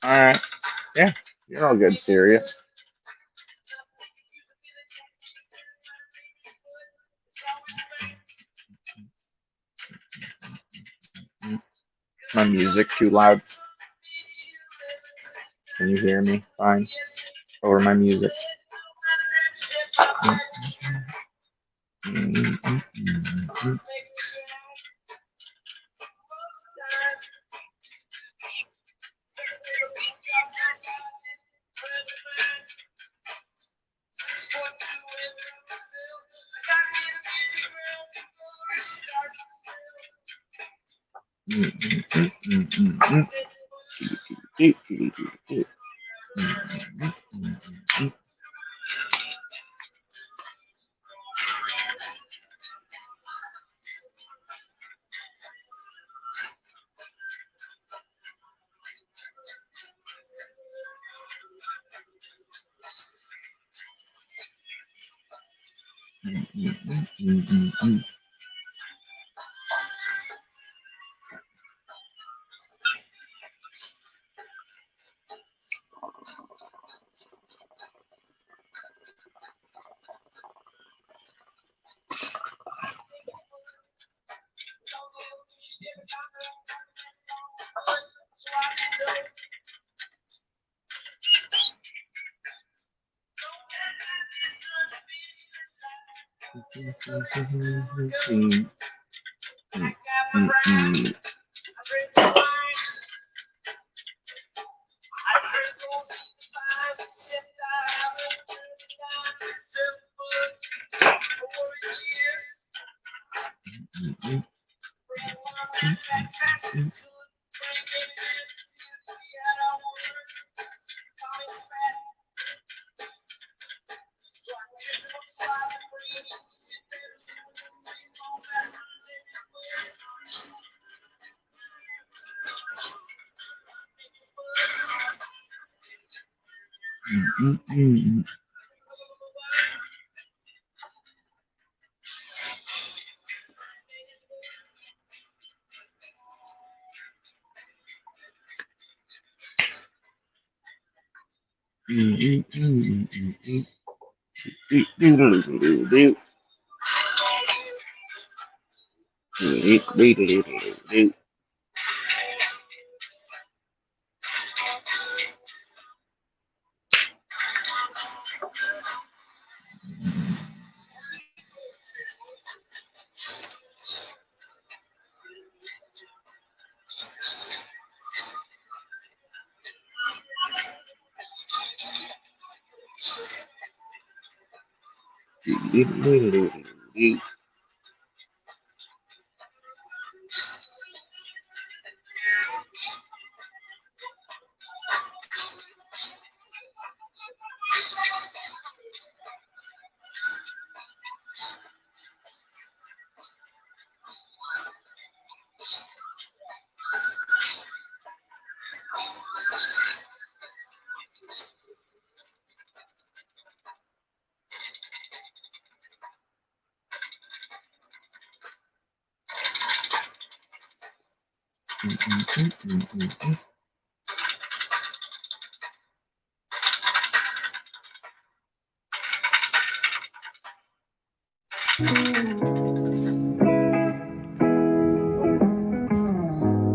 Alright. Yeah, you're all good, serious. My music too loud. Can you hear me? Fine. Over my music.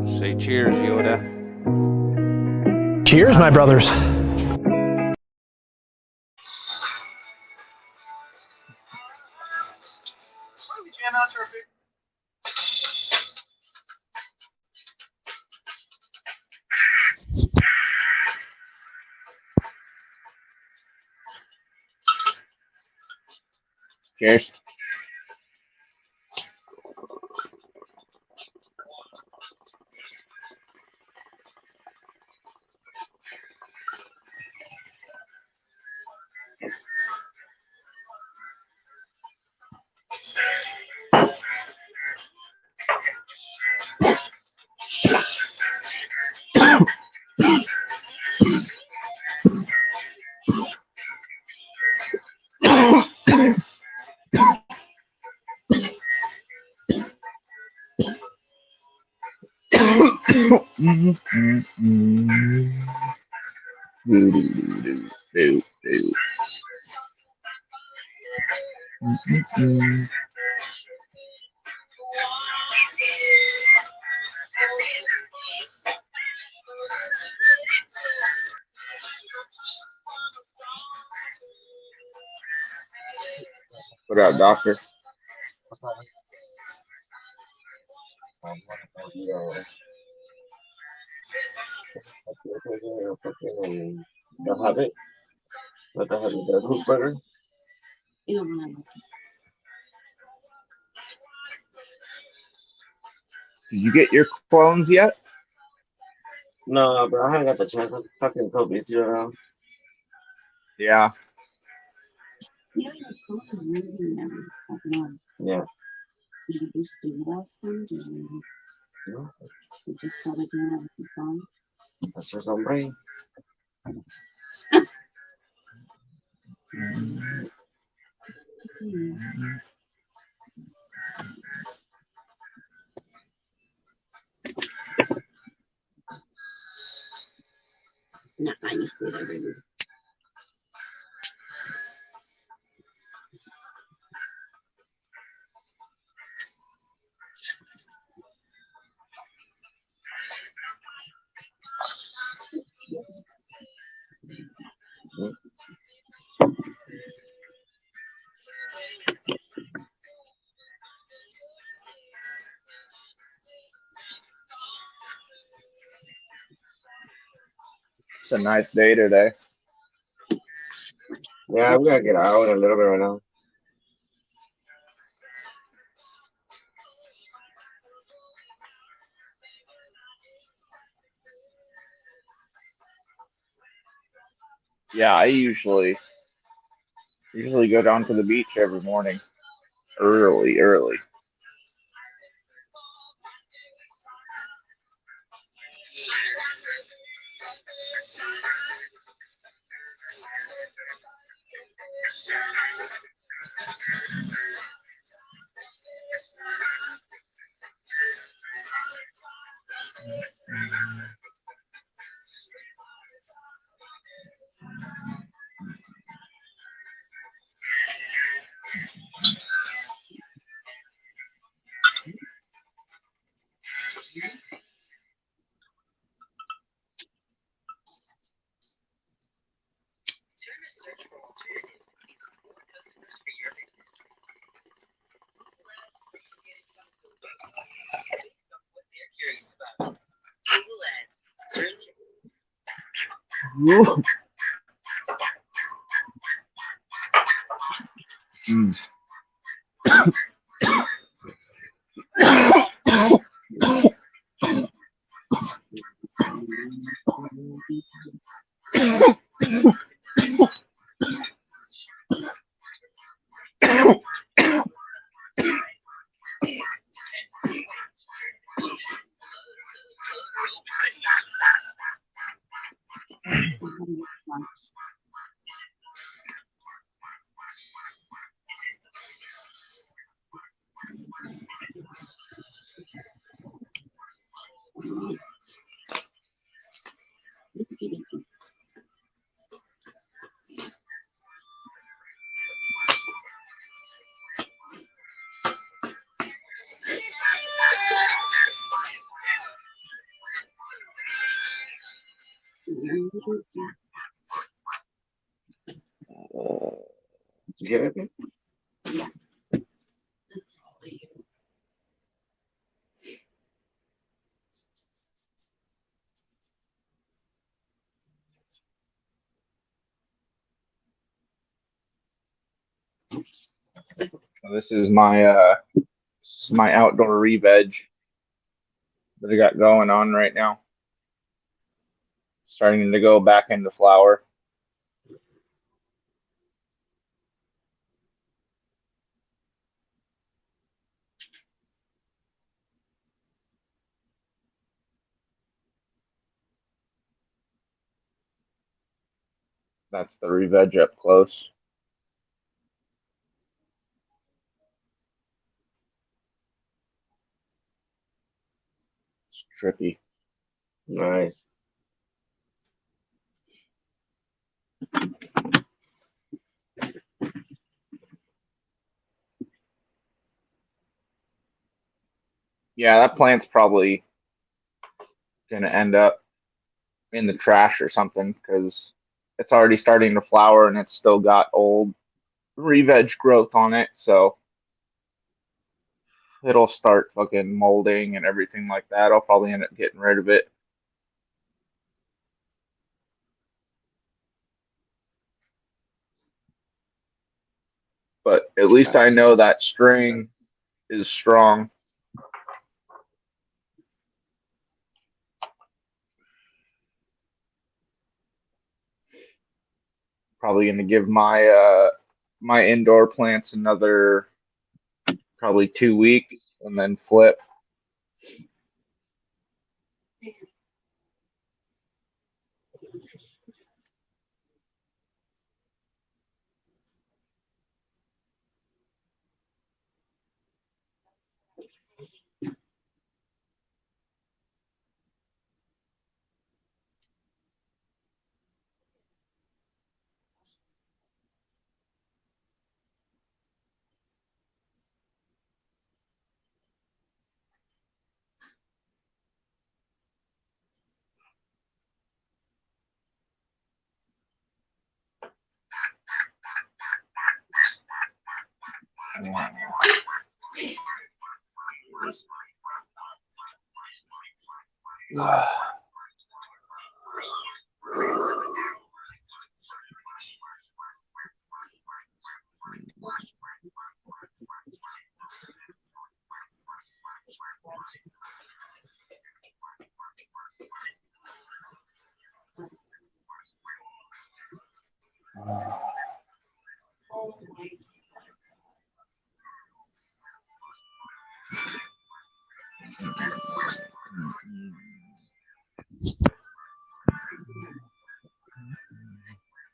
Say cheers, Yoda. Cheers, my brothers. Cheers. Do, do, do, do, do, do. Mm-mm-mm. What up, doctor? What's that? The habit, but the habit, the hook burger. Did you get your clones yet? No, bro, I haven't got the chance. I'm fucking so busy right now. Yeah. Yeah. No, that's just some brain. It's a nice day today. Yeah, we gotta get out in a little bit right now. Yeah, I usually go down to the beach every morning. Early. Woo. Mm. Did you get it? This is my outdoor re-veg that I got going on right now. Starting to go back into flower. That's the re-veg up close. It's trippy. Nice. Yeah, that plant's probably gonna end up in the trash or something because it's already starting to flower and it's still got old re-veg growth on it, so it'll start fucking molding and everything like that. I'll probably end up getting rid of it. But at least I know that string is strong. Probably gonna give my indoor plants another probably 2 weeks and then flip.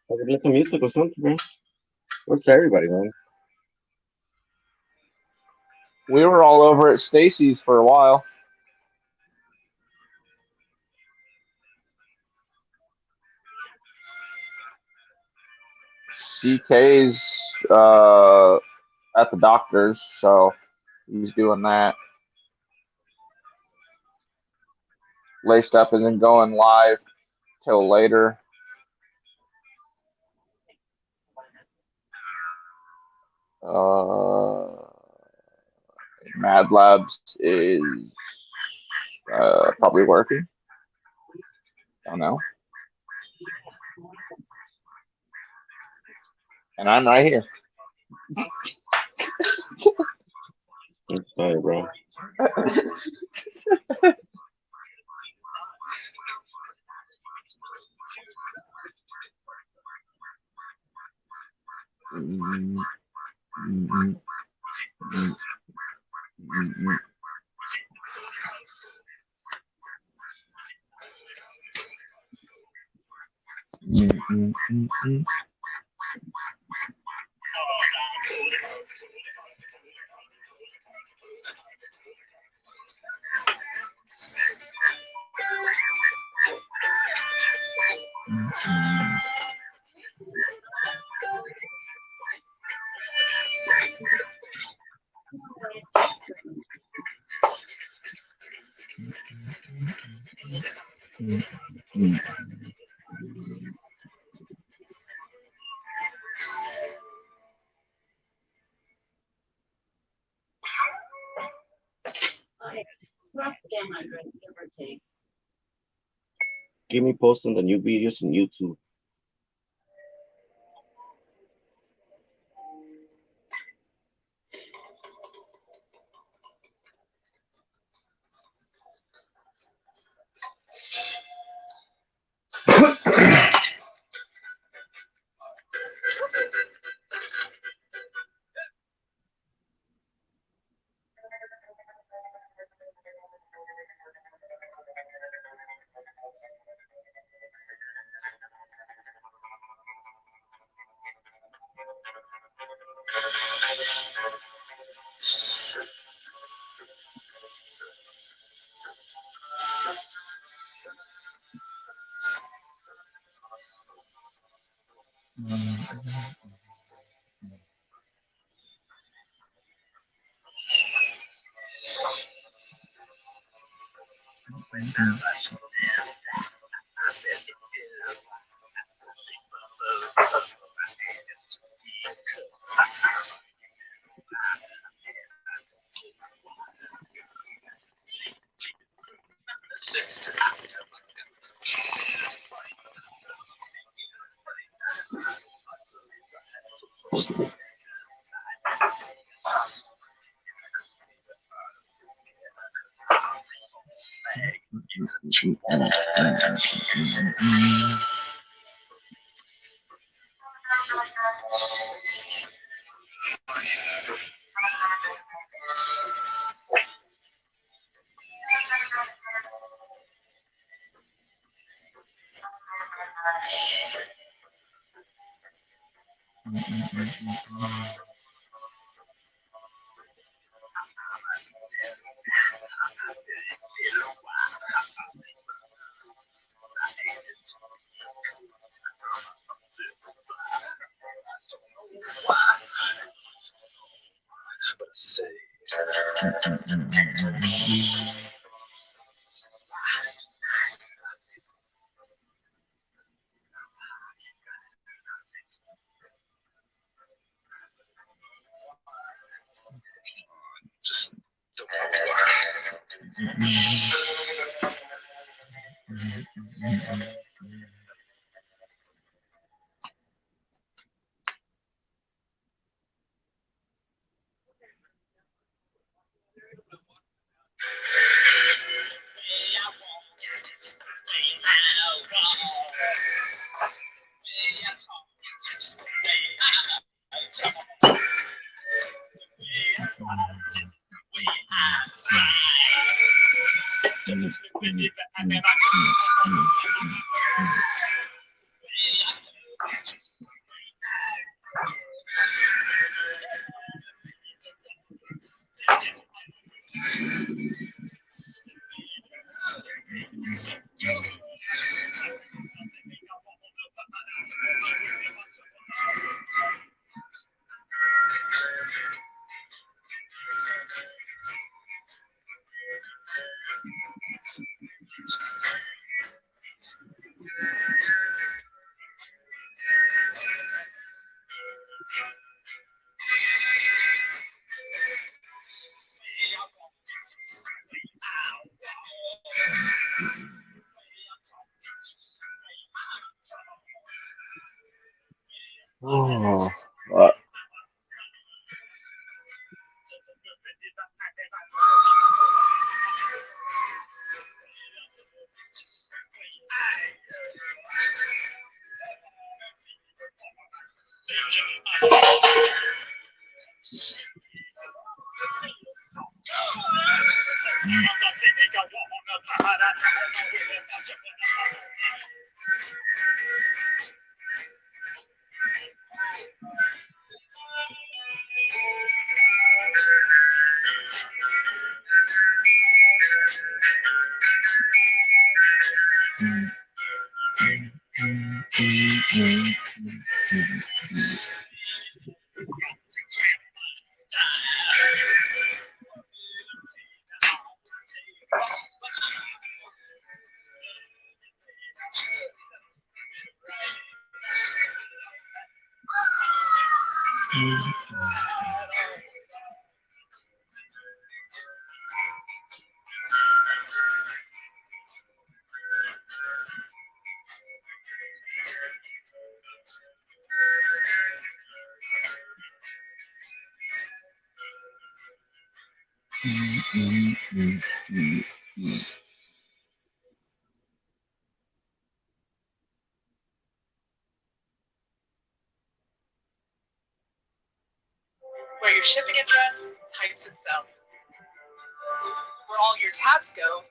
I could play some music or something, bro. What's to everybody, man? We were all over at Stacy's for a while. CK's at the doctor's, so he's doing that. Laced Up isn't going live till later. Mad Labs is probably working. Don't know. And I'm right here. Sorry, bro. Keep me posting the new videos on YouTube. Oh, fuck. Where your shipping address, types of stuff. Where all your tabs go.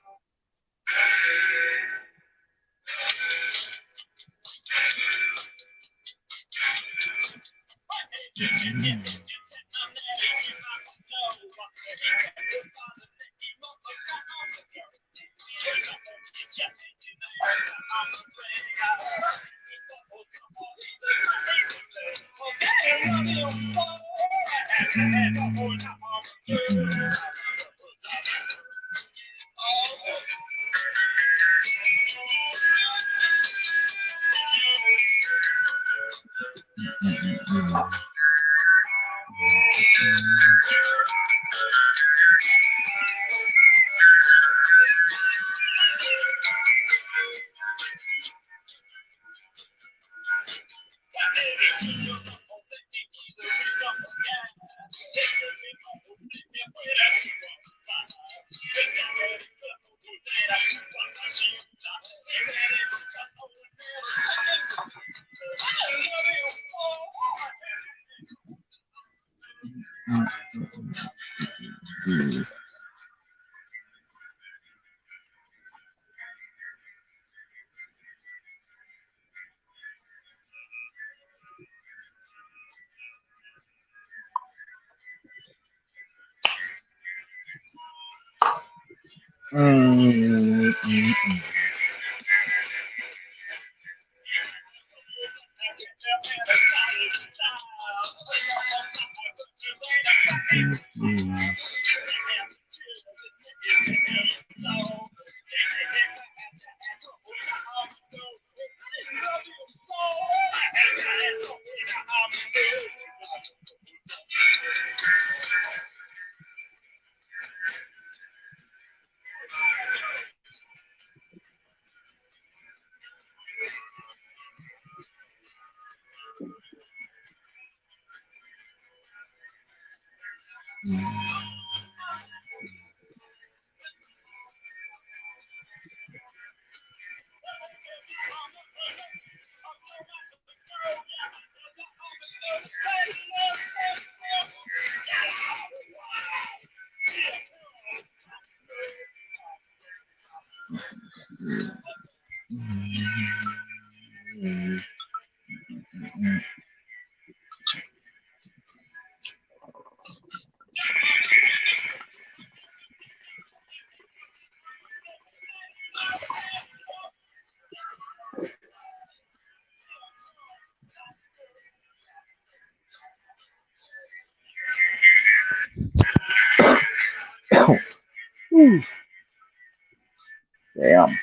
Damn.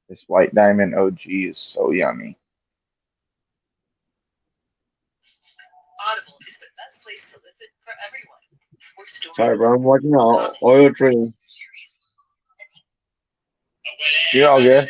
This White Diamond OG is so yummy. Audible is the best place to listen for everyone. Or store Sorry, bro. I'm watching Oil Train. You're all good.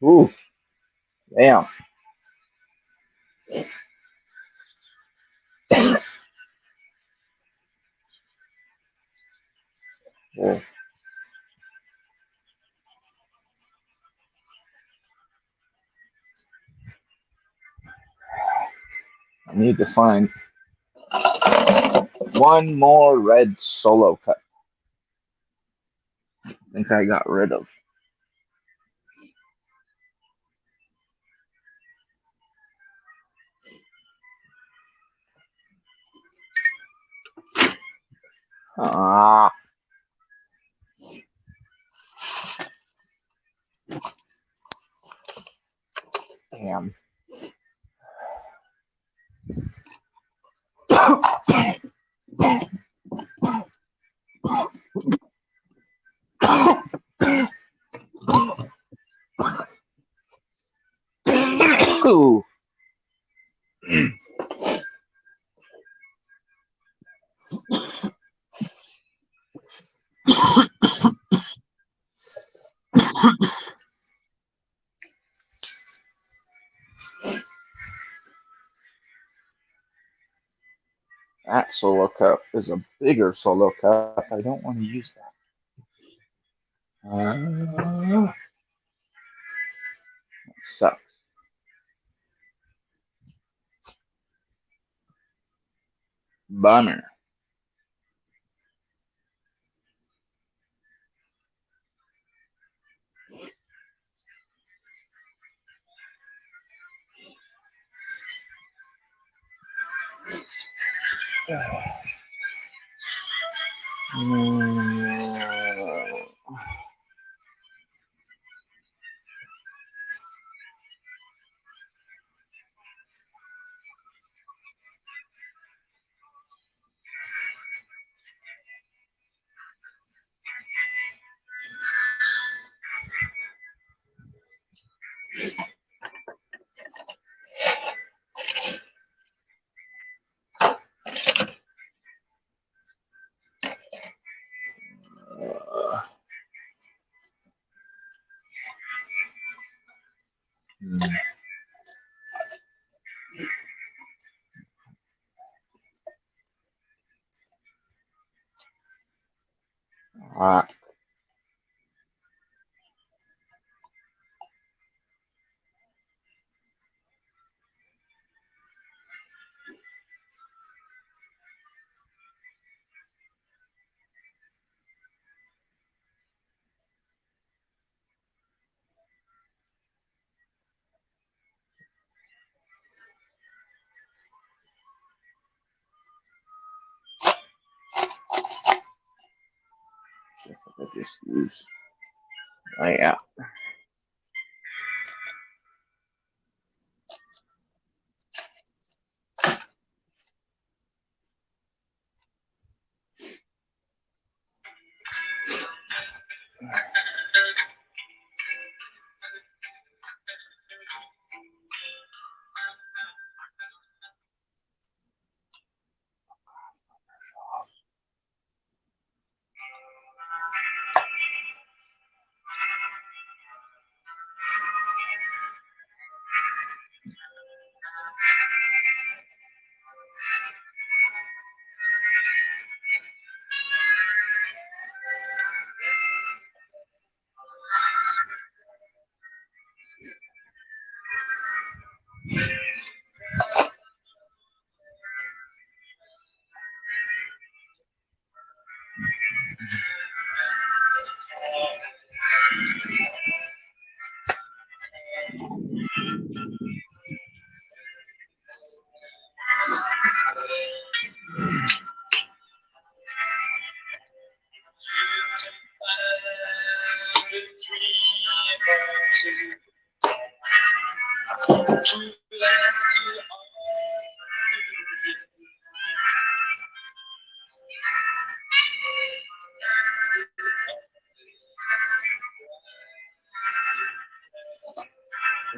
Ooh, damn. Whoa. I need to find One more red solo cup. I think I got rid of. Ah. Damn. Ooh. That solo cup is a bigger solo cup. I don't want to use that. That sucks. Bummer. Ah. I just use. Oh, yeah.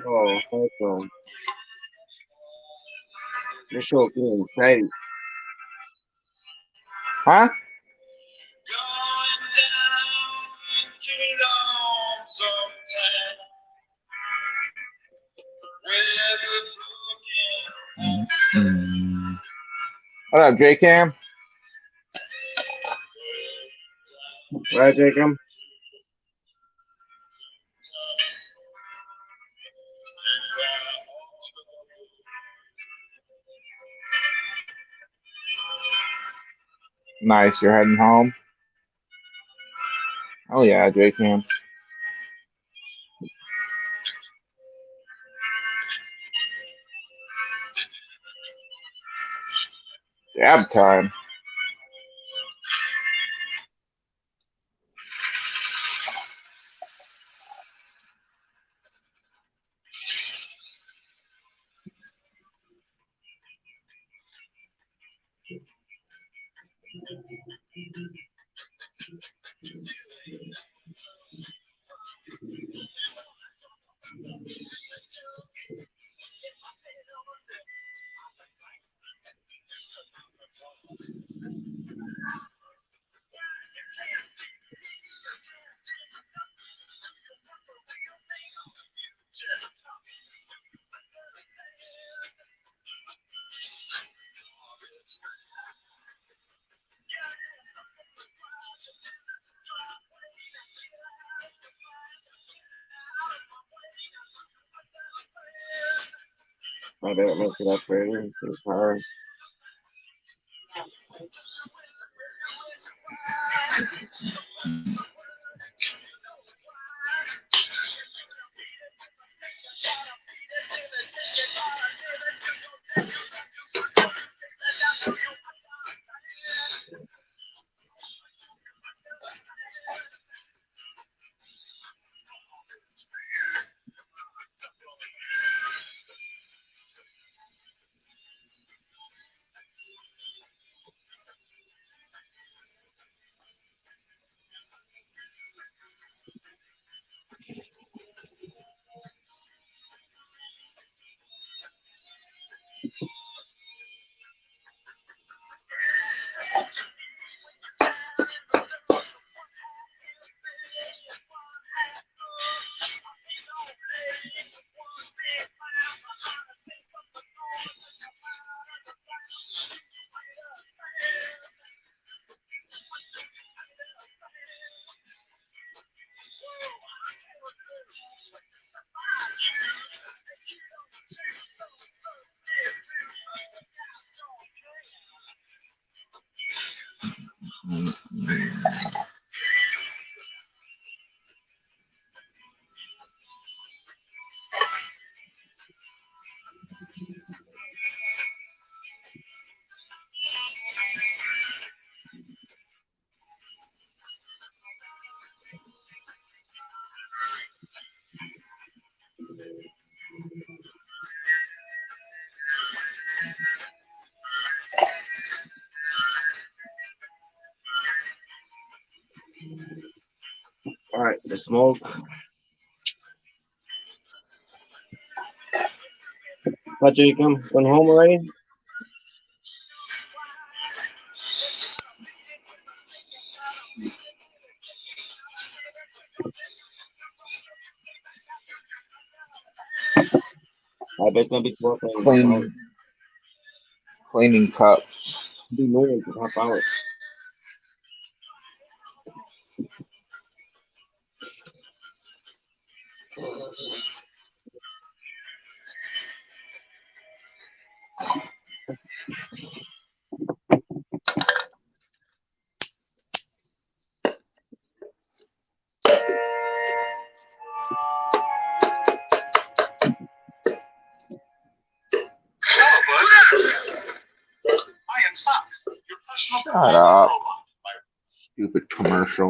Oh, fuck them. This show feeling exciting. Huh? What up, J Cam? Right, Jacob? Nice, you're heading home. Oh yeah, Jake Ham. Jab time. I didn't make it up early. It's hard. All right, the smoke. What you come? Going home already? I bet it's gonna be 12 Cleaning, cleaning cups. Be moving for half hour. Shut up. Stupid commercial.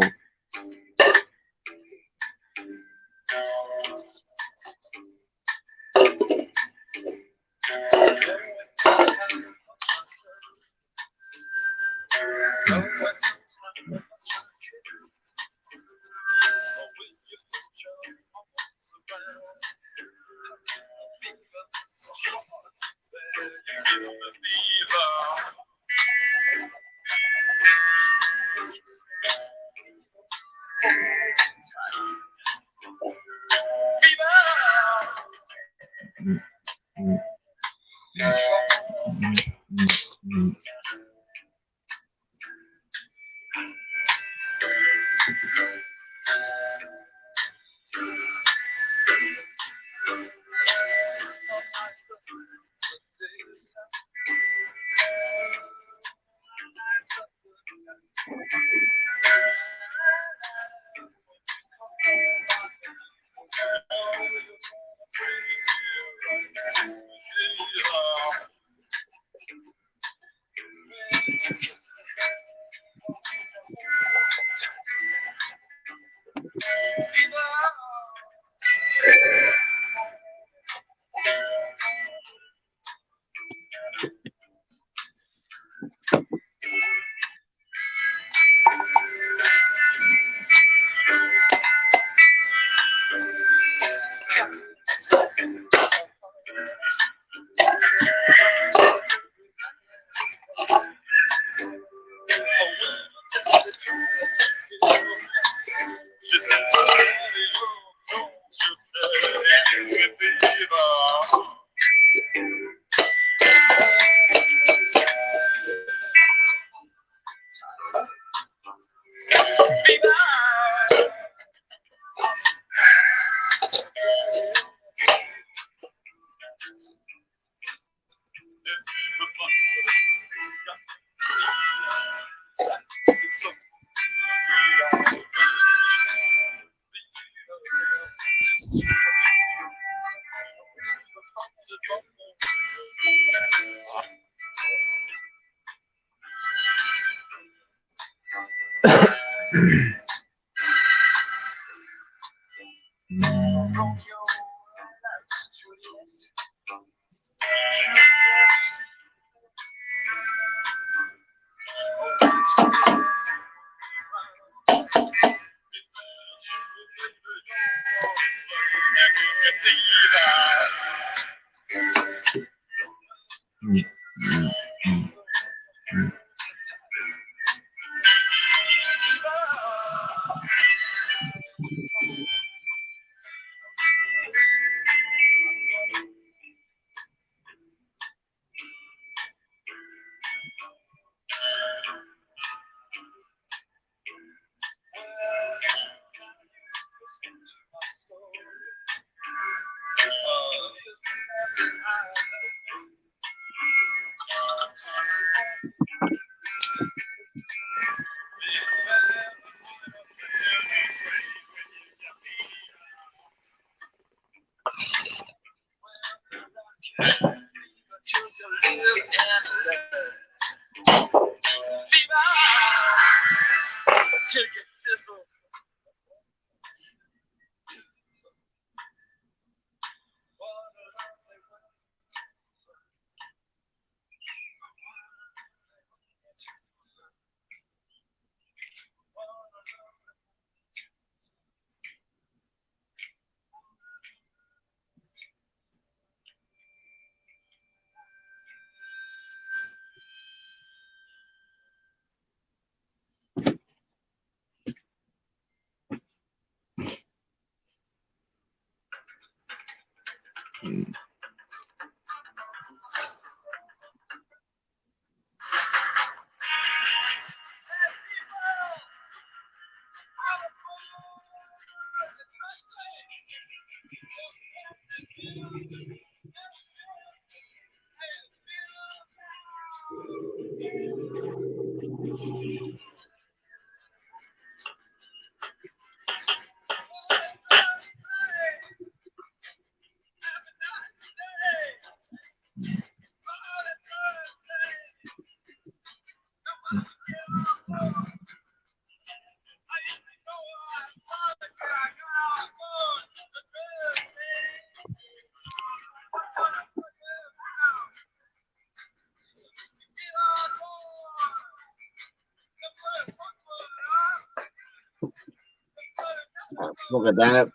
Look at that.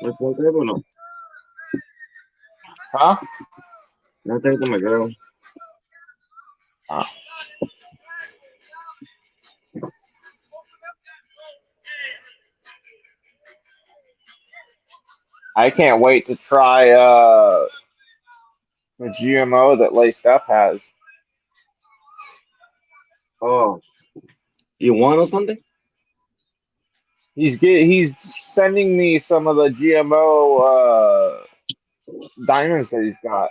¿Me puedo creer o no? Huh? No tengo me creo. I can't wait to try the GMO that Laced Up has. Oh, you want or something? He's sending me some of the GMO diamonds that he's got.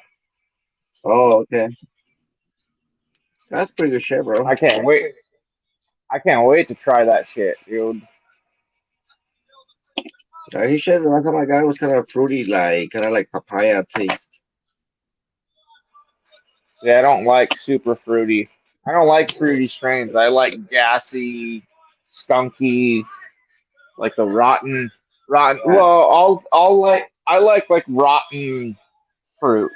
Oh, okay. That's pretty good shit, bro. I can't wait. I can't wait to try that shit, dude. He said the last time I got it was kind of fruity, like kind of like papaya taste. Yeah, I don't like super fruity. I don't like fruity strains. I like gassy, skunky, like the rotten. Well, I like rotten fruit.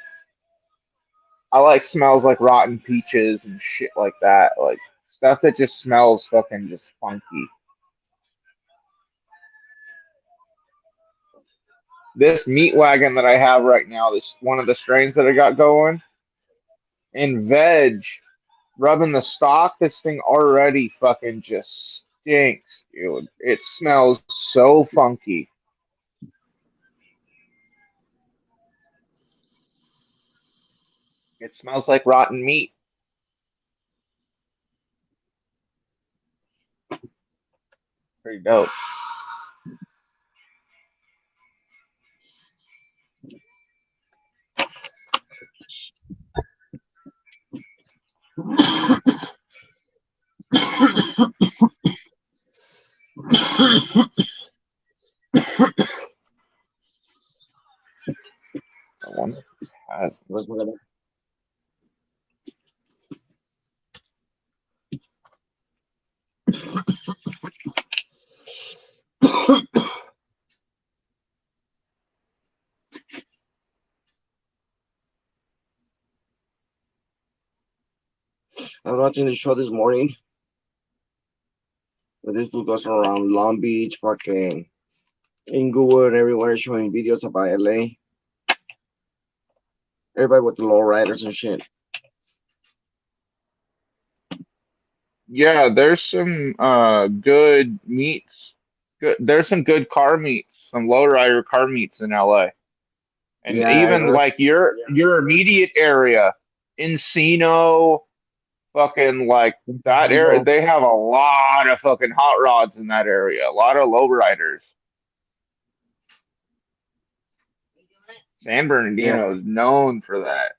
I like smells like rotten peaches and shit like that. Like stuff that just smells fucking just funky. This meat wagon that I have right now, this one of the strains that I got going in veg, rubbing the stock, this thing already fucking just stinks, dude. It smells so funky. It smells like rotten meat. Pretty dope. Someone has Where's my I was watching the show this morning. But this fool goes around Long Beach, fucking Inglewood, everywhere, showing videos about LA. Everybody with the low riders and shit. Yeah, there's some good meats. Good, there's some good car meats, some lowrider car meats in LA. And Yeah, I even heard. like your immediate area, Encino, fucking like that area, they have a lot of fucking hot rods in that area. A lot of lowriders. San Yeah. Bernardino is known for that.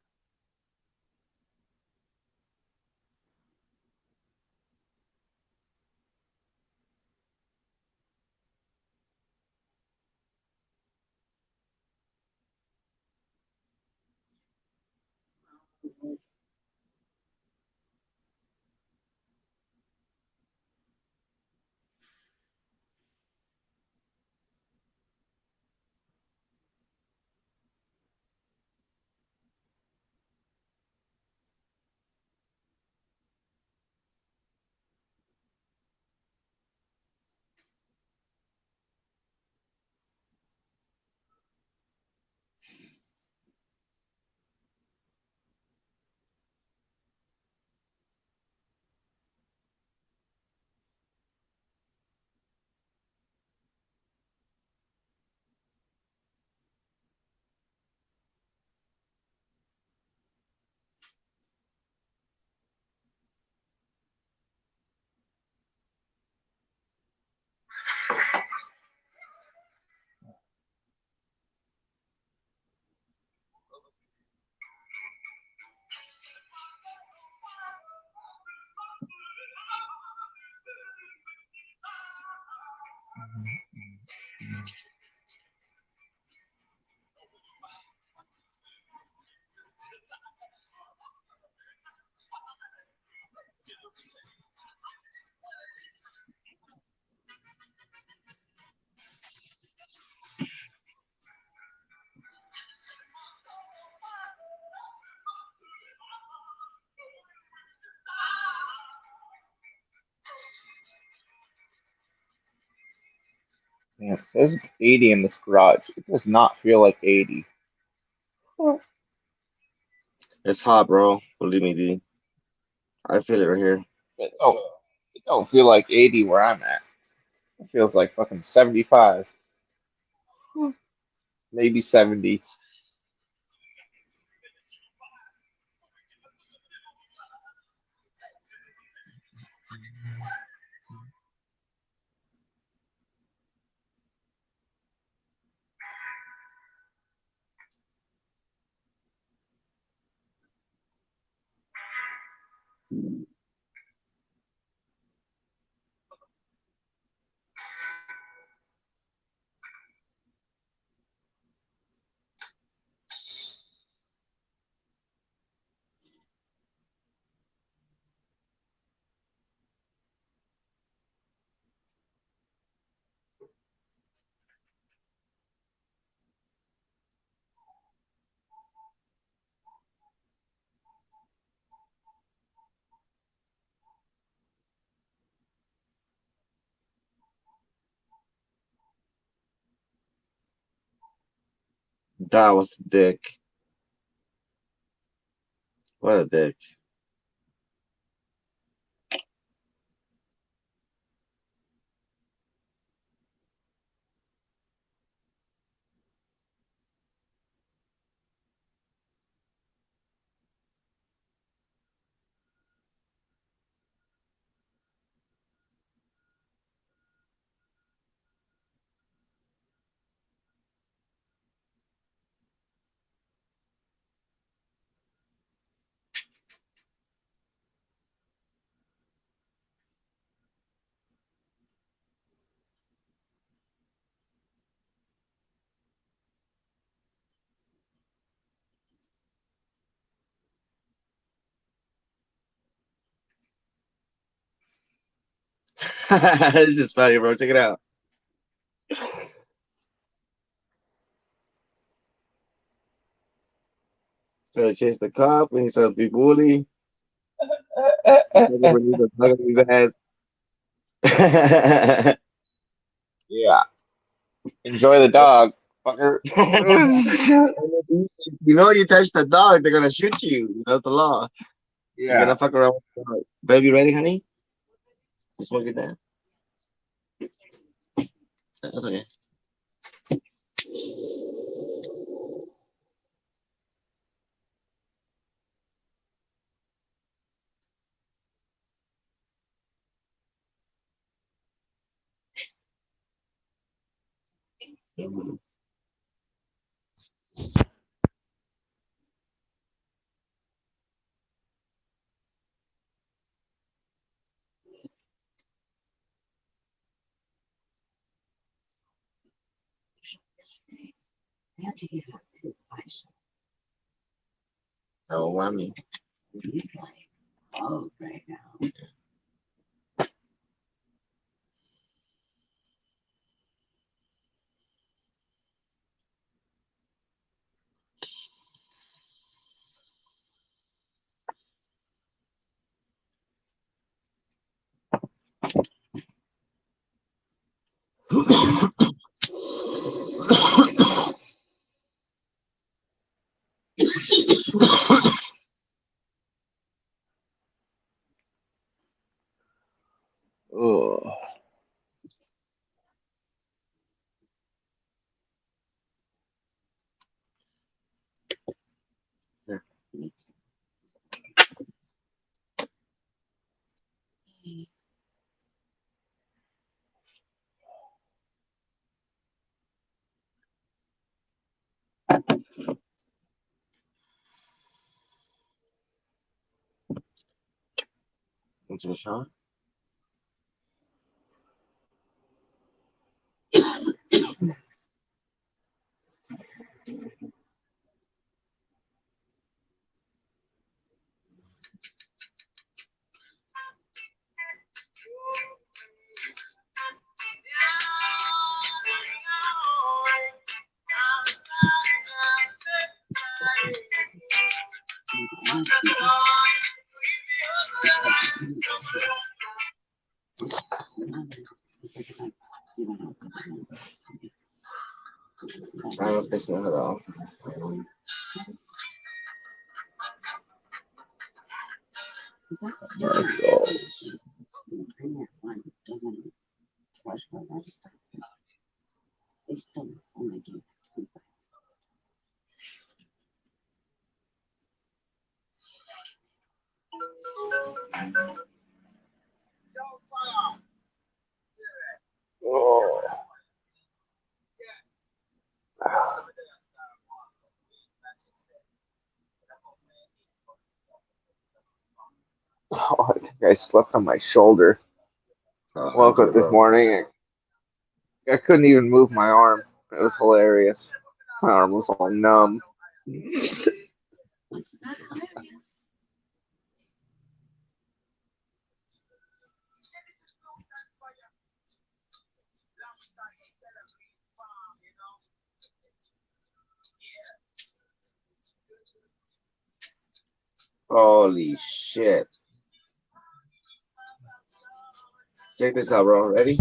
Man, it says it's 80 in this garage. It does not feel like 80. It's hot, bro. Believe me, D. I feel it right here. It don't feel like 80 where I'm at. It feels like fucking 75, maybe 70. That was a dick. What a dick. It's just funny, bro. Check it out. Trying to chase the cop and he's trying to be bully. His ass. Yeah. Enjoy the dog, fucker. You know, you touch the dog, they're gonna shoot you. That's the law. You Yeah. gotta fuck around with the dog. Baby, ready, honey? Just smoke it down. That's okay. Oh, whammy. Ugh. Into a shot. I was pissing her off. Oh. Oh, I think I slept on my shoulder. Woke up this morning. I couldn't even move my arm. It was hilarious. My arm was all numb. Holy shit. Check this out, bro. Ready?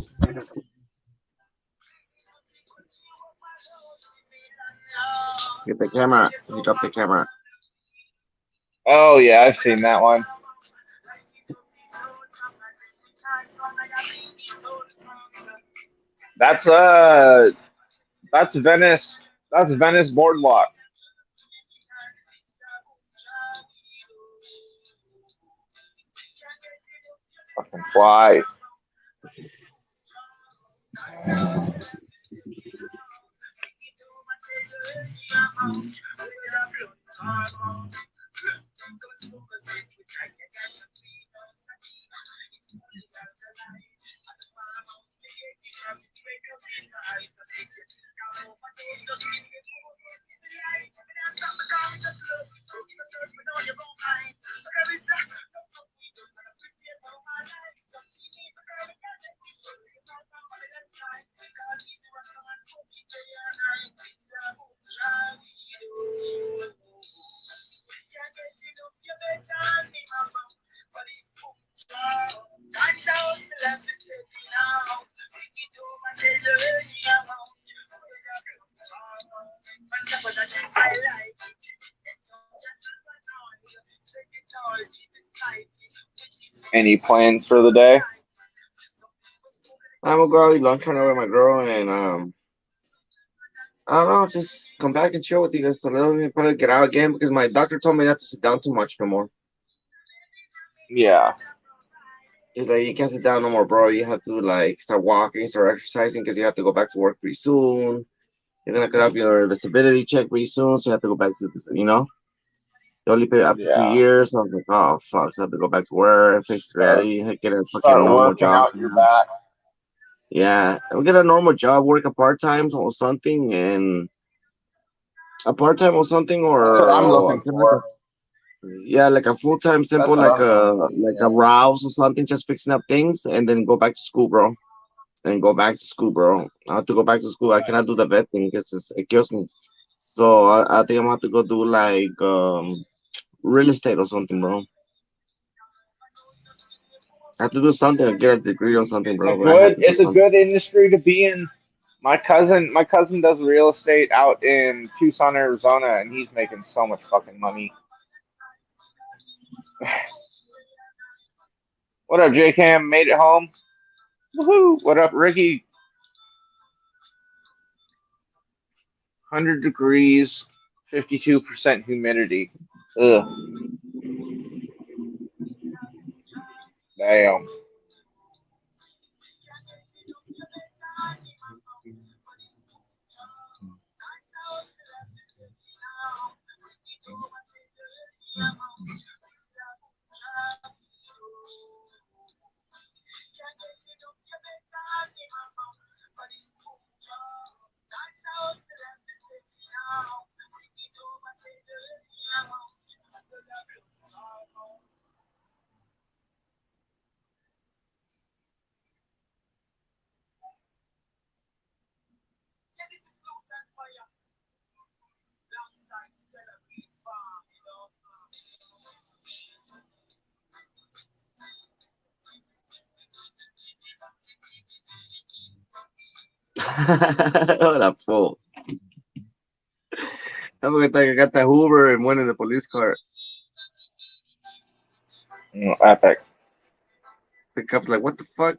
Get the camera. He dropped the camera. Oh yeah, I've seen that one. That's that's Venice. That's Venice Boardwalk. Fucking flies. Any plans for the day? I'm gonna go out eat lunch right now with my girl and I don't know, just come back and chill with you guys a little bit. Probably get out again because my doctor told me not to sit down too much no more. Yeah. He's like, you can't sit down no more, bro. You have to like start walking, start exercising because you have to go back to work pretty soon. You're gonna cut off your disability check pretty soon, so you have to go back to this, you know? You only pay up to two Yeah. years. So I was like, oh fuck, so I have to go back to work, face Start, ready, get a fucking start normal working job. out your back. Yeah, I'll get a normal job, work a part time or something, and a part time or something, That's what I'm or looking kind of like for. yeah, like a full time, That's simple, what I'm trying to look like a for. Rouse or something, just fixing up things, and then go back to school, bro. And go back to school, bro. I have to go back to school. I cannot do the vet thing because it kills me. So I think I'm gonna have to go do like real estate or something, bro. I have to do something or get a degree or something, bro. But I have to do It's a something. good industry to be in. My cousin does real estate out in Tucson, Arizona, and he's making so much fucking money. What up, J Cam? Made it home. Woohoo! What up, Ricky? 100 degrees, 52% humidity. Ugh, damn. What a fool! I'm gonna think I got the Hoover and one in the police car. Epic. Pick up like, what the fuck?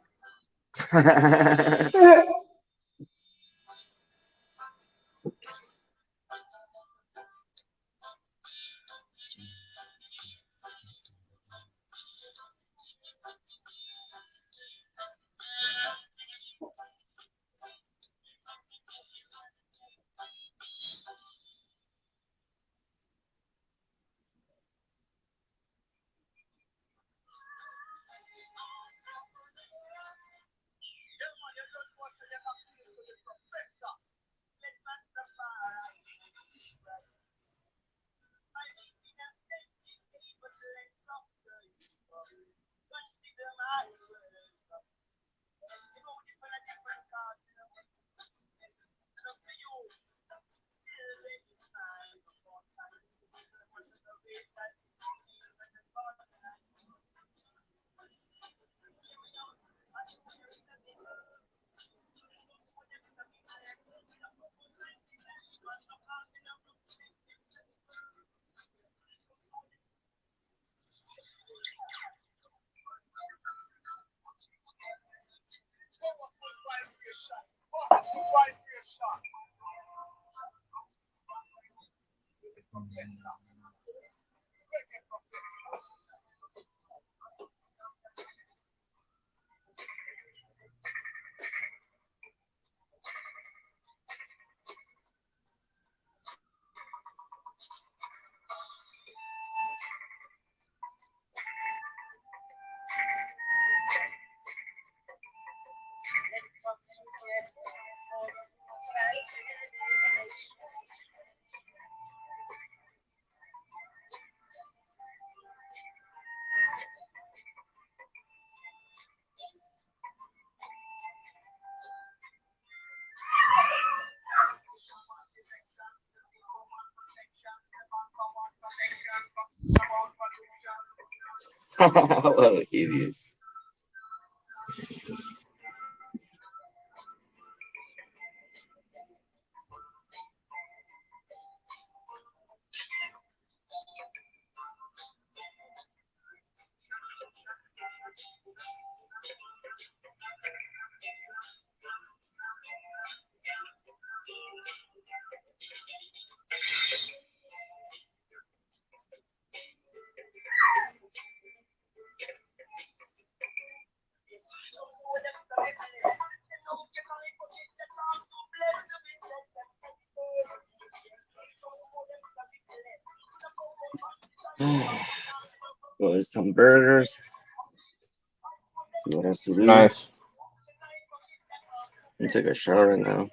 What an idiot. Go eat some burgers. See what else to do. Nice. And take a shower now.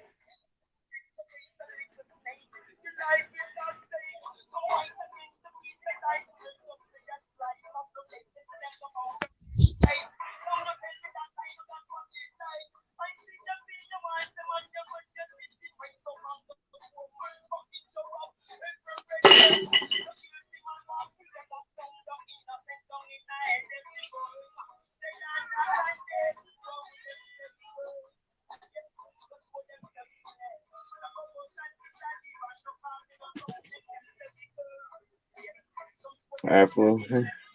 All right, fool.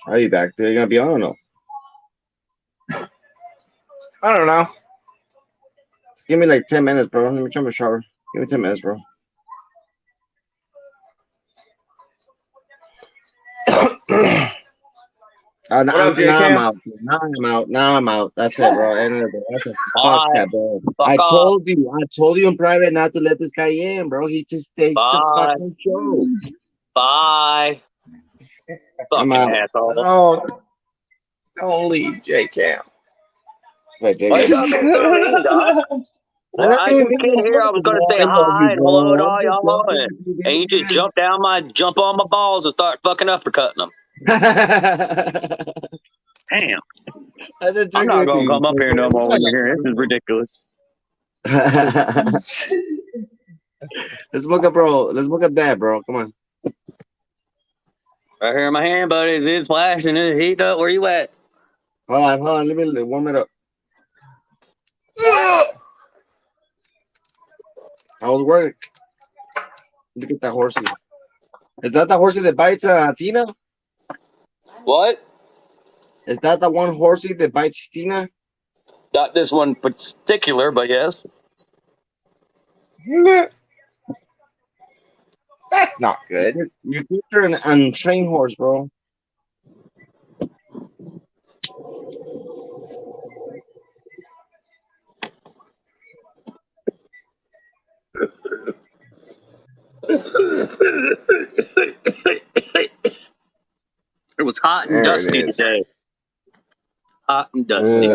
I'll be back. They're gonna be on or no? I don't know. Just give me like 10 minutes, bro. Let me jump a shower. Give me 10 minutes, bro. What up, now I'm J-Cam? out. Now I'm out. That's it, bro. End of the day. That's a fuck Bye. that, bro. Fuck I off. told you in private not to let this guy in, bro. He just takes the Bye. fucking show. Bye. I'm Fucking out. asshole. No, don't leave, J-Cam. It's like, Why you Jacob. gotta be so mean, dog? I came in here, I was gonna say hi and hello to all y'all, and you just jump on my balls and start fucking uppercutting them. Damn. I'm not gonna come up here no more when you're here. This is ridiculous. Let's look up, bro. Let's look up that, bro. Come on. Right here in my hand, buddies. It's flashing. It's heating up. Where you at? Hold on. Let me warm it up. How's work? Look at that horsey. Is that the horsey that bites Tina? What? Is that the one horsey that bites Tina? Not this one particular, but yes. That's not good. You picture an untrained horse, bro. It was hot and There it dusty is. today. Hot and dusty.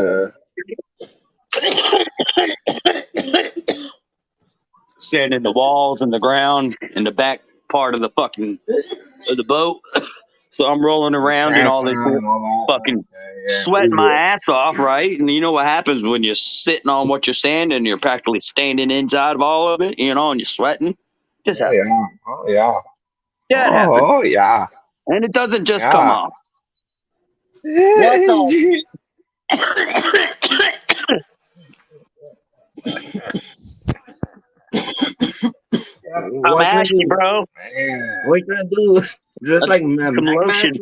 Sand in the walls and the ground in the back part of the fucking of the boat. So I'm rolling around in all this fucking sweating my ass off, right? And you know what happens when you're sitting on what you're sanding, you're practically standing inside of all of it, you know, and you're sweating. Just happens. Oh yeah. Yeah, it happens. Oh yeah. And it doesn't just come off. What the? I'm asking, bro. What you gonna do? Just like Some Mad lotion. Max?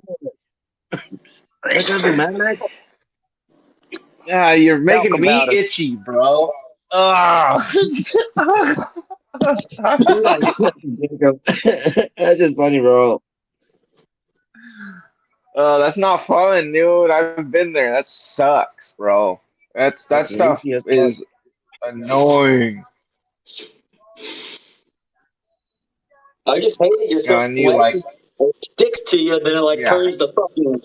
What you gonna do, Mad Max? Yeah, you're making Talk me about it. itchy, bro. Ugh. That's just funny, bro. That's not fun, dude. I've been there. That sucks, bro. That That's stuff lazy as fuck. is annoying. I just hate it. You're so And you sweaty. like, It sticks to you, then it like yeah. turns to fucking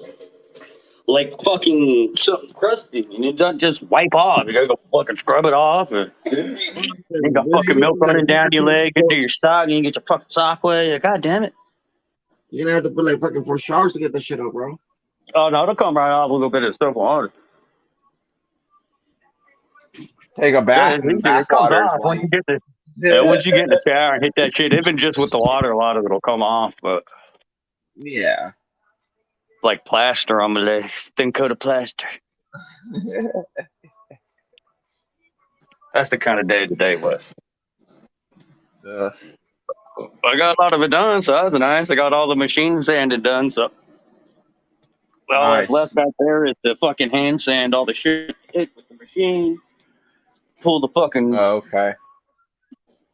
something crusty, and it doesn't just wipe off. You gotta go fucking scrub it off, and you got fucking milk running down your leg into your sock, and you get your fucking sock wet. God damn it! You're gonna have to put like fucking 4 showers to get that shit up, bro. Oh no, it'll come right off a little bit of soap and water. Take a Yeah, bath it's and the easy. It bath comes water is off once like, you get once you get in the shower and hit that shit. Even just with the water, a lot of it'll come off, but yeah. like plaster on my legs, thin coat of plaster. That's the kind of day today was. I got a lot of it done, so that was nice. I got all the machine sanded done, so all that's Nice. left out there is the fucking hand sand all the shit with the machine. Pull the fucking Okay.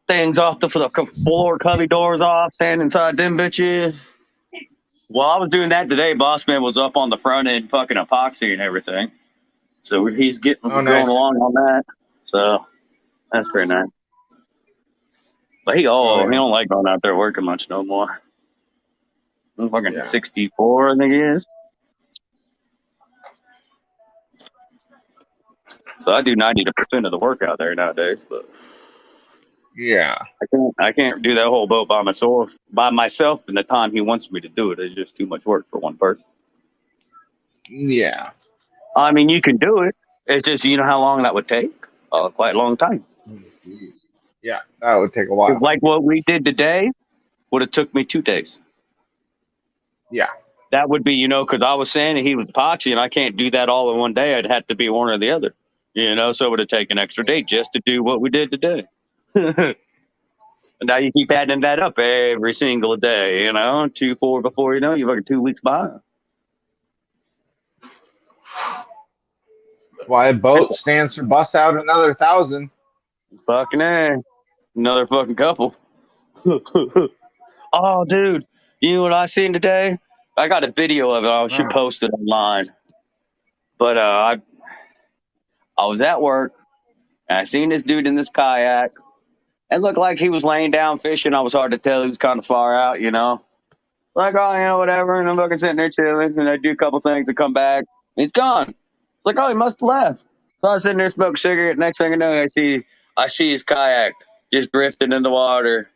things off the floor, cubby doors off, sand inside them bitches. While I was doing that today, Boss Man was up on the front end fucking epoxy and everything. So he's getting Oh, going nice. along on that. So that's pretty nice. But he don't like going out there working much no more. I'm fucking 64, I think he is. So I do 90% of the work out there nowadays, but Yeah. I can't do that whole boat by myself in the time he wants me to do it. It's just too much work for one person. Yeah. I mean, you can do it. It's just, you know how long that would take? Quite a long time. Yeah. That would take a while. Like what we did today would have took me 2 days. Yeah. That would be, because I was saying that he was epoxy and I can't do that all in one day. I'd have to be one or the other, so it would have taken an extra day just to do what we did today. And now you keep adding that up every single day, 2, 4 before you know, you're fucking 2 weeks behind. Why a boat stands to bust out another 1,000. Fucking A. Another fucking couple. Oh, dude. You know what I seen today? I got a video of it. I should post it online. But I was at work, and I seen this dude in this kayak. It looked like he was laying down fishing. I was hard to tell. He was kind of far out, Like, oh, whatever. And I'm fucking sitting there chilling, and I do a couple things to come back. He's gone. It's like, oh, he must have left. So I was sitting there smoking a cigarette. Next thing I know, I see his kayak just drifting in the water,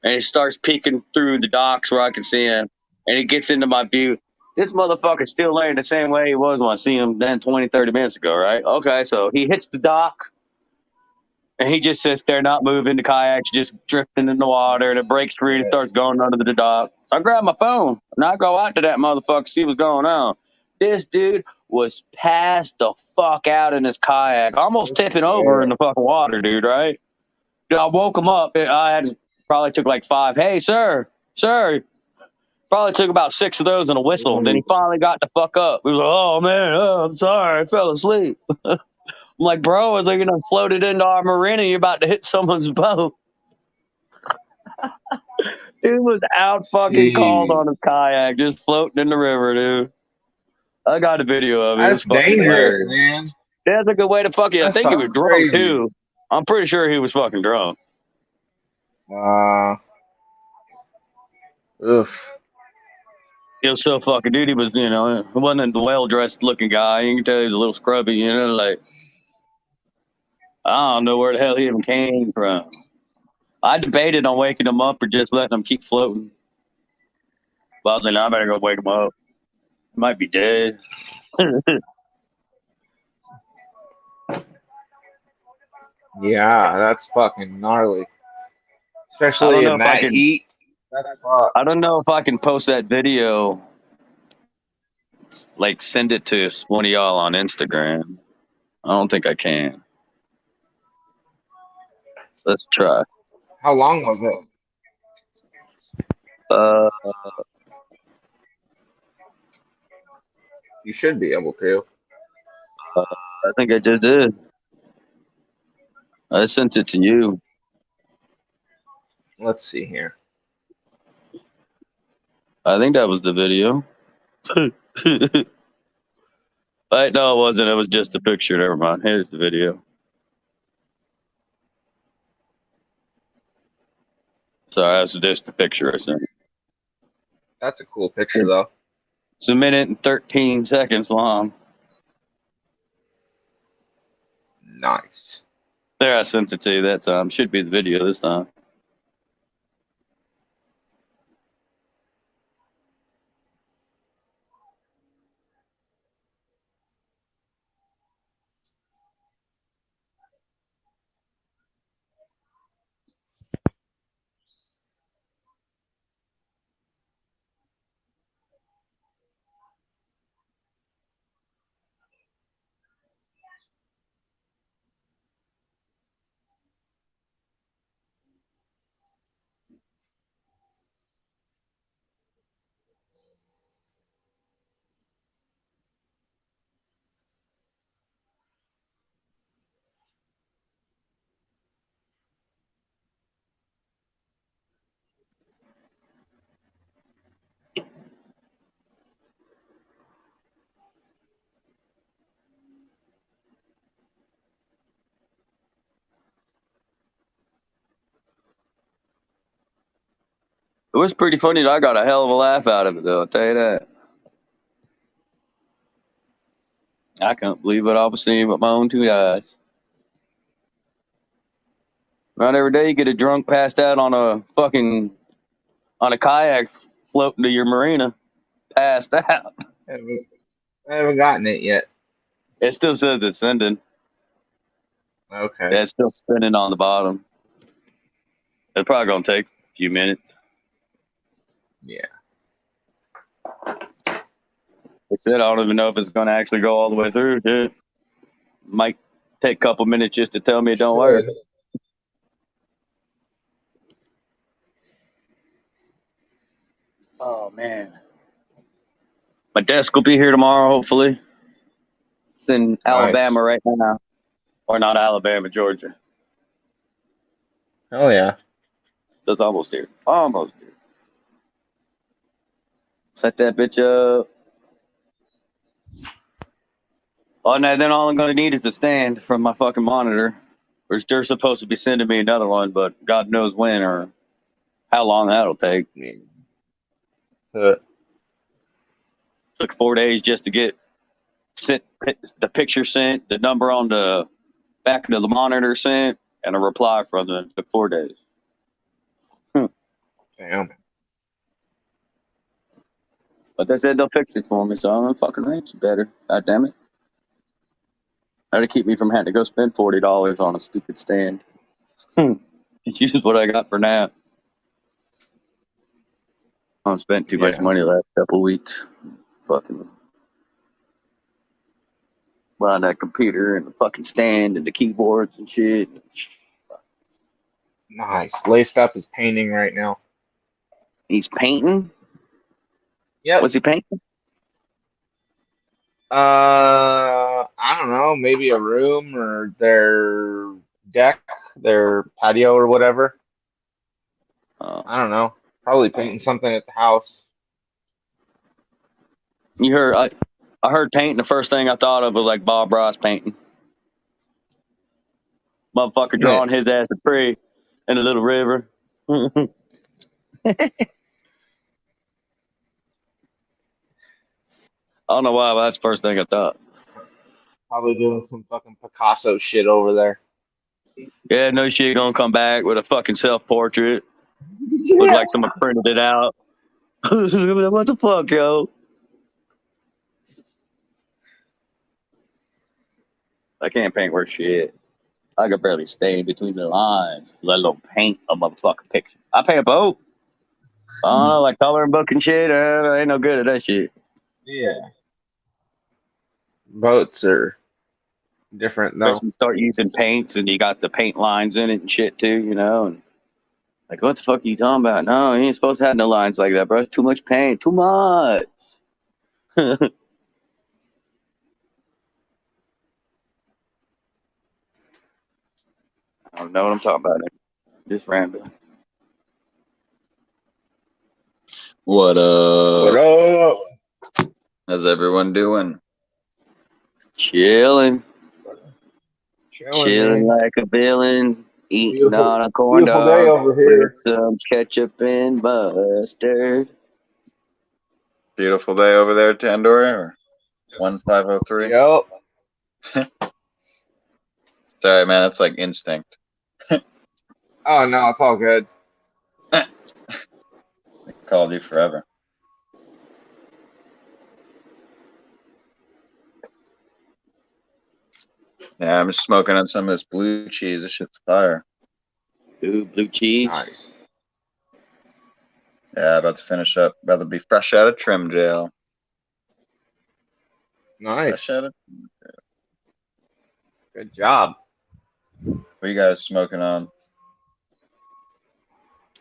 and he starts peeking through the docks where I can see him, and he gets into my view. This motherfucker's still laying the same way he was when I see him then 20, 30 minutes ago, right? Okay, so he hits the dock, and he just sits there not moving. The kayak's just drifting in the water, and it breaks free and starts going under the dock. So I grab my phone, and I go out to that motherfucker, see what's going on. This dude was passed the fuck out in his kayak, almost tipping over in the fucking water, dude, right? Dude, I woke him up. Probably took like 5. Hey, sir. Probably took about 6 of those and a whistle. Then he finally got the fuck up. He was like, oh, man, I'm sorry. I fell asleep. I'm like, bro, I was like, floated into our marina. You're about to hit someone's boat. Dude was out fucking cold on his kayak, just floating in the river, dude. I got a video of it. That's dangerous, man. That's a good way to fuck you. I think he was drunk, too. I'm pretty sure he was fucking drunk. Oof. He was so fucking dude. He was, he wasn't a well-dressed looking guy. You can tell he was a little scrubby, like, I don't know where the hell he even came from. I debated on waking him up or just letting him keep floating. But I was like, no, I better go wake him up. He might be dead. Yeah, that's fucking gnarly. Especially in that heat. I don't know if I can post that video, like send it to one of y'all on Instagram. I don't think I can. Let's try. How long was it? You should be able to. I think I just did. I sent it to you. Let's see here. I think that was the video. Wait, no, it wasn't. It was just a picture. Never mind. Here's the video. Sorry, that's just the picture I sent. That's a cool picture, though. It's 1 minute and 13 seconds long. Nice. There, I sent it to you that time. Should be the video this time. It was pretty funny. I got a hell of a laugh out of it, though. I'll tell you that. I can't believe what I was seeing with my own 2 eyes. Not every day you get a drunk passed out on a kayak floating to your marina, passed out. I haven't gotten it yet. It still says it's sending. Okay. Yeah, it's still spinning on the bottom. It's probably gonna take a few minutes. Yeah. It said I don't even know if it's gonna actually go all the way through. Dude. Might take a couple minutes just to tell me it don't work. Oh man. My desk will be here tomorrow, hopefully. It's in Alabama right now. Or not Alabama, Georgia. Oh yeah. So it's almost here. Almost here. Set that bitch up. Oh, no, then all I'm going to need is a stand from my fucking monitor. Or they're supposed to be sending me another one, but God knows when or how long that'll take. Took 4 days just to get the picture sent, the number on the back of the monitor sent, and a reply from them. It took 4 days. Damn. But they said they'll fix it for me, so I'm gonna fucking ranch better. God damn it. That'll keep me from having to go spend $40 on a stupid stand. It's just what I got for now. I haven't spent too much money the last couple weeks. Fucking buying that computer and the fucking stand and the keyboards and shit. Nice. Laced Up is painting right now. He's painting? Yep. What's he painting? I don't know. Maybe a room or their deck, their patio or whatever. I don't know. Probably painting something at the house. You heard? I heard painting. The first thing I thought of was like Bob Ross painting. Motherfucker drawing his ass a tree in a little river. I don't know why, but that's the first thing I thought. Probably doing some fucking Picasso shit over there. Yeah, no shit gonna come back with a fucking self-portrait. Look like someone printed it out. What the fuck, yo? I can't paint worth shit. I can barely stay between the lines, let alone paint a motherfucking picture. I paint a boat. I don't know, like coloring book and shit. I ain't no good at that shit. Yeah. Boats are different though. Especially start using paints and you got the paint lines in it and shit too, you know. And like, what the fuck are you talking about? No, you ain't supposed to have no lines like that, bro. It's too much paint. Too much. I don't know what I'm talking about. Just random. What What up? up? How's everyone doing? Chilling Chilling, man. like a villain, eating Beautiful, on a corn beautiful day dog over with here. some ketchup and mustard. Beautiful day over there, Tandoori, or 1503? Yep. Sorry, man, it's like instinct. Oh no, it's all good. I called you forever. Yeah, I'm just smoking on some of this blue cheese. This shit's fire. Ooh, blue cheese. Nice. Yeah, about to finish up. About to be fresh out of trim jail. Nice. Fresh out of... Good job. What are you guys smoking on?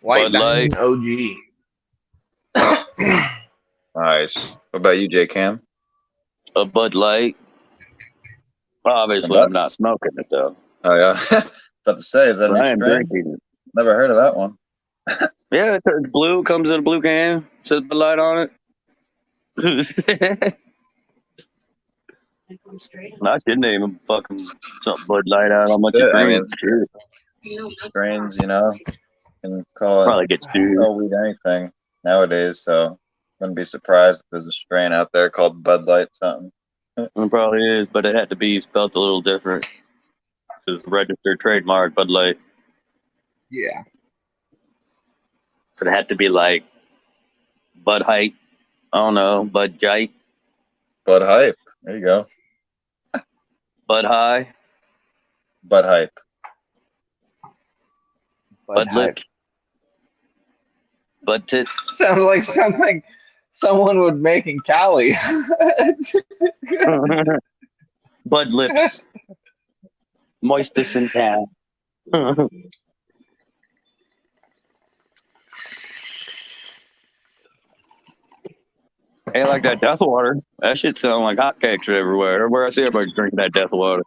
White Bud Light. Diamond OG. Nice. What about you, J Cam? A Bud Light. Obviously, Bud? I'm not smoking it though. Oh, yeah. About to say, is that a But new I am strain? drinking it. Never heard of that one. Yeah, it's blue. Comes in a blue can. Says Bud Light on it. I should name him fucking something Bud Light out. How much you I drink? mean, Shit. strains, you know, can call it Probably gets sued. weed anything nowadays. So wouldn't be surprised if there's a strain out there called Bud Light something. It probably is, but it had to be spelled a little different. It's registered trademark Bud Light. Yeah. So it had to be like Bud Height. I don't know, Bud Jite, Bud Hype. There you go. Bud High, Bud Hype. Bud Lips, Bud Tits. Sounds like something someone would make in Cali. Bud Lips. Moistest in town. Hey, like that Death Water. That shit sound like hotcakes everywhere. Everywhere I see everybody drinking that Death Water.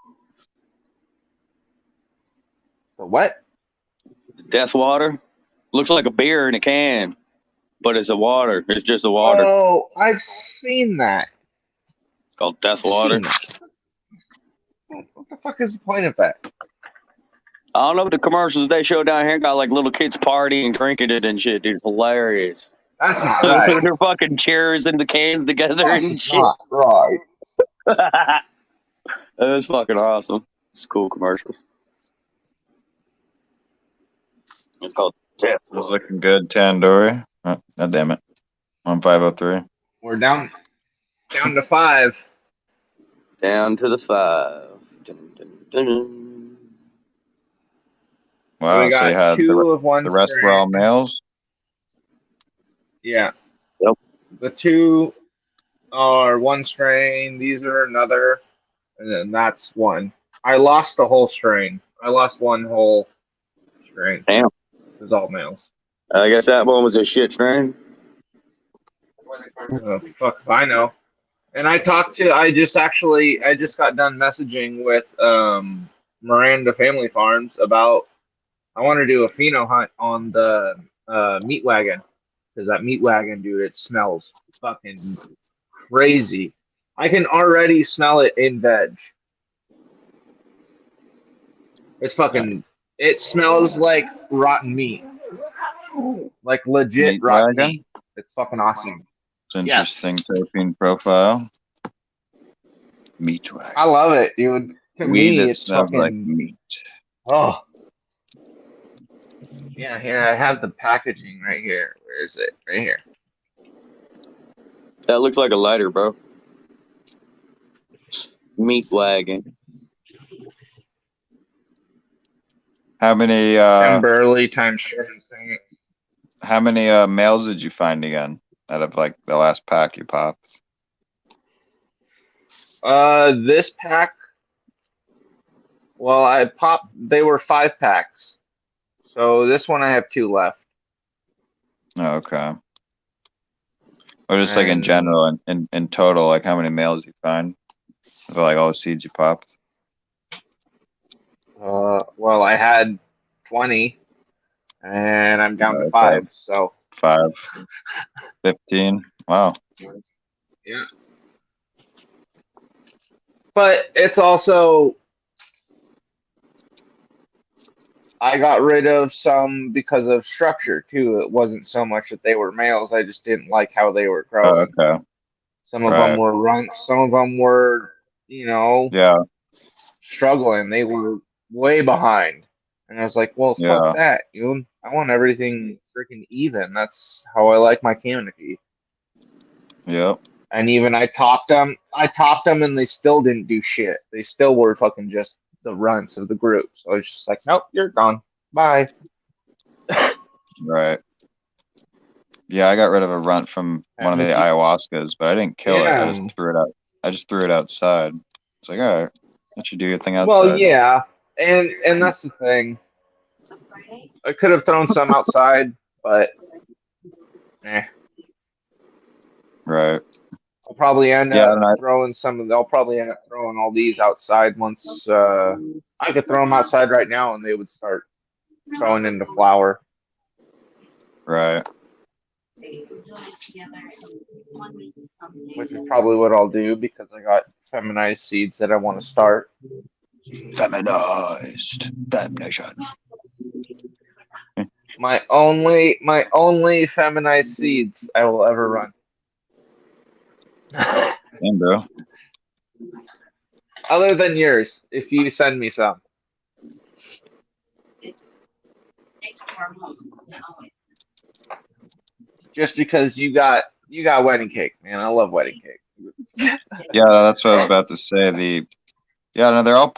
What? Death Water looks like a beer in a can, but it's a water. It's just a water. Oh, I've seen that. It's called Death Water. What the fuck is the point of that? I don't know, but the commercials they show down here got like little kids partying, drinking it and shit. Dude, it's hilarious. That's not right. They're fucking chairs in the cans together That's and shit. not right. It was fucking awesome. It's cool commercials. It's called Death It was Water. looking good, Tandoori. Oh, God damn it. On 503. We're down to 5. Down to the 5. Dun, dun, dun, dun. Wow, We so got you had 2 of one. the rest were all males? Yeah. Yep. The 2 are one strain. These are another, and then that's one. I lost the whole strain. I lost one whole strain. Damn. It was all males. I guess that one was a shit strain. Oh, fuck if I know. And I just got done messaging with Miranda Family Farms about I want to do a pheno hunt on the meat wagon, because that meat wagon, dude, it smells fucking crazy. I can already smell it in veg. It smells like rotten meat. Like legit Meat rotten wagon? meat. It's fucking awesome. It's interesting terpene profile. Meat wagon. I love it, dude. To Weed me, that it's smells fucking like meat. oh. Yeah, here I have the packaging right here. Where is it? Right here. That looks like a lighter, bro. Meat wagon. How many And Burley times shipping. how many males did you find again out of like the last pack you popped? This pack. Well, I popped. They were 5 packs. So this one I have 2 left. Oh, okay. Or just like in And- general, in total, like how many males you find for like all the seeds you popped? Well, I had 20, and I'm down to Okay. 5. So 5:15. Wow. Yeah. But it's also, I got rid of some because of structure too. It wasn't so much that they were males. I just didn't like how they were Oh, growing. okay. Some of them were runts. Some of them were, Yeah. struggling. They were way behind. And I was like, well, fuck Yeah. that. I want everything freaking even. That's how I like my canopy. Yep. And even I topped them and they still didn't do shit. They still were fucking just the runts of the group. So I was just like, nope, you're gone. Bye. Right. Yeah, I got rid of a runt from one of the ayahuascas, but I didn't kill it. I just threw it out. I just threw it outside. It's like, all right, let you do your thing outside. Well, yeah, and that's the thing. I could have thrown some outside, but Right. I'll probably end up throwing they'll probably end up throwing all these outside once I could throw them outside right now and they would start growing into flower. Right. Which is probably what I'll do because I got feminized seeds that I want to start. Feminization. My only feminized seeds I will ever run. Damn, bro. Other than yours, if you send me some. Just because you got wedding cake, man. I love wedding cake. Yeah, that's what I was about to say. They're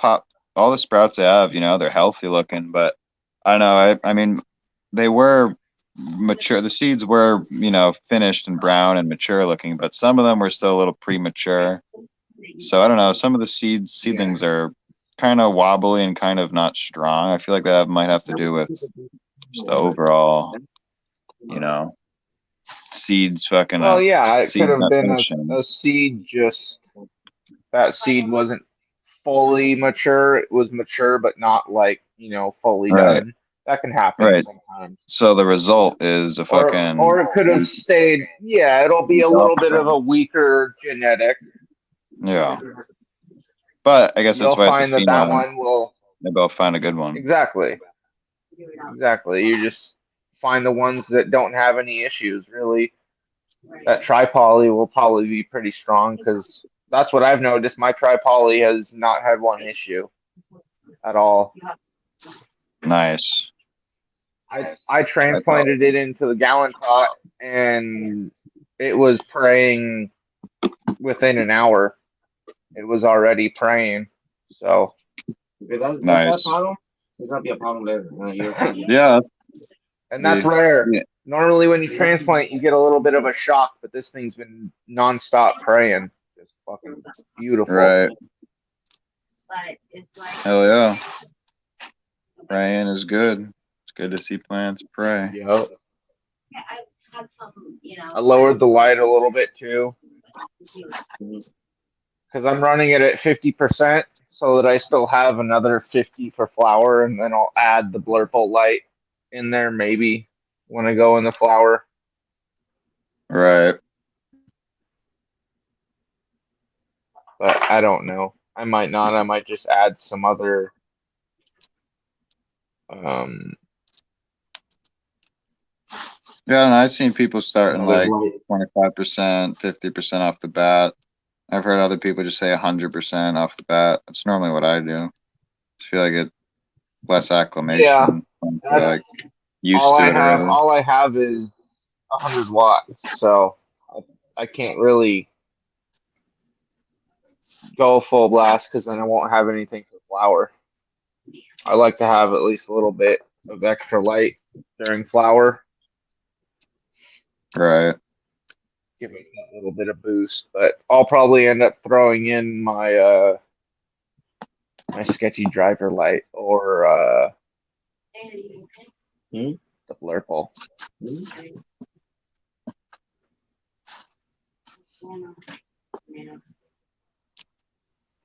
all the sprouts I have, they're healthy looking, but I don't know. I mean, they were mature. The seeds were, finished and brown and mature looking, but some of them were still a little premature. So I don't know. Some of the seedlings are kind of wobbly and kind of not strong. I feel like that might have to do with just the overall, seeds fucking. Well, yeah, it could have been a seed. Just that seed wasn't fully mature. It was mature, but not like fully done. That can happen sometimes. So the result is a fucking. Or it could have stayed. Yeah, it'll be a little bit of a weaker genetic. Yeah. But I guess that's why find that one will. Maybe I'll find a good one. Exactly. You just find the ones that don't have any issues. Really, that tri-poly will probably be pretty strong because that's what I've noticed. My tri-poly has not had one issue at all. Nice. I transplanted it into the gallon pot and it was praying within an hour. It was already praying. So nice. It's not be a problem later. Yeah. And that's rare. Yeah. Normally when you transplant, you get a little bit of a shock, but this thing's been nonstop praying. It's fucking beautiful. Right. Hell yeah. Praying is good. It's good to see plants pray. Yep. I lowered the light a little bit too. Because I'm running it at 50% so that I still have another 50 for flower, and then I'll add the blurple light in there maybe when I go in the flower. Right. But I don't know. I might not. I might just add some other Yeah, and I've seen people starting like 25%, 50% off the bat. I've heard other people just say 100% off the bat. That's normally what I do. I feel like it less acclimation. Yeah, like used to it already. All I have is 100 watts, so I can't really go full blast because then I won't have anything for flower. I like to have at least a little bit of extra light during flower. Right. Give it a little bit of boost, but I'll probably end up throwing in my my sketchy driver light or the blurple.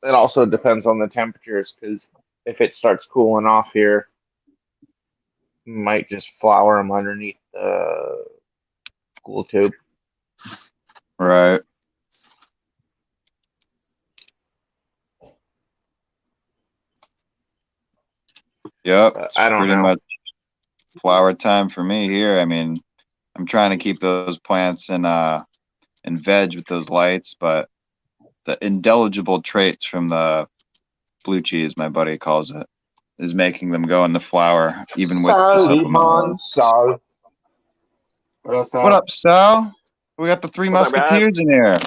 It also depends on the temperatures because if it starts cooling off here, might just flower them underneath the school tube. Right. Yep. I don't pretty know. much flower time for me here. I mean, I'm trying to keep those plants in veg with those lights, but the indelible traits from the blue cheese, my buddy calls it, is making them go in the flower even with the supplement. Sorry. What up, Sal? We got the Three What's up, guys? Musketeers in here.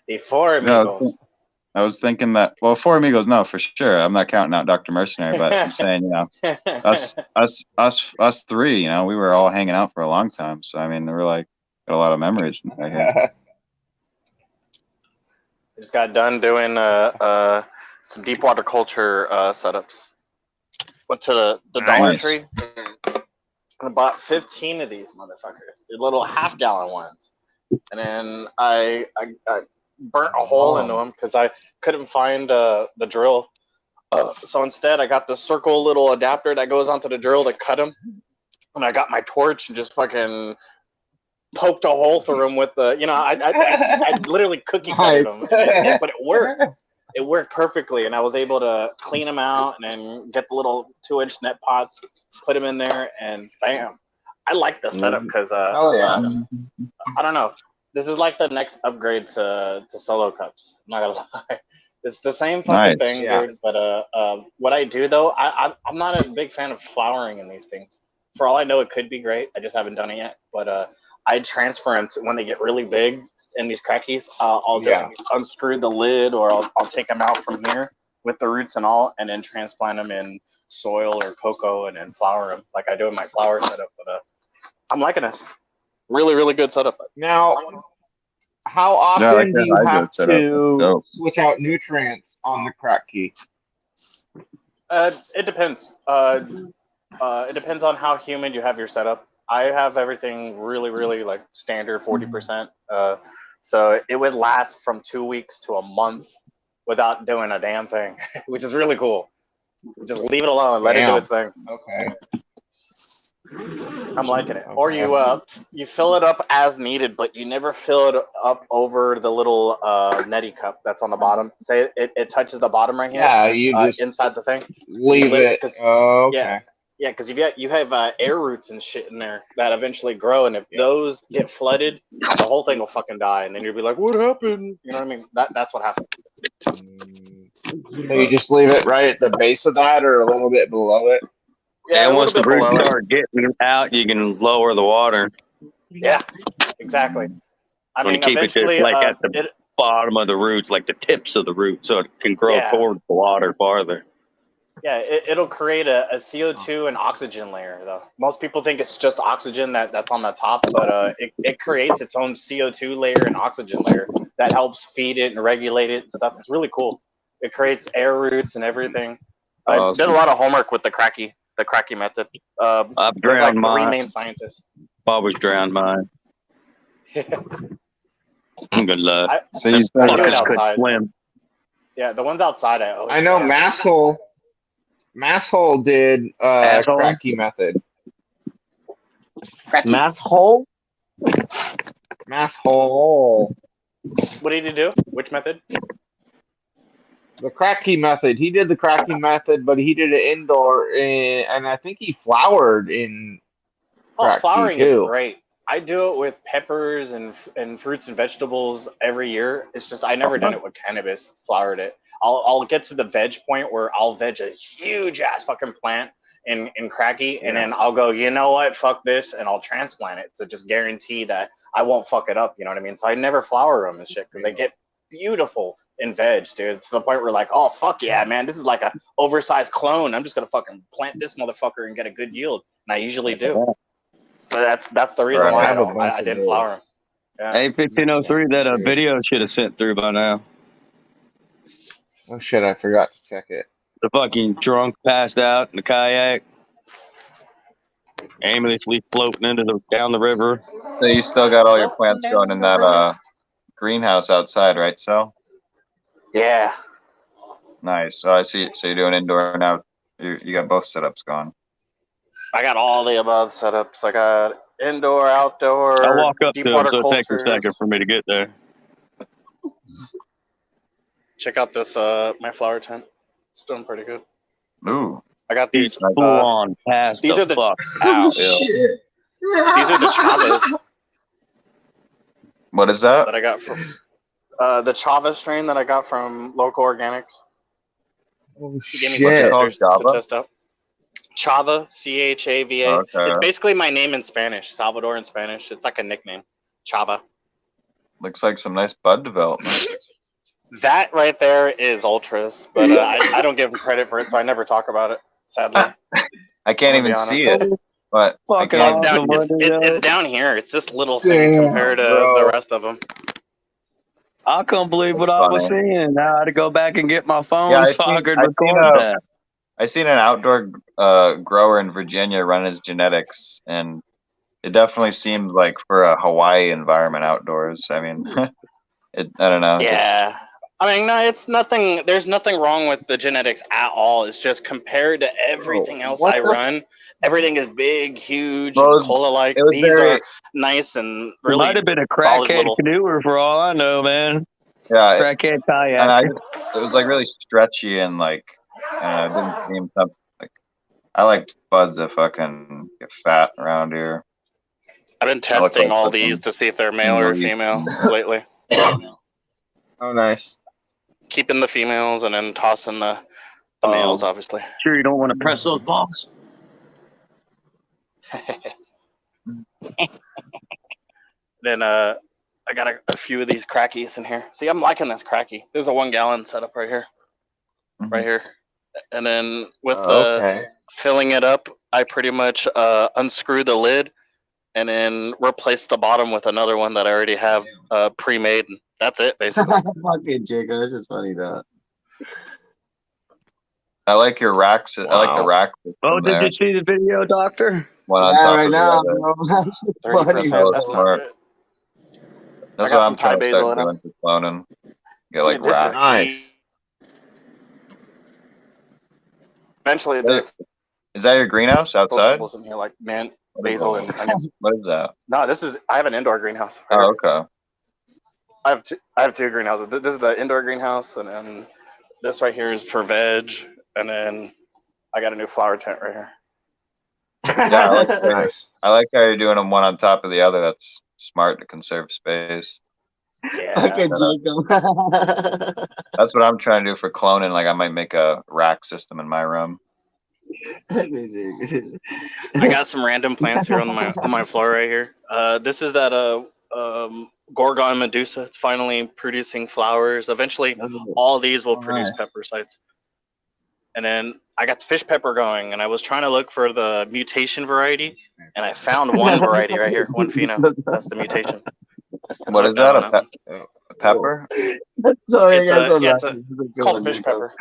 The Four Amigos. I was thinking that, well, Four Amigos, no, for sure. I'm not counting out Dr. Mercenary, but I'm saying, you know, us three, you know, we were all hanging out for a long time. So, I mean, we're like, got a lot of memories right here. Just got done doing some deep water culture setups. Went to the Dollar Nice. Tree and bought 15 of these motherfuckers, the little half-gallon ones. And then I burnt a hole into them because I couldn't find the drill. So instead, I got the circle little adapter that goes onto the drill to cut them. And I got my torch and just fucking poked a hole through them with the, you know, I literally cookie cutted them, but it worked. It worked perfectly, and I was able to clean them out and then get the little 2-inch net pots, put them in there, and bam. I like the setup because Oh yeah. I don't know. This is like the next upgrade to solo cups. I'm not gonna lie. It's the same fucking thing, Yeah. dude. But what I do though, I'm not a big fan of flowering in these things. For all I know, it could be great. I just haven't done it yet. But I transfer them to when they get really big in these crackies. I'll just unscrew the lid, or I'll take them out from here with the roots and all, and then transplant them in soil or cocoa, and then flower them like I do in my flower setup. But I'm liking this. Really, really good setup. Now, how Yeah, often do you I have set up. to Dope. switch out nutrients on the crack key? It depends. It depends on how humid you have your setup. I have everything really, really like standard 40%. So it would last from 2 weeks to a month without doing a damn thing, which is really cool. Just leave it alone, let it do its thing. Okay. I'm liking it. Or you fill it up as needed, but you never fill it up over the little neti cup that's on the bottom. Say it touches the bottom right here. Yeah, you just inside the thing. leave it. Oh, okay. Yeah, because you have air roots and shit in there that eventually grow, and if those get flooded, the whole thing will fucking die, and then you'll be like, "What happened?" You know what I mean? That's what happened. So you just leave it right at the base of that, or a little bit below it. Yeah, and a once the little bit roots below it. start getting out, you can lower the water. Yeah, exactly. I When mean, you keep it just eventually, like at the bottom of the roots, like the tips of the root, so it can grow towards the water farther. Yeah, it'll create a CO2 and oxygen layer, though. Most people think it's just oxygen that's on the top, but it creates its own CO2 layer and oxygen layer that helps feed it and regulate it and stuff. It's really cool. It creates air roots and everything. I did a lot of homework with the cracky method. I've there's like drowned 3 mine. main scientists. Bob was drowned mine. Good luck. So you I do it Fuckers could outside. swim. Yeah, the ones outside I always I know Masshole did Asshole? cracky method. Mass hole? Masshole. What did you do? Which method? The cracky method. He did the cracky method, but he did it indoor, and I think he flowered in cracky Flowering too. is great. I do it with peppers and fruits and vegetables every year. It's just I never done it with cannabis. Flowered it. I'll get to the veg point where I'll veg a huge ass fucking plant in cracky, and then I'll go, you know what, fuck this, and I'll transplant it to just guarantee that I won't fuck it up. You know what I mean? So I never flower them and shit because they get beautiful in veg, dude. To the point where like, oh fuck yeah, man, this is like a oversized clone. I'm just gonna fucking plant this motherfucker and get a good yield, and I usually do. So that's the reason why I didn't flower them. Yeah. Hey, 1503, that video should have sent through by now. Oh shit, I forgot to check it. The fucking drunk passed out in the kayak, aimlessly floating down the river. So you still got all your plants going in that greenhouse outside, right, Sal? Yeah. Nice. So I see. So you're doing indoor now. You got both setups going. I got all the above setups. I got indoor, outdoor, I'll walk up deep to him, water so it takes a cultures. second for me to get there. Check out this my flower tent. It's doing pretty good. Ooh. I got He's these. full on passed These the are the fuck out. Shit. These are the Chavas What is that? that I got from the Chava strain that I got from Local Organics. Oh, He gave me shit. some Called testers to Java? test out. Chava, Chava. Okay. It's basically my name in Spanish, Salvador in Spanish. It's like a nickname, Chava. Looks like some nice bud development. That right there is Ultras, but I don't give him credit for it, so I never talk about it, sadly. I can't I'm gonna even be see honest. it, but I Fucking Well, can't. awesome. it's down here. It's this little thing Damn, compared to bro. the rest of them. I couldn't believe what I was Funny. seeing. Now I had to go back and get my phone Yeah, so I could I record that. seen an outdoor grower in Virginia run his genetics, and it definitely seemed like for a Hawaii environment outdoors. I mean, I don't know. Yeah. I mean, no, it's nothing. There's nothing wrong with the genetics at all. It's just compared to everything else what I the- run, everything is big, huge, Well, and cola-like. it was These very- are nice and It might really have been a solid crackhead little. canoer for all I know, man. Yeah, Crackhead and kayak. it was like really stretchy and like I don't know, it didn't seem something like. I like buds that fucking get fat around here. I've been I look testing like all fucking these to see if they're male or English. female lately. Oh, nice. Keeping the females and then tossing the males, obviously. Sure you don't want to press those balls? Then I got a few of these crackies in here. See, I'm liking this cracky. There's a 1 gallon setup right here. Mhm. Right here. And then with Okay. filling it up, I pretty much unscrew the lid and then replace the bottom with another one that I already have pre-made. And that's it, basically. Fucking Jacob, that's just funny though. I like your racks. I like the Wow. rack. Oh, system did there. you see the video, Doctor? One on Yeah, top right of now, the other. bro. That's just 30%. funny, bro. That's bro. not Smart. good. That's got what some I'm trying Thai to basil start in doing for cloning. Get like Dude, this is racks. Nice. Eventually, this Is that your greenhouse outside? vegetables in here like mint, basil, and onions. What is that? No, this is. I have an indoor greenhouse. Oh, okay. I have two greenhouses. This is the indoor greenhouse, and then this right here is for veg, and then I got a new flower tent right here. Yeah, I like that. Nice. I like how you're doing them one on top of the other. That's smart to conserve space. Yeah. Fucking Jacob. That's what I'm trying to do for cloning. Like I might make a rack system in my room. I got some random plants here on my floor right here. This is that Gorgon Medusa. It's finally producing flowers. Eventually, all these will produce Nice. pepper sites. And then I got the fish pepper going, and I was trying to look for the mutation variety, and I found one variety right here, one pheno. That's the mutation. What is that? A pepper? Sorry, It's guys, a- I'm yeah, it's laughing. It's called fish pepper.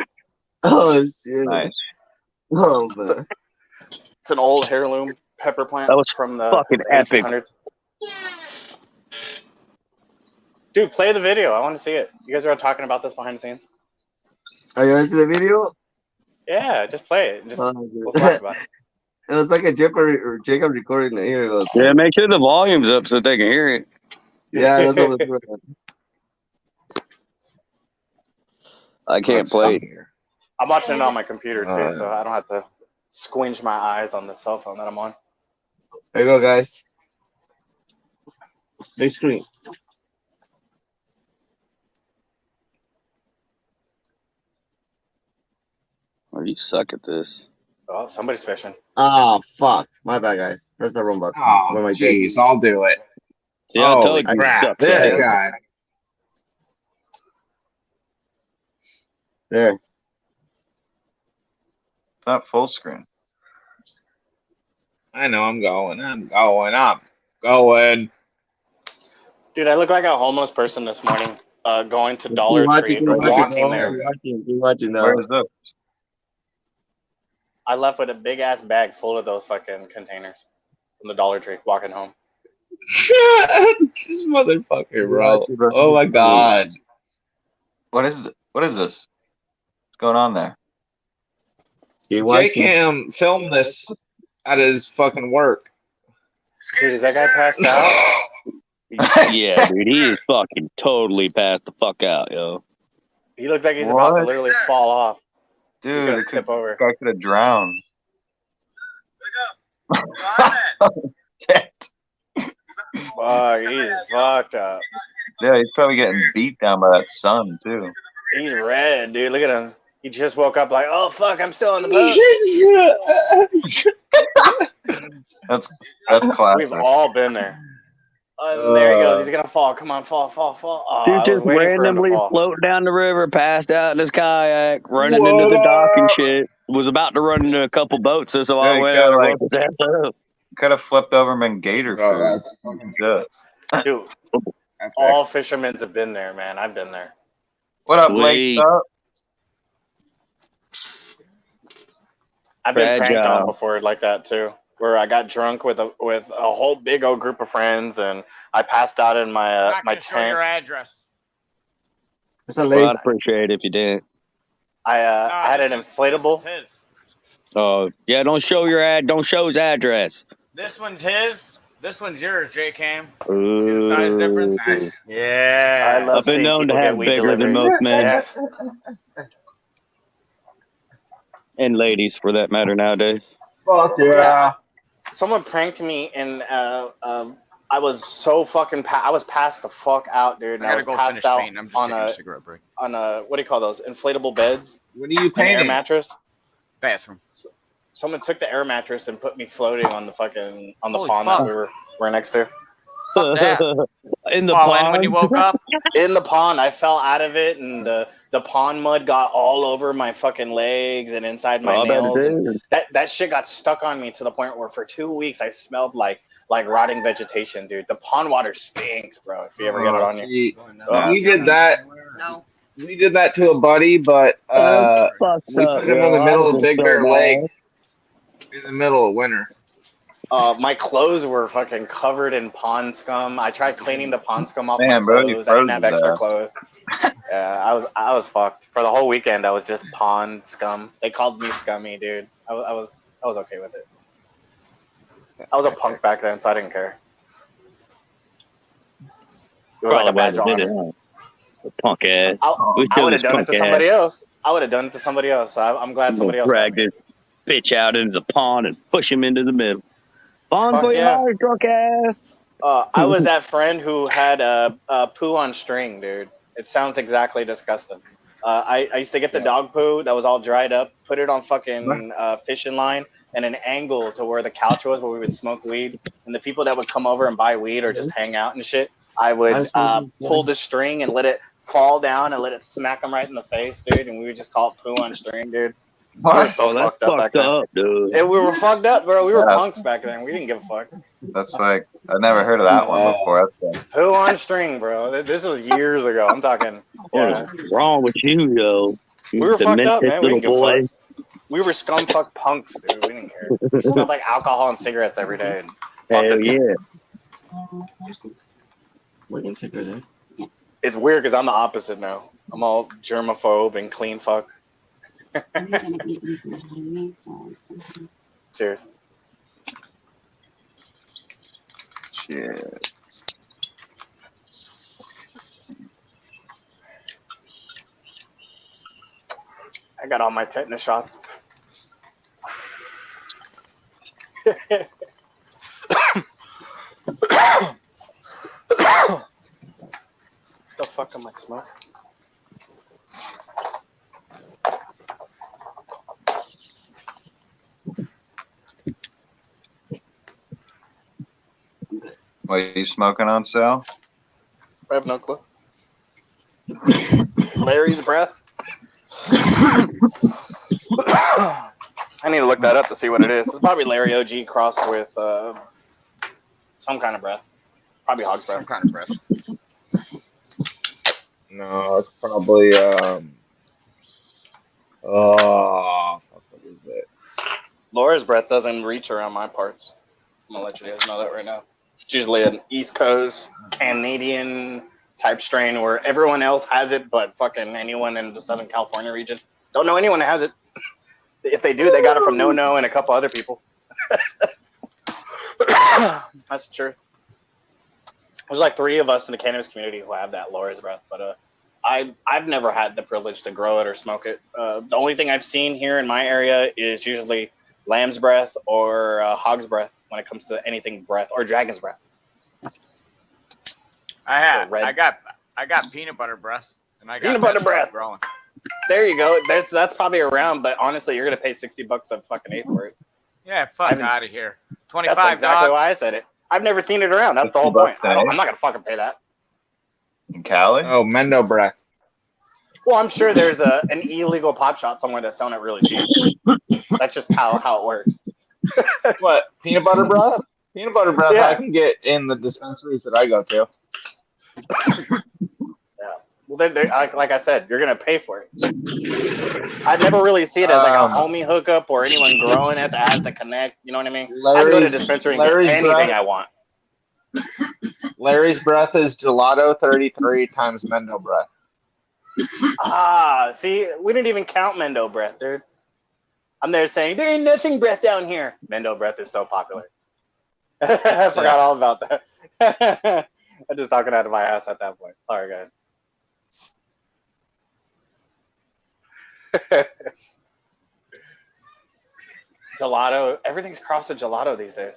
Oh shit! Nice. Oh man. It's an old heirloom pepper plant. That was from the fucking epic. 1800s. Dude, play the video. I want to see it. You guys are talking about this behind the scenes. Are you gonna see the video? Yeah, just play it. Just Oh, we'll talk about it. it was like a Jacob recording it. Here it goes. Yeah, make sure the volume's up so they can hear it. Yeah, that's what we're doing. I can't play it. I'm watching it on my computer too, Oh, so I don't have to squinch my eyes on the cell phone that I'm on. There you go, guys. Big screen. Oh, you suck at this. Oh, somebody's fishing. Ah, fuck. My bad, guys. Press the wrong button. Oh, Where am I doing? jeez, I'll do it. Yeah, I told Holy you. crap, Suck this at it. guy. There. It's not full screen. I know I'm going. Going. Dude, I look like a homeless person this morning, going to Dollar Tree, walking there. Keep watching now. Where is this? I left with a big ass bag full of those fucking containers from the Dollar Tree, walking home. This motherfucker, bro. Oh my god. What is it? What is this? What's going on there? Keep watching. J-Cam, film this. at his fucking work. Dude, is that guy passed out? Yeah, dude, he is fucking totally passed the fuck out, yo. He looks like he's about to What? literally fall off. He's Dude, gonna it tip over. guy could have drowned. Fuck, he's fucked up. Yeah, he's probably getting beat down by that sun too. He's red, dude. Look at him. He just woke up like, oh fuck, I'm still on the boat. That's We've classic. all been there. There he goes. He's gonna fall. Come on, fall. Oh, I Dude was just waiting for him to randomly fall. floating down the river, passed out in his kayak, running into the dock and shit. Was about to run into a couple boats, so I Yeah, he went kinda out and like- woke his ass up. Could have flipped over and been gator Oh, food. that's fucking Shit. Dude, That's all fishermen have been there, man. I've been there. What up, Sweet. Blake? Up? I've been pranked Fragile. on before like that too, where I got drunk with a whole big old group of friends, and I passed out in my I'm my not gonna show your tent. address. It's a Well, lace. I'd appreciate it if you didn't. I had an inflatable. This one's his. Oh, yeah, don't show his address. This one's his. This one's yours, J-Cam. Ooh. Size difference. I Yeah. love I've been seeing known to people get have weed bigger than delivery. most men Yes. and ladies, for that matter, nowadays. Fuck yeah. Someone pranked me, and I was so fucking I was passed the fuck out, dude. And I I, gotta was go passed finish out painting. I'm just on taking a a cigarette break. what do you call those inflatable beds? What are you An air painting? mattress. Bathroom. Someone took the air mattress and put me floating on the fucking Holy pond fuck. that we were next to. Fuck that. In the Fall in pond. when you woke up. In the pond, I fell out of it, and the pond mud got all over my fucking legs and inside my Oh, I bet nails. it And is. that shit got stuck on me to the point where for 2 weeks I smelled like rotting vegetation, dude. The pond water stinks, bro. If you ever get it on you. We did that. No. We did that to a buddy, but Fucked we up, put him yo. in the middle of I Big was Bear so Lake mad. in the middle of winter. My clothes were fucking covered in pond scum. I tried cleaning the pond scum off Man, my bro, you clothes. I didn't have frozen extra there. clothes. Yeah, I was fucked for the whole weekend. I was just pond scum. They called me scummy, dude. I was okay with it. I was a punk back then, so I didn't care. It was like a badge of Probably did honor. it, huh? The punk ass. We I showed would this have done it punk to somebody ass. else. I would have done it to somebody else. So I'm glad somebody else. Drag this bitch out into the pond and push him into the middle. Pond Fuck for your yeah. life, drunk ass. I was that friend who had a poo on string, dude. It sounds exactly disgusting. I used to get the dog poo that was all dried up, put it on fucking fishing line, and an angle to where the couch was where we would smoke weed. And the people that would come over and buy weed or just hang out and shit, I would pull the string and let it fall down and let it smack them right in the face, dude. And we would just call it poo on string, dude. We were so Oh, that's fucked up back fucked then. up, dude. Yeah, we were fucked up, bro. We were Yeah. punks back then. We didn't give a fuck. That's like I never heard of that one before. That's like, Poo on string, bro. This was years ago. I'm talking. Yeah. What is wrong with you, yo? We were fucked up, Demented man. We little didn't give boy. a fuck. We were scumfuck punks, dude. We didn't care. We smelled like alcohol and cigarettes every day. And Hell yeah. We can take it. it's weird because I'm the opposite now. I'm all germaphobe and clean fuck. Cheers. shit. I got all my tetanus shots. The fuck am I smoking? What are you smoking on, Sal? I have no clue. Larry's breath. I need to look that up to see what it is. It's probably Larry OG crossed with some kind of breath. Probably hog's breath. Some kind of breath. No, it's probably oh, fuck, what is it? Laura's breath doesn't reach around my parts. I'm gonna let you guys know that right now. It's usually an East Coast Canadian type strain where everyone else has it, but fucking anyone in the Southern California region don't know anyone that has it. If they do, they got it from No and a couple other people. That's true. There's like 3 of us in the cannabis community who have that Laura's breath, but I've never had the privilege to grow it or smoke it. The only thing I've seen here in my area is usually lamb's breath or hog's breath when it comes to anything breath, or dragon's breath. I got peanut butter breath, and I got Peanut butter breath. growing. There you go. That's probably around, but honestly, you're gonna pay $60 a fucking eighth for it. Yeah, fuck out of here. 25. That's exactly why I said it. I've never seen it around. That's the whole point. I'm not gonna fucking pay that. In Cali? Oh, Mendo breath. Well, I'm sure there's an illegal pot shop somewhere that's selling it really cheap. That's just how it works. What? Peanut butter breath? Peanut butter breath Yeah. I can get in the dispensaries that I go to. Well, then, like I said, you're gonna pay for it. I never really see it as like a homie hookup or anyone growing it that has to connect. You know what I mean? I go to dispensary and get anything breath. I want. Larry's breath is gelato 33 times Mendo breath. Ah, see, we didn't even count Mendo breath, dude. I'm there saying there ain't nothing breath down here. Mendo breath is so popular. I forgot all about that. I'm just talking out of my ass at that point. Sorry, guys. Gelato, everything's crossed with gelato these days.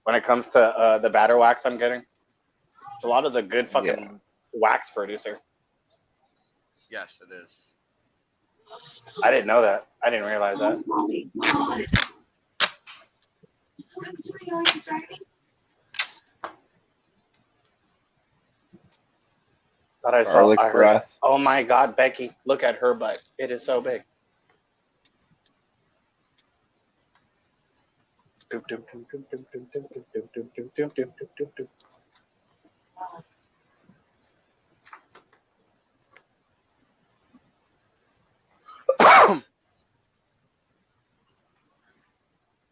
When it comes to the batter wax I'm getting, gelato's a good fucking wax producer. Yes, it is. I didn't know that. I didn't realize that. Thought I saw. Garlic I heard, breath. oh my God, Becky! Look at her butt. It is so big. I was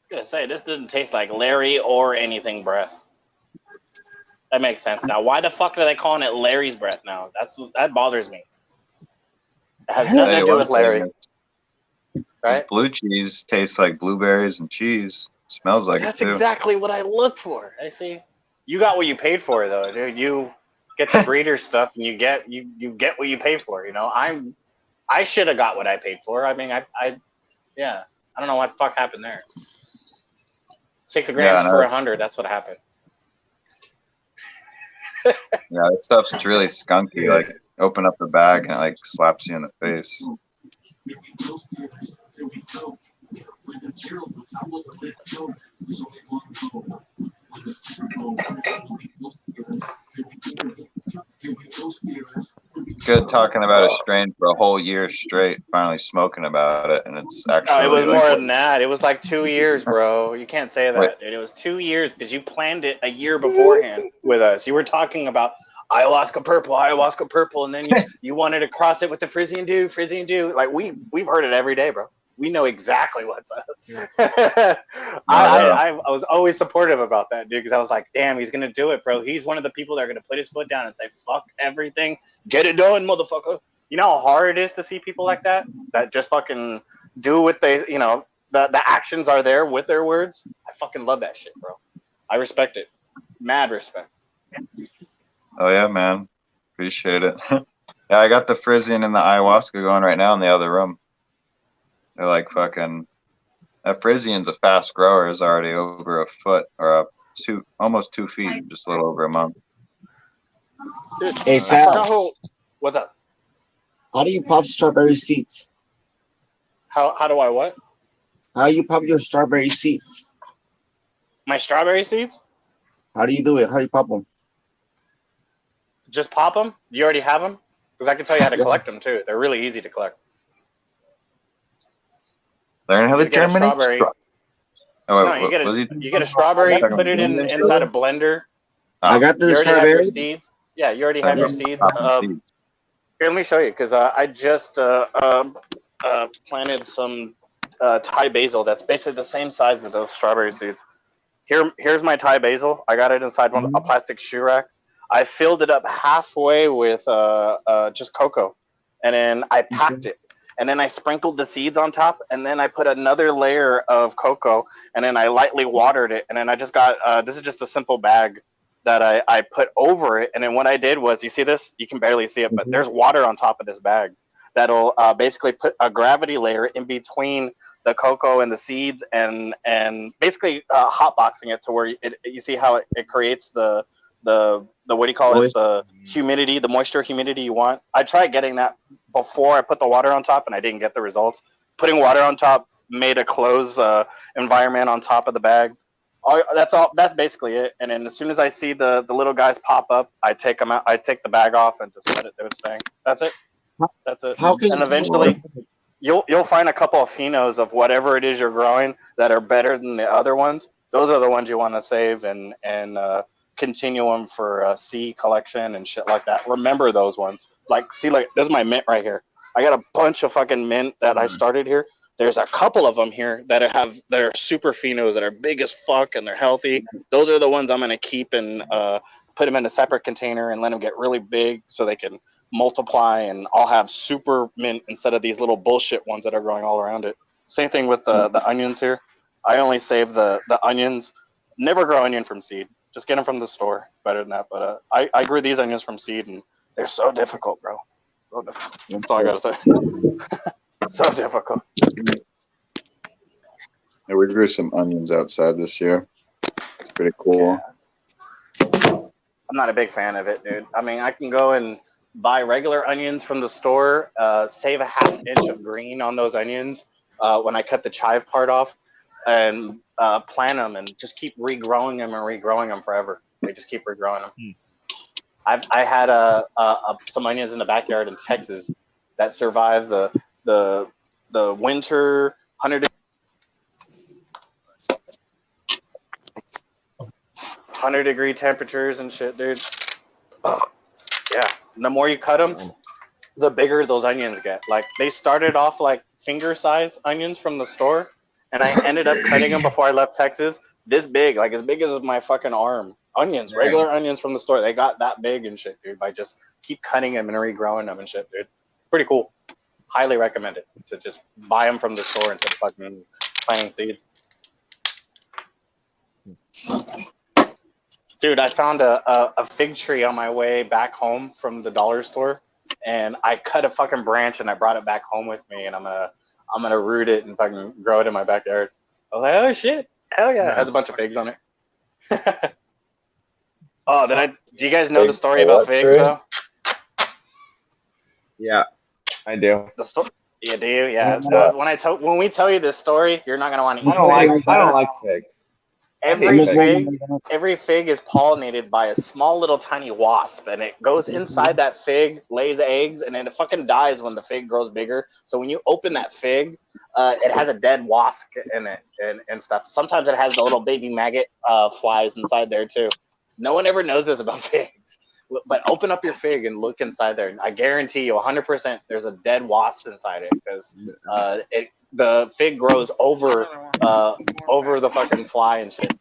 gonna say this doesn't taste like Larry or anything breath. That makes sense now. Why the fuck are they calling it Larry's breath now? That bothers me. It has nothing to do with Larry. Right? Blue cheese tastes like blueberries and cheese. Smells like That's it too. exactly what I look for. I see. You got what you paid for, though, dude. You get the breeder stuff, and you get what you pay for. You know, I should have got what I paid for. I mean, I don't know what the fuck happened there. 6 grams for 100. That's what happened. Yeah, that stuff's really skunky. Like, open up the bag and it like slaps you in the face. Good talking about a strain for a whole year straight, finally smoking about it, and it's actually. No, it was more than that. It was like 2 years, bro. You can't say that, dude. It was 2 years because you planned it a year beforehand with us. You were talking about ayahuasca purple, and then you wanted to cross it with the Frisian Dew. Like we've heard it every day, bro. We know exactly what's up. I was always supportive about that, dude, because I was like, damn, he's gonna do it, bro. He's one of the people that are gonna put his foot down and say, fuck everything, get it done, motherfucker. You know how hard it is to see people like that just fucking do what they, you know, the actions are there with their words. I fucking love that shit, bro. I respect it. Mad respect. Oh yeah, man. Appreciate it. Yeah, I got the Frisian and the ayahuasca going right now in the other room. They're like fucking. That Frisian's a fast grower. Is already over a foot or almost 2 feet, just a little over a month. Dude, Hey, Sal. What's up? How do you pop strawberry seeds? How do I what? How you pop your strawberry seeds? My strawberry seeds? How do you do it? How do you pop them? Just pop them? You already have them? Because I can tell you how to collect them too. They're really easy to collect. Learn how to You get a strawberry. Oh, No, you get a strawberry, put it inside a blender. I got the You already have your strawberry. seeds. Yeah, you already have your seeds. seeds. Here, let me show you, because I just planted some Thai basil that's basically the same size as those strawberry seeds. Here's my Thai basil. I got it inside a plastic shoe rack. I filled it up halfway with just cocoa, and then I packed it. and then I sprinkled the seeds on top, and then I put another layer of cocoa, and then I lightly watered it, and then I just got this is just a simple bag that I put over it, and then what I did was, you see this? You can barely see it, but there's water on top of this bag that'll basically put a gravity layer in between the cocoa and the seeds, and basically hotboxing it to where you see how it creates the what do you call it? The humidity, the moisture humidity you want. I tried getting that before I put the water on top, and I didn't get the results. Putting water on top made a closed environment on top of the bag. That's all. That's basically it. And then as soon as I see the little guys pop up, I take them out. I take the bag off and just let it do its thing. That's it. That's it. And eventually, you'll find a couple of phenos of whatever it is you're growing that are better than the other ones. Those are the ones you want to save and continue them for seed collection and shit like that. Remember those ones. Like, see, like this is my mint right here. I got a bunch of fucking mint that I started here. There's a couple of them here that are super phenos that are big as fuck and they're healthy. Those are the ones I'm gonna keep and put them in a separate container and let them get really big so they can multiply, and I'll have super mint instead of these little bullshit ones that are growing all around it. Same thing with the onions here. I only save the onions. Never grow onion from seed. Just get them from the store. It's better than that. But I grew these onions from seed, and they're so difficult, bro. So difficult. That's all I gotta say. So difficult. Yeah, we grew some onions outside this year. It's pretty cool. I'm not a big fan of it, dude. I mean, I can go and buy regular onions from the store, save a half inch of green on those onions when I cut the chive part off, and plant them and just keep regrowing them forever. They just keep regrowing them. I had some onions in the backyard in Texas that survived the winter 100-degree temperatures and shit, dude. Oh, yeah. And the more you cut them, the bigger those onions get. Like, they started off like finger-size onions from the store, and I ended up cutting them before I left Texas this big, like as big as my fucking arm. Onions, regular onions from the store. They got that big and shit, dude, by just keep cutting them and regrowing them and shit, dude. Pretty cool. Highly recommend it to just buy them from the store instead of fucking planting seeds. Dude, I found a fig tree on my way back home from the dollar store, and I cut a fucking branch and I brought it back home with me, and I'm gonna root it and fucking grow it in my backyard. I was like, oh shit, hell yeah! It has a bunch of figs on it. Oh, do you guys know the story about figs though? Yeah, I do. The story? You do? Yeah. When we tell you this story, you're not gonna want to eat. I don't like figs. Every fig is pollinated by a small little tiny wasp, and it goes inside that fig, lays eggs, and then it fucking dies when the fig grows bigger. So when you open that fig, it has a dead wasp in it and stuff. Sometimes it has the little baby maggot flies inside there too. No one ever knows this about figs. But open up your fig and look inside there. I guarantee you 100% there's a dead wasp inside it, because the fig grows over the fucking fly and shit.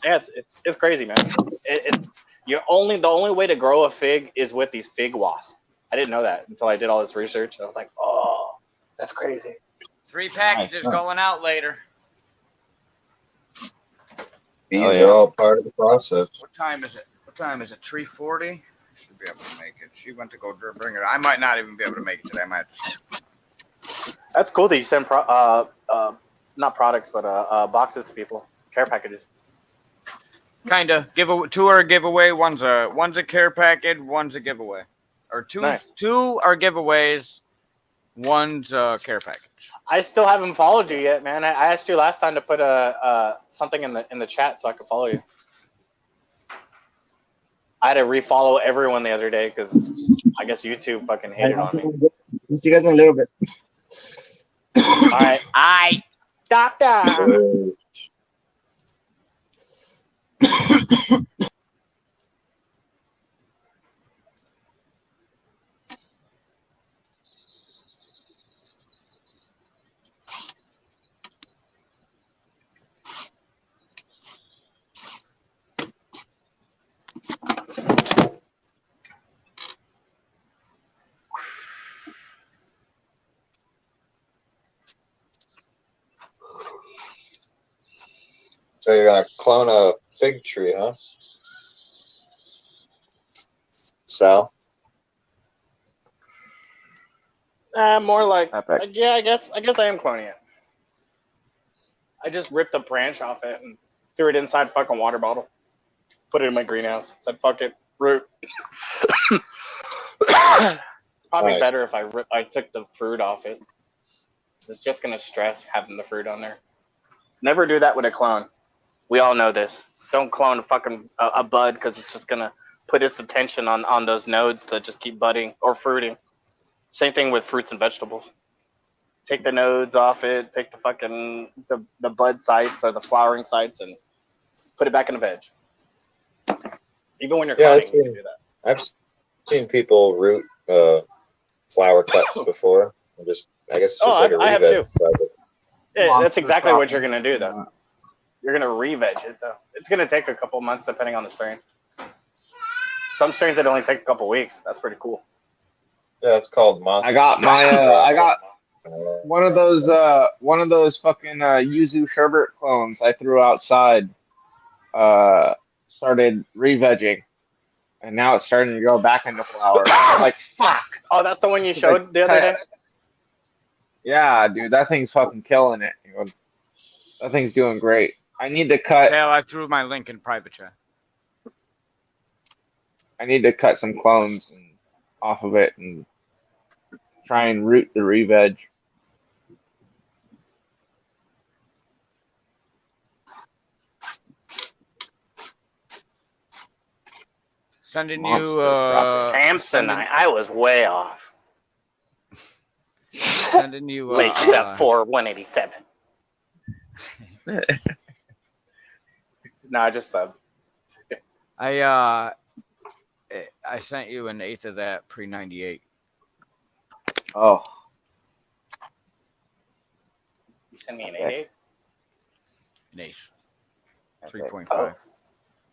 Yeah, it's crazy, man. The only way to grow a fig is with these fig wasps. I didn't know that until I did all this research. I was like, oh, that's crazy. 3 packages going out later. These are all part of the process. What time is it? 3:40? Should be able to make it. She went to go bring it. I might not even be able to make it today. I might just... That's cool that you send not products, but boxes to people, care packages. Kinda. Two are a giveaway. One's a care package. One's a giveaway. Or two are giveaways. One's a care package. I still haven't followed you yet, man. I asked you last time to put something in the chat so I could follow you. I had to refollow everyone the other day because I guess YouTube fucking hated on me. See you guys in a little bit. All right. Doctor. So you're gonna clone a fig tree, huh? Sal? More like, Epic. yeah, I guess I am cloning it. I just ripped a branch off it and threw it inside fucking water bottle. Put it in my greenhouse. Said, fuck it, root. It's probably Nice. better if I took the fruit off it. It's just gonna stress having the fruit on there. Never do that with a clone. We all know this. Don't clone a bud because it's just gonna put its attention on those nodes that just keep budding or fruiting. Same thing with fruits and vegetables. Take the nodes off it. Take the fucking the bud sites or the flowering sites and put it back in the veg. Even when you're cloning, you can do that. I've seen people root flower cups before. I guess it's just like a I have re-veg too. project. Yeah, that's exactly what you're gonna do though. You're gonna re-veg it though. It's gonna take a couple months depending on the strain. Some strains that only take a couple weeks. That's pretty cool. Yeah, it's called moth. I got one of those fucking yuzu sherbet clones I threw outside. Started re-vegging, and now it's starting to go back into flower. Like fuck. Oh, that's the one you showed the other day? Yeah, dude, that thing's fucking killing it. That thing's doing great. I need to cut. Tail, I threw my link in private chat. I need to cut some clones off of it and try and root the re-veg. Sending Monster you Samsonite. I was way off. sending you Late step 4, 187. No, just I sent you an eighth of that pre-98. Oh, you send me an 88. An eighth. okay. 3.5. Oh.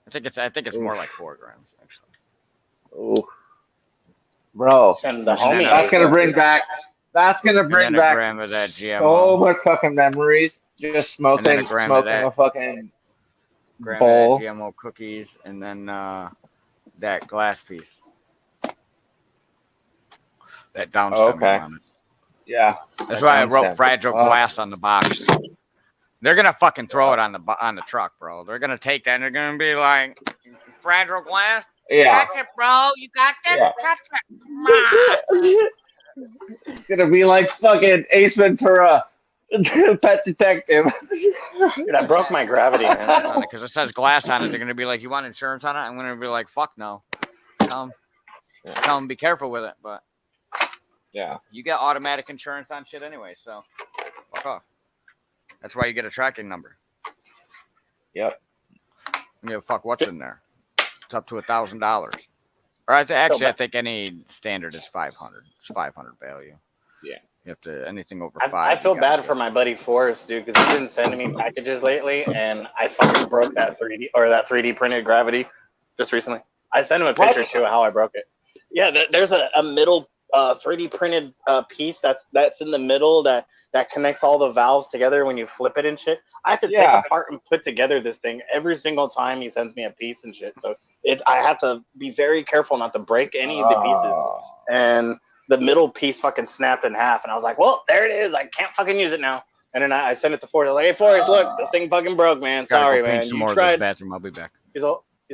I think it's more like 4 grams actually. Oh, bro, Send the And then homie. that's gonna bring back. That's gonna bring And then a back gram of that GMO. so much fucking memories. Just And then smoking a gram of that. a fucking gram bowl. of that GMO cookies, and then that glass piece. That downstem. Oh, okay. On it. Yeah. That's that why I downstem. wrote fragile Oh. glass on the box. They're gonna fucking throw it on the truck, bro. They're gonna take that and they're gonna be like, fragile glass. Yeah. Got it, bro. You got that? Yeah. Gotcha. It's gonna be like fucking Ace Ventura, Pet Detective. Dude, I broke my gravity, man. Because it says glass on it. They're gonna be like, you want insurance on it? I'm gonna be like, fuck no. Tell them be careful with it. But Yeah. you get automatic insurance on shit anyway, so fuck off. That's why you get a tracking number. Yep. I don't give a fuck what's in there. It's up to $1,000. Or I think any standard is 500. It's 500 value. Yeah. You have to anything over I 5. feel you gotta bad get. for my buddy Forrest, dude, because he's been sending me packages lately, and I fucking broke that 3D printed gravity just recently. I sent him a picture too of how I broke it. Yeah, there's a middle 3D printed piece that's in the middle that connects all the valves together when you flip it and shit. I have to take apart and put together this thing every single time he sends me a piece and shit. So I have to be very careful not to break any of the pieces. And the middle piece fucking snapped in half, and I was like, well, there it is. I can't fucking use it now. And then I sent it to Forrest. Like, hey, Forrest, look, this thing fucking broke, man. Gotta Sorry, go paint man. some You more of tried. this bathroom. I'll be back.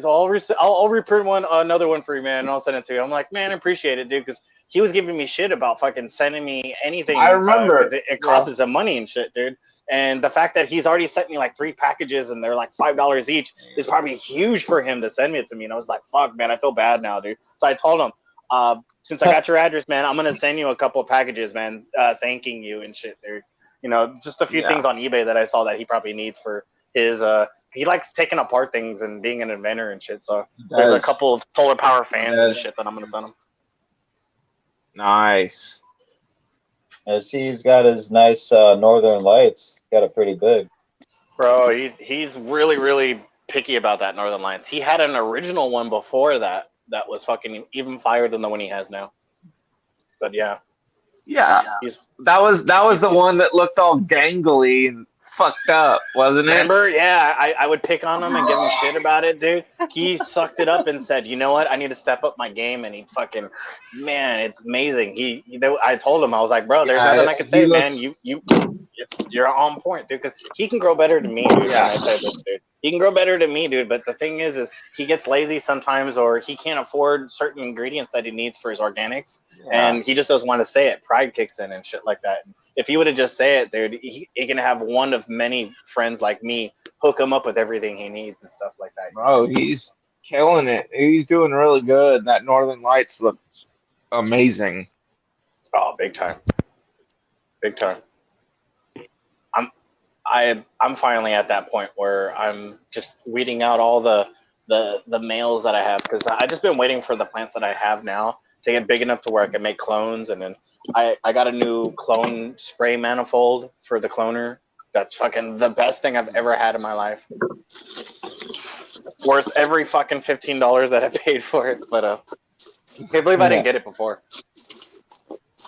I'll reprint another one for you, man, and I'll send it to you. I'm like, man, I appreciate it, dude, because he was giving me shit about fucking sending me anything. I remember. It costs some money and shit, dude. And the fact that he's already sent me like 3 packages and they're like $5 each is probably huge for him to send it to me. And I was like, fuck, man, I feel bad now, dude. So I told him, since I got your address, man, I'm gonna send you a couple of packages, man, thanking you and shit, dude. You know, just a few things on eBay that I saw that he probably needs for his he likes taking apart things and being an inventor and shit. So there's a couple of solar power fans and shit that I'm gonna send him. Nice. I see he's got his nice Northern Lights. Got it pretty big. Bro, he's really, really picky about that Northern Lights. He had an original one before that was fucking even fire than the one he has now. But yeah. Yeah. That was the one that looked all gangly and fucked up, wasn't it? Remember? Yeah, I would pick on him and give him shit about it, dude. He sucked it up and said, "You know what? I need to step up my game." And he fucking, man, it's amazing. I told him, I was like, "Bro, there's nothing I can say, man. You're on point, dude. Because he can grow better than me, dude. Yeah, I said this, dude. He can grow better than me, dude. But the thing is he gets lazy sometimes, or he can't afford certain ingredients that he needs for his organics, and he just doesn't want to say it. Pride kicks in and shit like that. If he would have just say it, dude, he can have one of many friends like me hook him up with everything he needs and stuff like that. Bro, he's killing it. He's doing really good. That Northern Lights looks amazing. Oh, big time. Big time. I'm finally at that point where I'm just weeding out all the males that I have, because I just been waiting for the plants that I have now to get big enough to where I can make clones. And then I got a new clone spray manifold for the cloner. That's fucking the best thing I've ever had in my life. Worth every fucking $15 that I paid for it. But I can't believe I didn't get it before.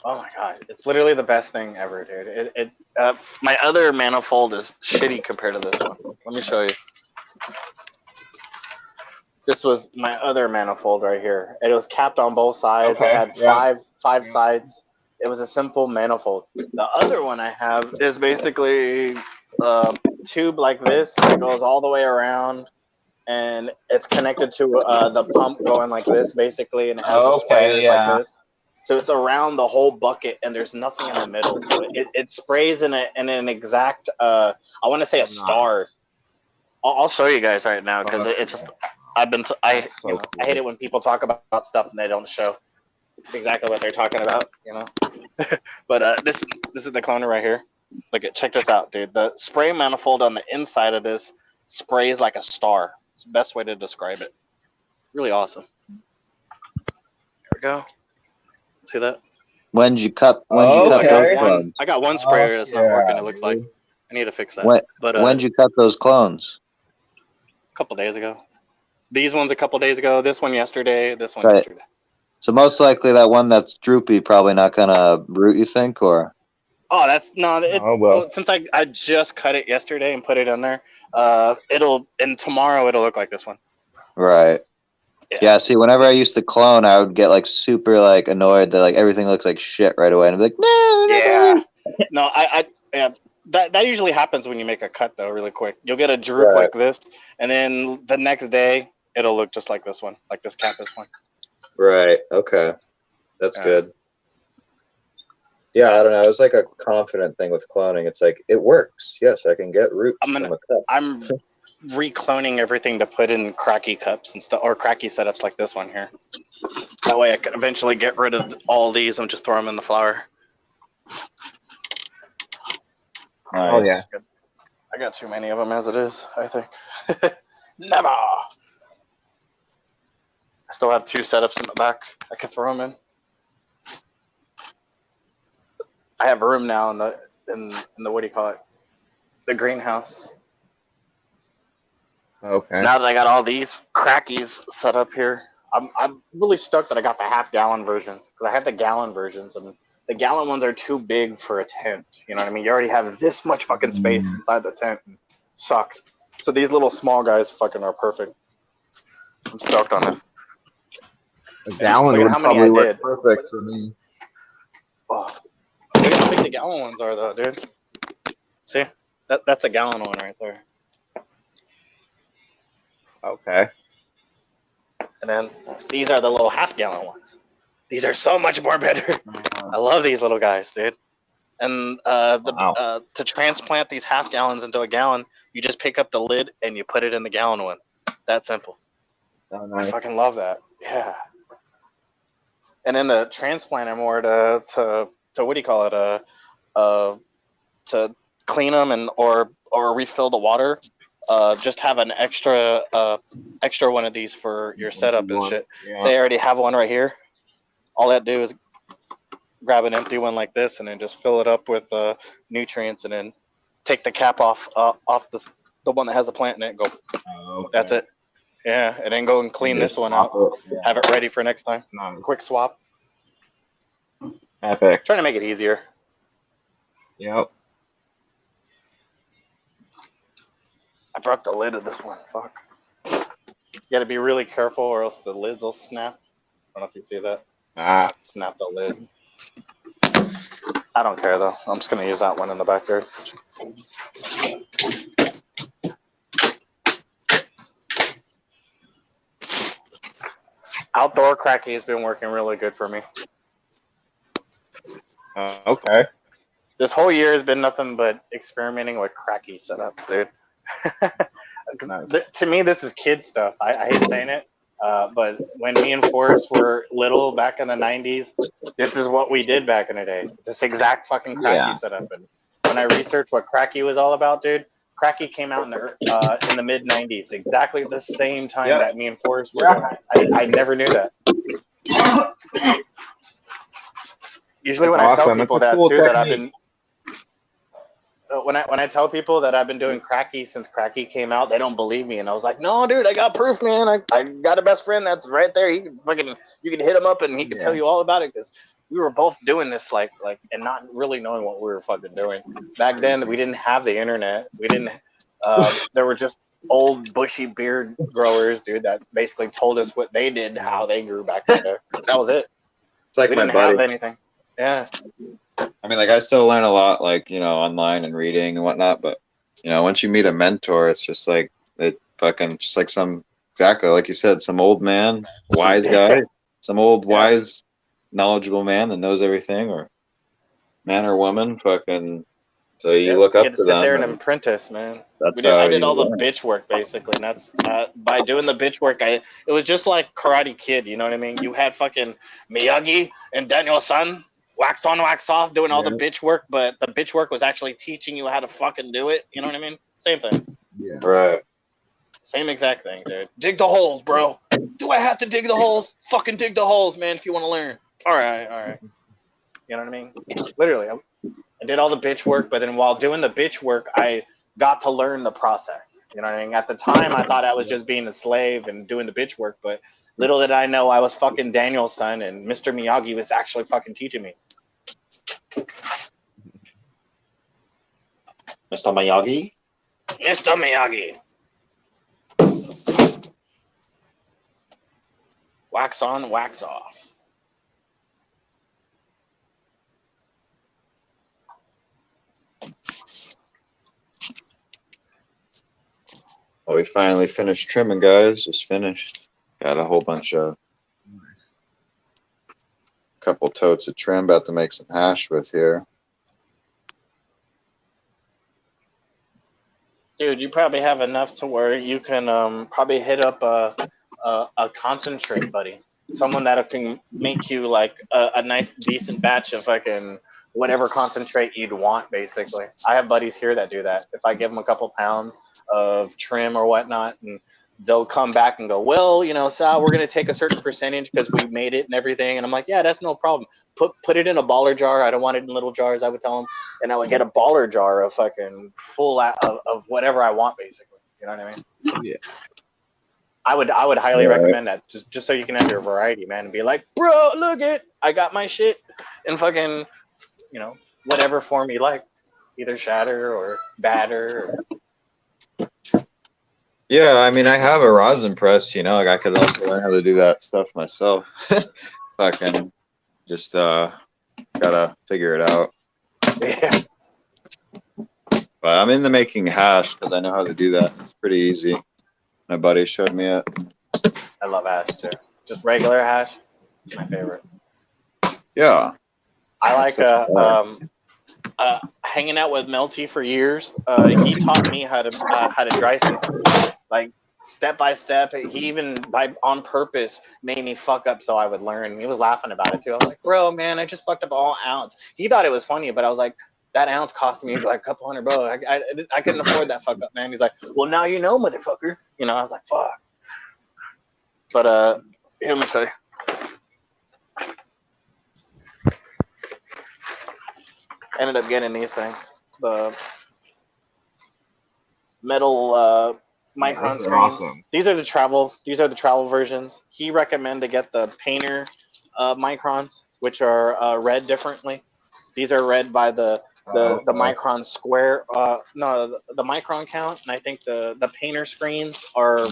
Oh my god, it's literally the best thing ever, dude. My other manifold is shitty compared to this one. Let me show you. This was my other manifold right here. It was capped on both sides. Okay, It had five sides. It was a simple manifold. The other one I have is basically a tube like this that goes all the way around, and it's connected to the pump going like this, basically, and it has the sprayers like this. So it's around the whole bucket, and there's nothing in the middle. So it sprays in an exact, I want to say a star. I'll show you guys right now, because it just, I hate it when people talk about stuff and they don't show exactly what they're talking about, you know. But this is the cloner right here. Look at, check this out, dude. The spray manifold on the inside of this sprays like a star. It's the best way to describe it. Really awesome. There we go. See that? When'd you cut those clones? I got one sprayer that's not working, it looks like. I need to fix that. When'd you cut those clones? A couple days ago. These ones a couple days ago. This one yesterday. This one yesterday. So most likely that one that's droopy probably not gonna root, you think, or? Oh, that's no. Since I just cut it yesterday and put it in there, tomorrow it'll look like this one. Right. Yeah. See, whenever I used to clone, I would get like super like annoyed that like everything looks like shit right away, and I'd be like, no. Yeah. No, that usually happens when you make a cut though, really quick. You'll get a droop like this, and then the next day it'll look just like this one, like this campus one. Right. Okay. That's good. Yeah, I don't know. It was like a confident thing with cloning. It's like it works. Yes, I can get roots from a cup. I'm recloning everything to put in cracky cups and stuff, or cracky setups like this one here. That way I can eventually get rid of all these and just throw them in the flower. Nice. Oh yeah. I got too many of them as it is, I think. Never. I still have 2 setups in the back. I can throw them in. I have room now in the what do you call it? The greenhouse. Okay. Now that I got all these crackies set up here, I'm really stoked that I got the half-gallon versions, because I have the gallon versions, and the gallon ones are too big for a tent. You know what I mean? You already have this much fucking space inside the tent. Sucks. So these little small guys fucking are perfect. I'm stoked on this. A gallon would probably work perfect for me. Oh, look how big the gallon ones are, though, dude. See? That's a gallon one right there. Okay. And then these are the little half-gallon ones. These are so much more better. I love these little guys, dude. And to transplant these half-gallons into a gallon, you just pick up the lid and you put it in the gallon one. That simple. Oh, nice. I fucking love that. Yeah. And then the transplanter more to what do you call it? To clean them and or refill the water. Just have an extra one of these for your setup and shit. Yeah. Say I already have one right here. All I do is grab an empty one like this and then just fill it up with nutrients, and then take the cap off the one that has the plant in it. Go. Okay. That's it. Yeah, and then go and clean this one out. Yeah. Have it ready for next time. Quick swap. Epic. Trying to make it easier. Yep. I broke the lid of this one. Fuck. You gotta be really careful or else the lids will snap. I don't know if you see that. Snap the lid. I don't care though. I'm just gonna use that one in the backyard. Outdoor cracky has been working really good for me. Okay. This whole year has been nothing but experimenting with cracky setups, dude. Nice. To me, this is kid stuff. I hate saying it, but when me and Forrest were little back in the 90s, this is what we did back in the day. This exact fucking cracky setup. And when I researched what cracky was all about, dude, cracky came out in the mid 90s, exactly the same time that me and Forrest were doing it. I never knew that. Usually when I tell people that too, that I've been when I tell people that I've been doing cracky since cracky came out, they don't believe me. And I was like, no, dude, I got proof, man. I got a best friend that's right there. He can fucking, you can hit him up and he can tell you all about it, because we were both doing this like and not really knowing what we were fucking doing. Back then, we didn't have the internet. We didn't. There were just old bushy beard growers, dude, that basically told us what they did, how they grew back then. That was it. It's like we my didn't buddy. have anything. Yeah. I mean, like, I still learn a lot, like, you know, online and reading and whatnot, but, you know, once you meet a mentor, it's just like, it fucking, just like exactly like you said, some old man, wise guy, some old, wise, knowledgeable man that knows everything, or man or woman, fucking, so you look up to them. Sit there and apprentice, man. I did all the bitch work, basically, and that's, by doing the bitch work, it was just like Karate Kid, you know what I mean? You had fucking Miyagi and Daniel-san, wax on, wax off, doing all the bitch work, but the bitch work was actually teaching you how to fucking do it. You know what I mean? Same thing. Yeah. Right. Same exact thing, dude. Dig the holes, bro. Do I have to dig the holes? Fucking dig the holes, man, if you want to learn. All right. You know what I mean? Literally, I did all the bitch work, but then while doing the bitch work, I got to learn the process. You know what I mean? At the time, I thought I was just being a slave and doing the bitch work, but little did I know I was fucking Daniel's son, and Mr. Miyagi was actually fucking teaching me. Mr. Miyagi? Mr. Miyagi. Wax on, wax off. Well, we finally finished trimming, guys. Just finished. Got a whole bunch of couple totes of trim, about to make some hash with here. Dude, you probably have enough to where you can probably hit up a concentrate buddy, someone that can make you like a nice decent batch of fucking whatever concentrate you'd want. Basically, I have buddies here that do that. If I give them a couple pounds of trim or whatnot, and they'll come back and go, well, you know, Sal, we're going to take a certain percentage because we made it and everything. And I'm like, yeah, that's no problem. Put it in a baller jar. I don't want it in little jars, I would tell them. And I would get a baller jar of fucking full of whatever I want, basically. You know what I mean? Yeah. I would highly recommend that, just so you can have your variety, man, and be like, bro, look it, I got my shit in fucking, you know, whatever form you like, either shatter or batter or... Yeah, I mean, I have a rosin press, you know, like I could also learn how to do that stuff myself. Fucking just gotta figure it out. Yeah. But I'm into making hash because I know how to do that. It's pretty easy. My buddy showed me it. I love hash too. Just regular hash, my favorite. Yeah. I like hanging out with Melty for years. He taught me how to dry sand, like step by step. He even on purpose made me fuck up so I would learn. He was laughing about it too. I was like, bro, man, I just fucked up all ounce. He thought it was funny, but I was like, that ounce cost me like a couple $100. I couldn't afford that fuck up, man. He's like, well, now you know, motherfucker. You know, I was like, fuck. But here, let me show you. Ended up getting these things, the metal micron screens. Awesome. These are the travel versions. He recommended to get the painter microns, which are read differently. These are read by the the micron square. No, the micron count, and I think the painter screens are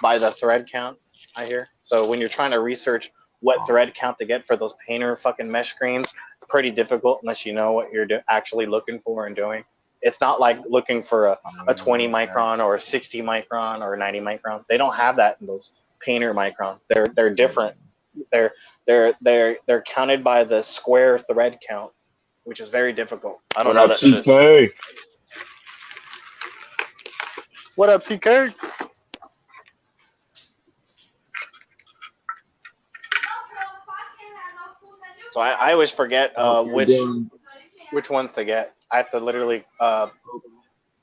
by the thread count. I hear. So when you're trying to research what thread count to get for those painter fucking mesh screens, it's pretty difficult unless you know what you're actually looking for and doing. It's not like looking for a 20 micron or a 60 micron or a 90 micron. They don't have that in those painter microns. They're different. They're counted by the square thread count, which is very difficult. I don't know that shit. CK? What up, CK? So I always forget which ones to get. I have to literally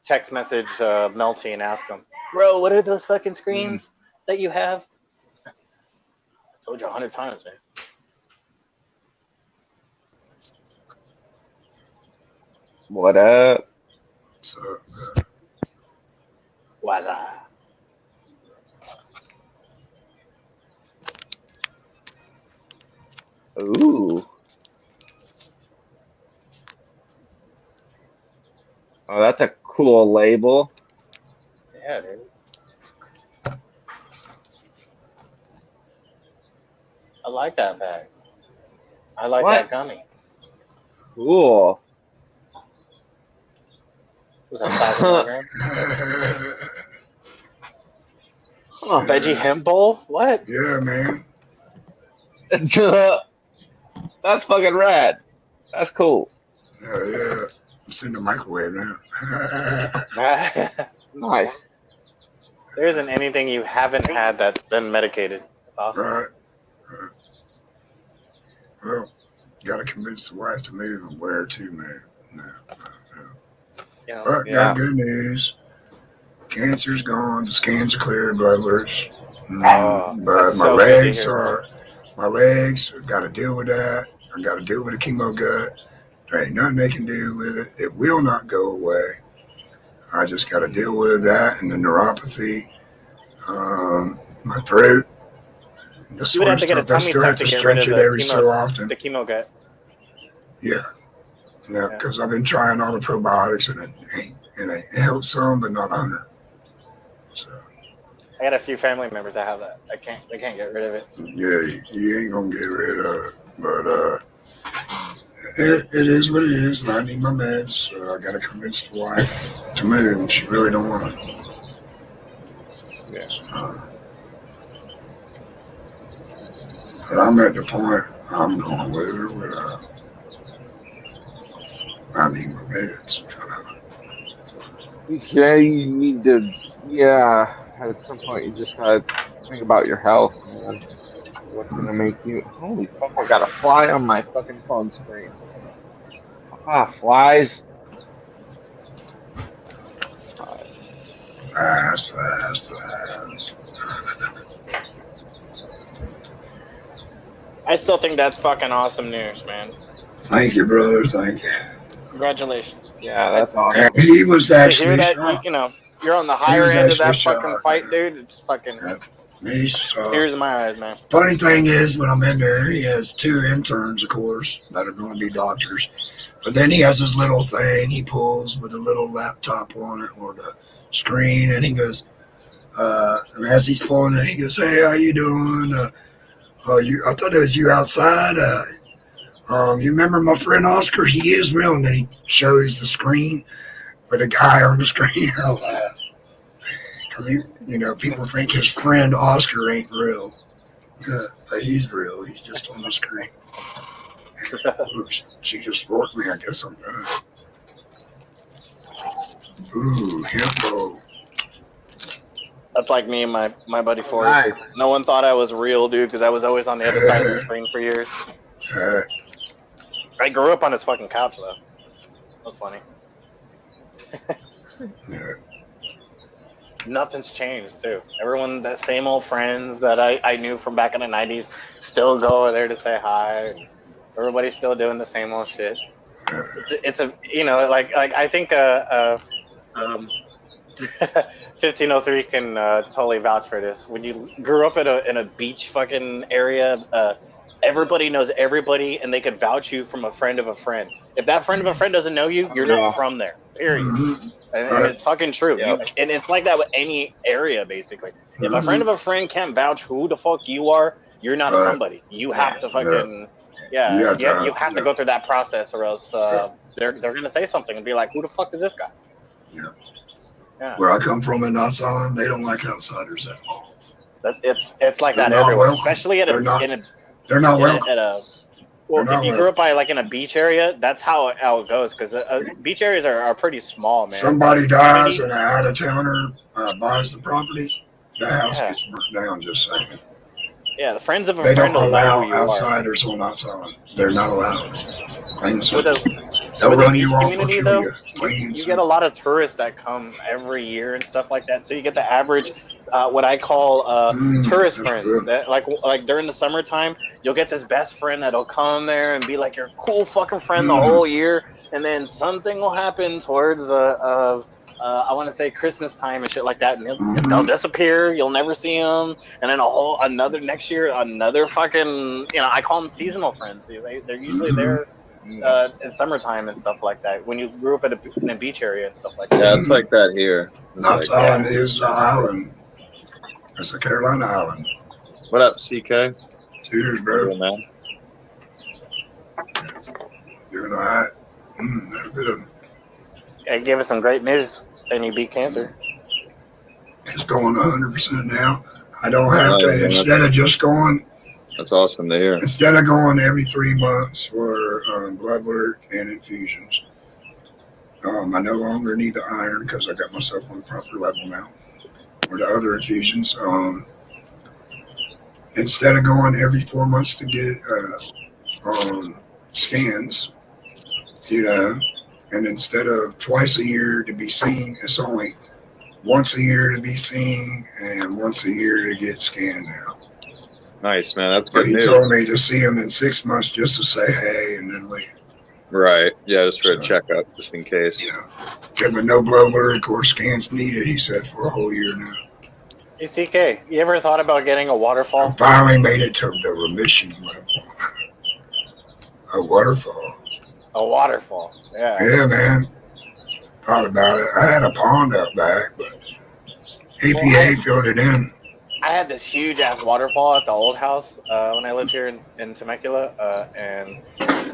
text message Melty and ask him, bro, what are those fucking screens that you have? I told you 100 times, man. What up? So, Voila. Ooh. Oh, that's a cool label. Yeah, dude. I like that bag. I like that gummy. Cool. Was that 5 milligrams? Veggie hemp bowl? What? yeah, man. That's fucking rad. That's cool. Yeah. It's in the microwave now. Nice. There isn't anything you haven't had that's been medicated. That's awesome. Right. Well, gotta convince the wife to move and wear it too, man. No. You know, But got good news. Cancer's gone. The scans are clear. Blood works. But my legs got to deal with that. I got to deal with the chemo gut. There ain't nothing they can do with it. It will not go away. I just got to deal with that and the neuropathy, my throat. The You would have to get a tummy tuck to get rid of every so often. the chemo gut. Yeah, because I've been trying all the probiotics and it helps some, but not 100. So I got a few family members that have that. They can't get rid of it. yeah, you ain't gonna get rid of it, but it is what it is, and I need my meds. So I gotta convince the wife to move, and she really don't want to. Yes. But I'm at the point I'm going with her without. I need my meds. Yeah, you need to. Yeah, at some point you just gotta think about your health, man. What's gonna make you? Holy fuck! I got a fly on my fucking phone screen. Flies. Flies. I still think that's fucking awesome news, man. Thank you, brother. Thank you. Congratulations. Yeah, that's awesome. And he was To actually hear that, shocked. you're on the higher was end of that actually fucking shocked, fight, man. dude. It's fucking He's shocked. tears in my eyes, man. Funny thing is, when I'm in there, he has 2 interns, of course, that are going to be doctors. But then he has his little thing he pulls with a little laptop on it or the screen, and he goes, and as he's pulling it, he goes, "Hey, how you doing? I thought it was you outside. You remember my friend Oscar? He is real." And then he shows the screen with a guy on the screen. I laugh. Because people think his friend Oscar ain't real. But he's real. He's just on the screen. She just forked me. I guess I'm done. Ooh, hippo. That's like me and my buddy Forrest. Nice. No one thought I was real, dude, because I was always on the other side of the screen for years. I grew up on his fucking couch, though. That's funny. Yeah. Nothing's changed, too. Everyone, the same old friends that I knew from back in the 90s still go over there to say hi. Everybody's still doing the same old shit. It's a, like I think 1503 can totally vouch for this. When you grew up in a beach fucking area, everybody knows everybody, and they could vouch you from a friend of a friend. If that friend of a friend doesn't know you, you're not from there. Period. Mhm. And it's fucking true. Yep. And it's like that with any area, basically. If a Mhm. friend of a friend can't vouch who the fuck you are, you're not Right. somebody. You have to fucking you have to go through that process, or else they're gonna say something and be like, "Who the fuck is this guy?" Yeah. Where I come from in Knott's Island, they don't like outsiders at all. It's like They're that not everywhere, welcome. especially They're not welcome. at a well, They're not if you grew up by like in a beach area, that's how it goes, because beach areas are pretty small, man. Somebody dies and an out of towner buys the property, the house Yeah. gets burnt down. Just saying. Yeah, the friends of a They friend don't will know allow who you are. outsiders on Knott's Island. They're not allowed. Plain and With simple. a They'll with a run beach you off or community, kill though, you. Plain and you get a simple. lot of tourists that come every year and stuff like that. So you get the average, what I call tourist that's friends. good. That like during the summertime, you'll get this best friend that'll come there and be like your cool fucking friend the whole year, and then something will happen towards I want to say Christmas time and shit like that, and they'll disappear. You'll never see them, and then next year another fucking I call them seasonal friends. They're usually there in summertime and stuff like that. When you grew up in a beach area and stuff like that. Yeah, it's like that here. It's Knott's like, Island is the island. It's a Carolina island. what up, CK? Cheers, bro. Cool, man. Doing all right. That's good. It gave us some great news saying you beat cancer. It's going 100% now. I don't have to, yeah, instead of just going, That's awesome to hear. instead of going every 3 months for blood work and infusions, I no longer need the iron because I got myself on the proper level now. Or the other infusions. Instead of going every 4 months to get scans, and instead of twice a year to be seen, it's only once a year to be seen and once a year to get scanned now. Nice, man. That's But good he news. told me to see him in 6 months just to say hey and then leave. Right. Yeah, just for a So, checkup, just in case. Give him no blood work or scans needed, he said, for a whole year now. Hey, CK, you ever thought about getting a waterfall? I finally made it to the remission level. A waterfall. A waterfall. Yeah. Yeah, man. Thought about it. I had a pond out back, but EPA filled it in. I had this huge ass waterfall at the old house when I lived here in Temecula, and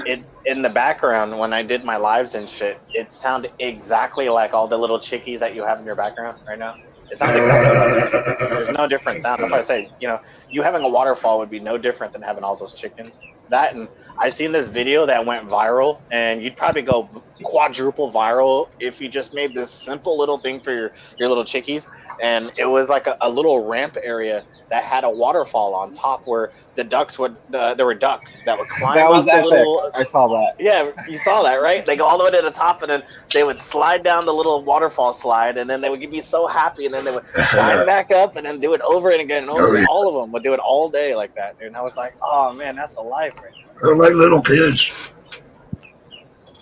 it in the background when I did my lives and shit, it sounded exactly like all the little chickies that you have in your background right now. It sounds exactly like that. There's no different sound. That's why I say, you having a waterfall would be no different than having all those chickens. That, and I seen this video that went viral, and you'd probably go quadruple viral if you just made this simple little thing for your little chickies. And it was like a little ramp area that had a waterfall on top where the ducks would, there were ducks that would climb That was up the little. I saw that. Yeah, you saw that, right? They go all the way to the top, and then they would slide down the little waterfall slide, and then they would be so happy, and then they would climb back up, and then do it over and again and over. And all of them would do it all day like that, dude. And I was like, oh man, that's the life, right? They're like little kids.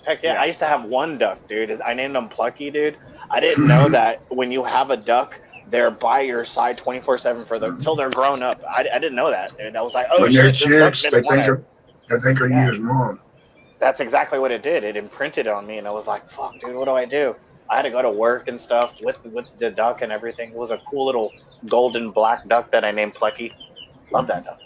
Heck yeah. I used to have one duck, dude. I named him Plucky, dude. I didn't know that when you have a duck, they're by your side 24/7 until they're grown up. I didn't know that, dude. I was like, oh When shit, they're this duck chicks, didn't want it. they think of you as mom. That's exactly what it did. It imprinted on me, and I was like, fuck, dude, what do I do? I had to go to work and stuff with the duck and everything. It was a cool little golden black duck that I named Plucky. Love that duck.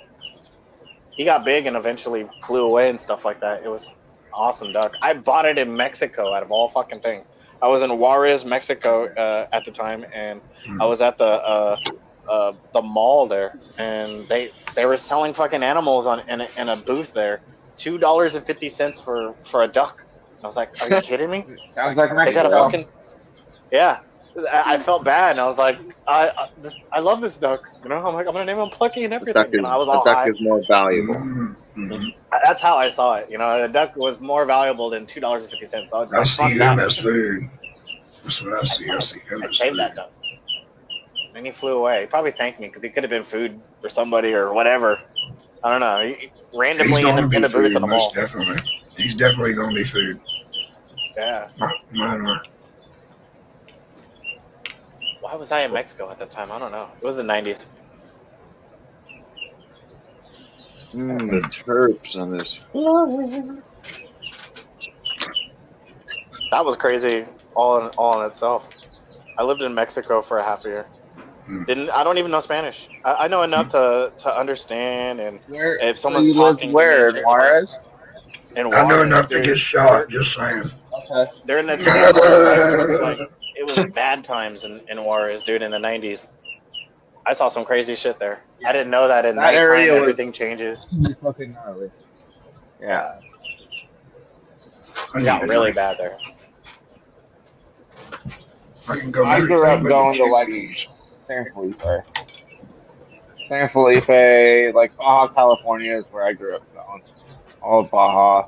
He got big and eventually flew away and stuff like that. It was awesome duck. I bought it in Mexico out of all fucking things. I was in Juarez, Mexico at the time, and I was at the mall there, and they were selling fucking animals in a booth there, $2.50 for a duck. I was like, are you kidding me? Sounds like They got a Mexico. fucking yeah. I felt bad, and I was like, I love this duck. I'm like, I'm gonna name him Plucky and everything. I was all high. Is more valuable. That's how I saw it. The duck was more valuable than $2.50. So I was I like, see fuck him that. as food. That's what I see. I see him I as saved food. that duck. And he flew away. He probably thanked me because he could have been food for somebody or whatever. I don't know. He randomly He's in going to the be booth food, at the mall. most definitely. He's definitely going to be food. Yeah. Mine are. Why was I in Mexico at that time? I don't know. It was the 90s. The terps on this. That was crazy, all in itself. I lived in Mexico for a half a year. I don't even know Spanish. I know enough to understand, and Where? if someone's you lived talking where? to me, In Juarez? in I know Juarez, enough to dude, get shot. Just saying. Okay. they're in the like it was bad times in Juarez, dude, in the 90s. I saw some crazy shit there. I didn't know that in That nighttime area was- everything changes. Fucking gnarly. Yeah. It got really bad there. I can go. I do grew up anything going but to like chickpeas. San Felipe, like Baja California is where I grew up going. All of Baja.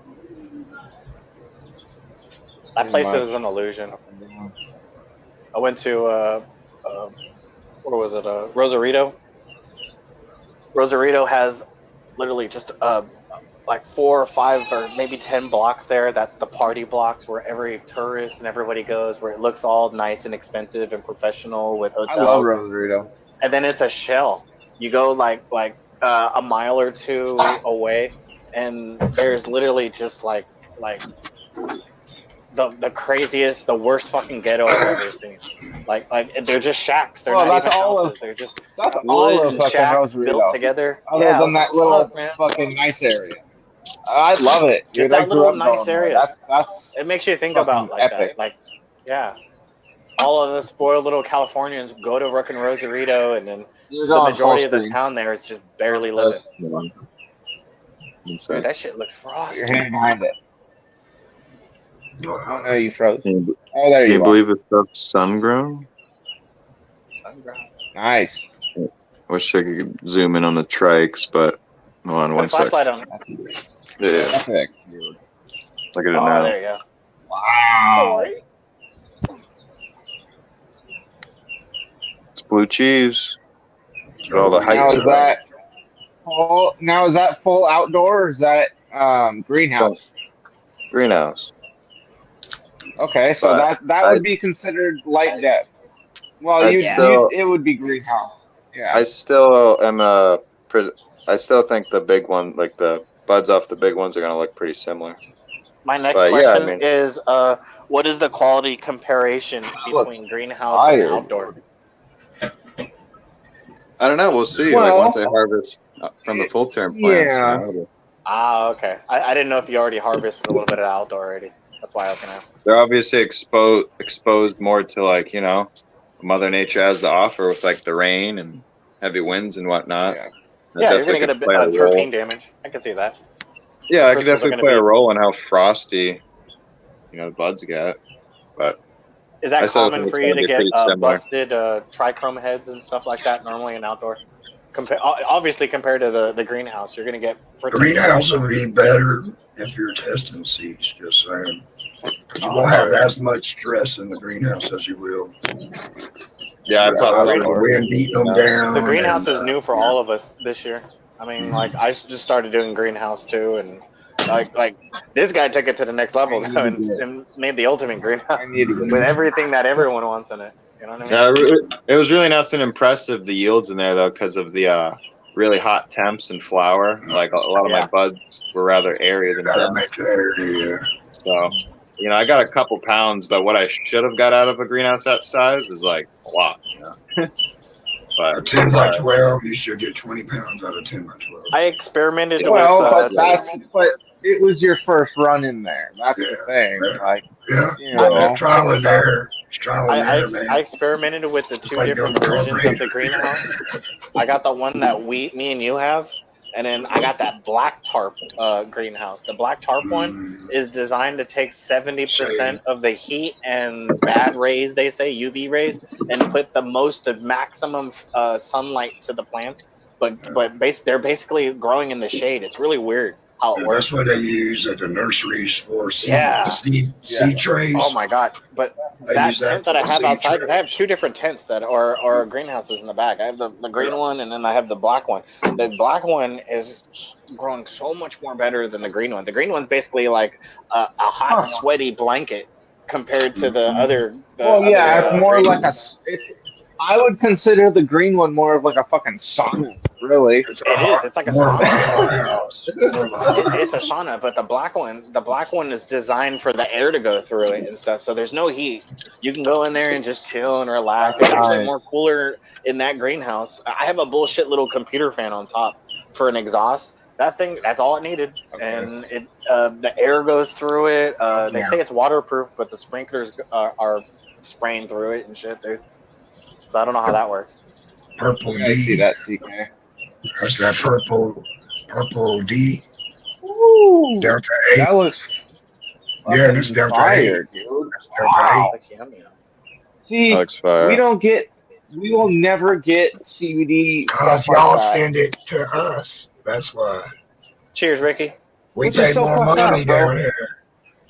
That place is an illusion. I went to where was it? Rosarito. Rosarito has literally just like 4 or 5 or maybe 10 blocks there. That's the party blocks where every tourist and everybody goes, where it looks all nice and expensive and professional with hotels. I love Rosarito. And then it's a shell. You go like a mile or 2 away, and there's literally just like the craziest, the worst fucking ghetto I've ever seen. Like they're just shacks. They're not even houses. They're just That's all of wooden fucking shacks Rosarito. built together. Other Yeah, than that little man. fucking nice area. I love it. Just Dude, that I grew little up nice going there. area. That's It makes you think fucking about like epic. that. Like, yeah. All of the spoiled little Californians go to fucking Rosarito, and then You're the going majority full of the screen. town there is just barely living. Insane. Dude, that shit looks Put frosty. your hand behind it. Oh no, you froze. Can Oh, there you you are. believe it's stuff sun grown? Nice. Wish I could zoom in on the trikes, but hold on Put a one sec. flashlight on. Yeah, Epic, dude. look at it Oh, now. there you go. Wow. It's blue cheese. All the Now heights is that full outdoor or is that greenhouse? greenhouse. Okay, so But that would be considered light depth. Well, I'd still- it would be greenhouse. Yeah. I still am I still think the big one, like the buds off the big ones, are gonna look pretty similar. My next But, yeah, question I mean- is, what is the quality comparison between greenhouse tired. and outdoor? I don't know. We'll see. Well, like once I harvest from the full term plants. yeah. you know, Ah, okay. I didn't know if you already harvested a little bit of outdoor already. That's why I was gonna ask. they're obviously exposed more to like Mother Nature has to offer with like the rain and heavy winds and whatnot. Yeah. That Yeah, you're definitely gonna get a could bit play of role. terpene damage. I can see that. Yeah, I Crystals could are definitely gonna play a be- role in how frosty, the buds get. But Is that I still common think for it's you gonna to be get pretty similar. busted trichome heads and stuff like that normally in outdoor? Obviously, compared to the greenhouse, you're gonna get pretty. Greenhouse would be better if you're testing seeds, just saying. 'Cause you won't have as much stress in the greenhouse as you will. yeah, I'd With probably the wind beating them down. The greenhouse and, is new for all of us this year. I mean, like I just started doing greenhouse too, and like this guy took it to the next level and made the ultimate greenhouse I need to get with everything that everyone wants in it. You know what I mean? Yeah, it was really nothing impressive, the yields in there though, because of the really hot temps and flower. Like a lot of Yeah. my buds were rather airy than Gotta dense. make that area. So, I got a couple pounds, but what I should have got out of a greenhouse that size is like a lot. A But 10 by 12, you should get 20 pounds out of 10 by 12. I experimented Well, with. but it was your first run in there. That's the Yeah. thing. Like, Yeah, you know, it's trial and error. It's trial and error, man. I experimented with the 2 Like different going to versions of the greenhouse. I got the one that me and you have, and then I got that black tarp greenhouse. The black tarp one is designed to take 70% of the heat and bad rays, they say UV rays, and put the maximum sunlight to the plants. But they're basically growing in the shade. It's really weird how it And works. that's what they use at the nurseries for seed, Yeah. seed trays. Oh my god! But They that use that tent that I for have seed outside, because I trays. have 2 different tents that are greenhouses in the back. I have the green one, and then I have the black one. The black one is growing so much more better than the green one. The green one's basically like a hot, sweaty blanket compared to the other. well, yeah, it's more like I would consider the green one more of like a fucking sauna, really. It's It is. It's like a more of a sauna. hothouse. More of a It's a hothouse. sauna, but the black one is designed for the air to go through it and stuff. So there's no heat. You can go in there and just chill and relax. It's actually more cooler in that greenhouse. I have a bullshit little computer fan on top for an exhaust. That thing, that's all it needed, and it the air goes through it. They say it's waterproof, but the sprinklers are spraying through it and shit, dude. So I don't know how that works. Purple I see D. that, CK. That's that purple D. Ooh, Delta 8. that was Yeah, this fucking Delta fire, 8. dude. Delta Wow. Like Cameo. See, That looks fire. we will never get CBD 8. Cause stuff like y'all that. send it to us. That's why. Cheers, Ricky. We Which is pay so more fucked money up, bro. down here.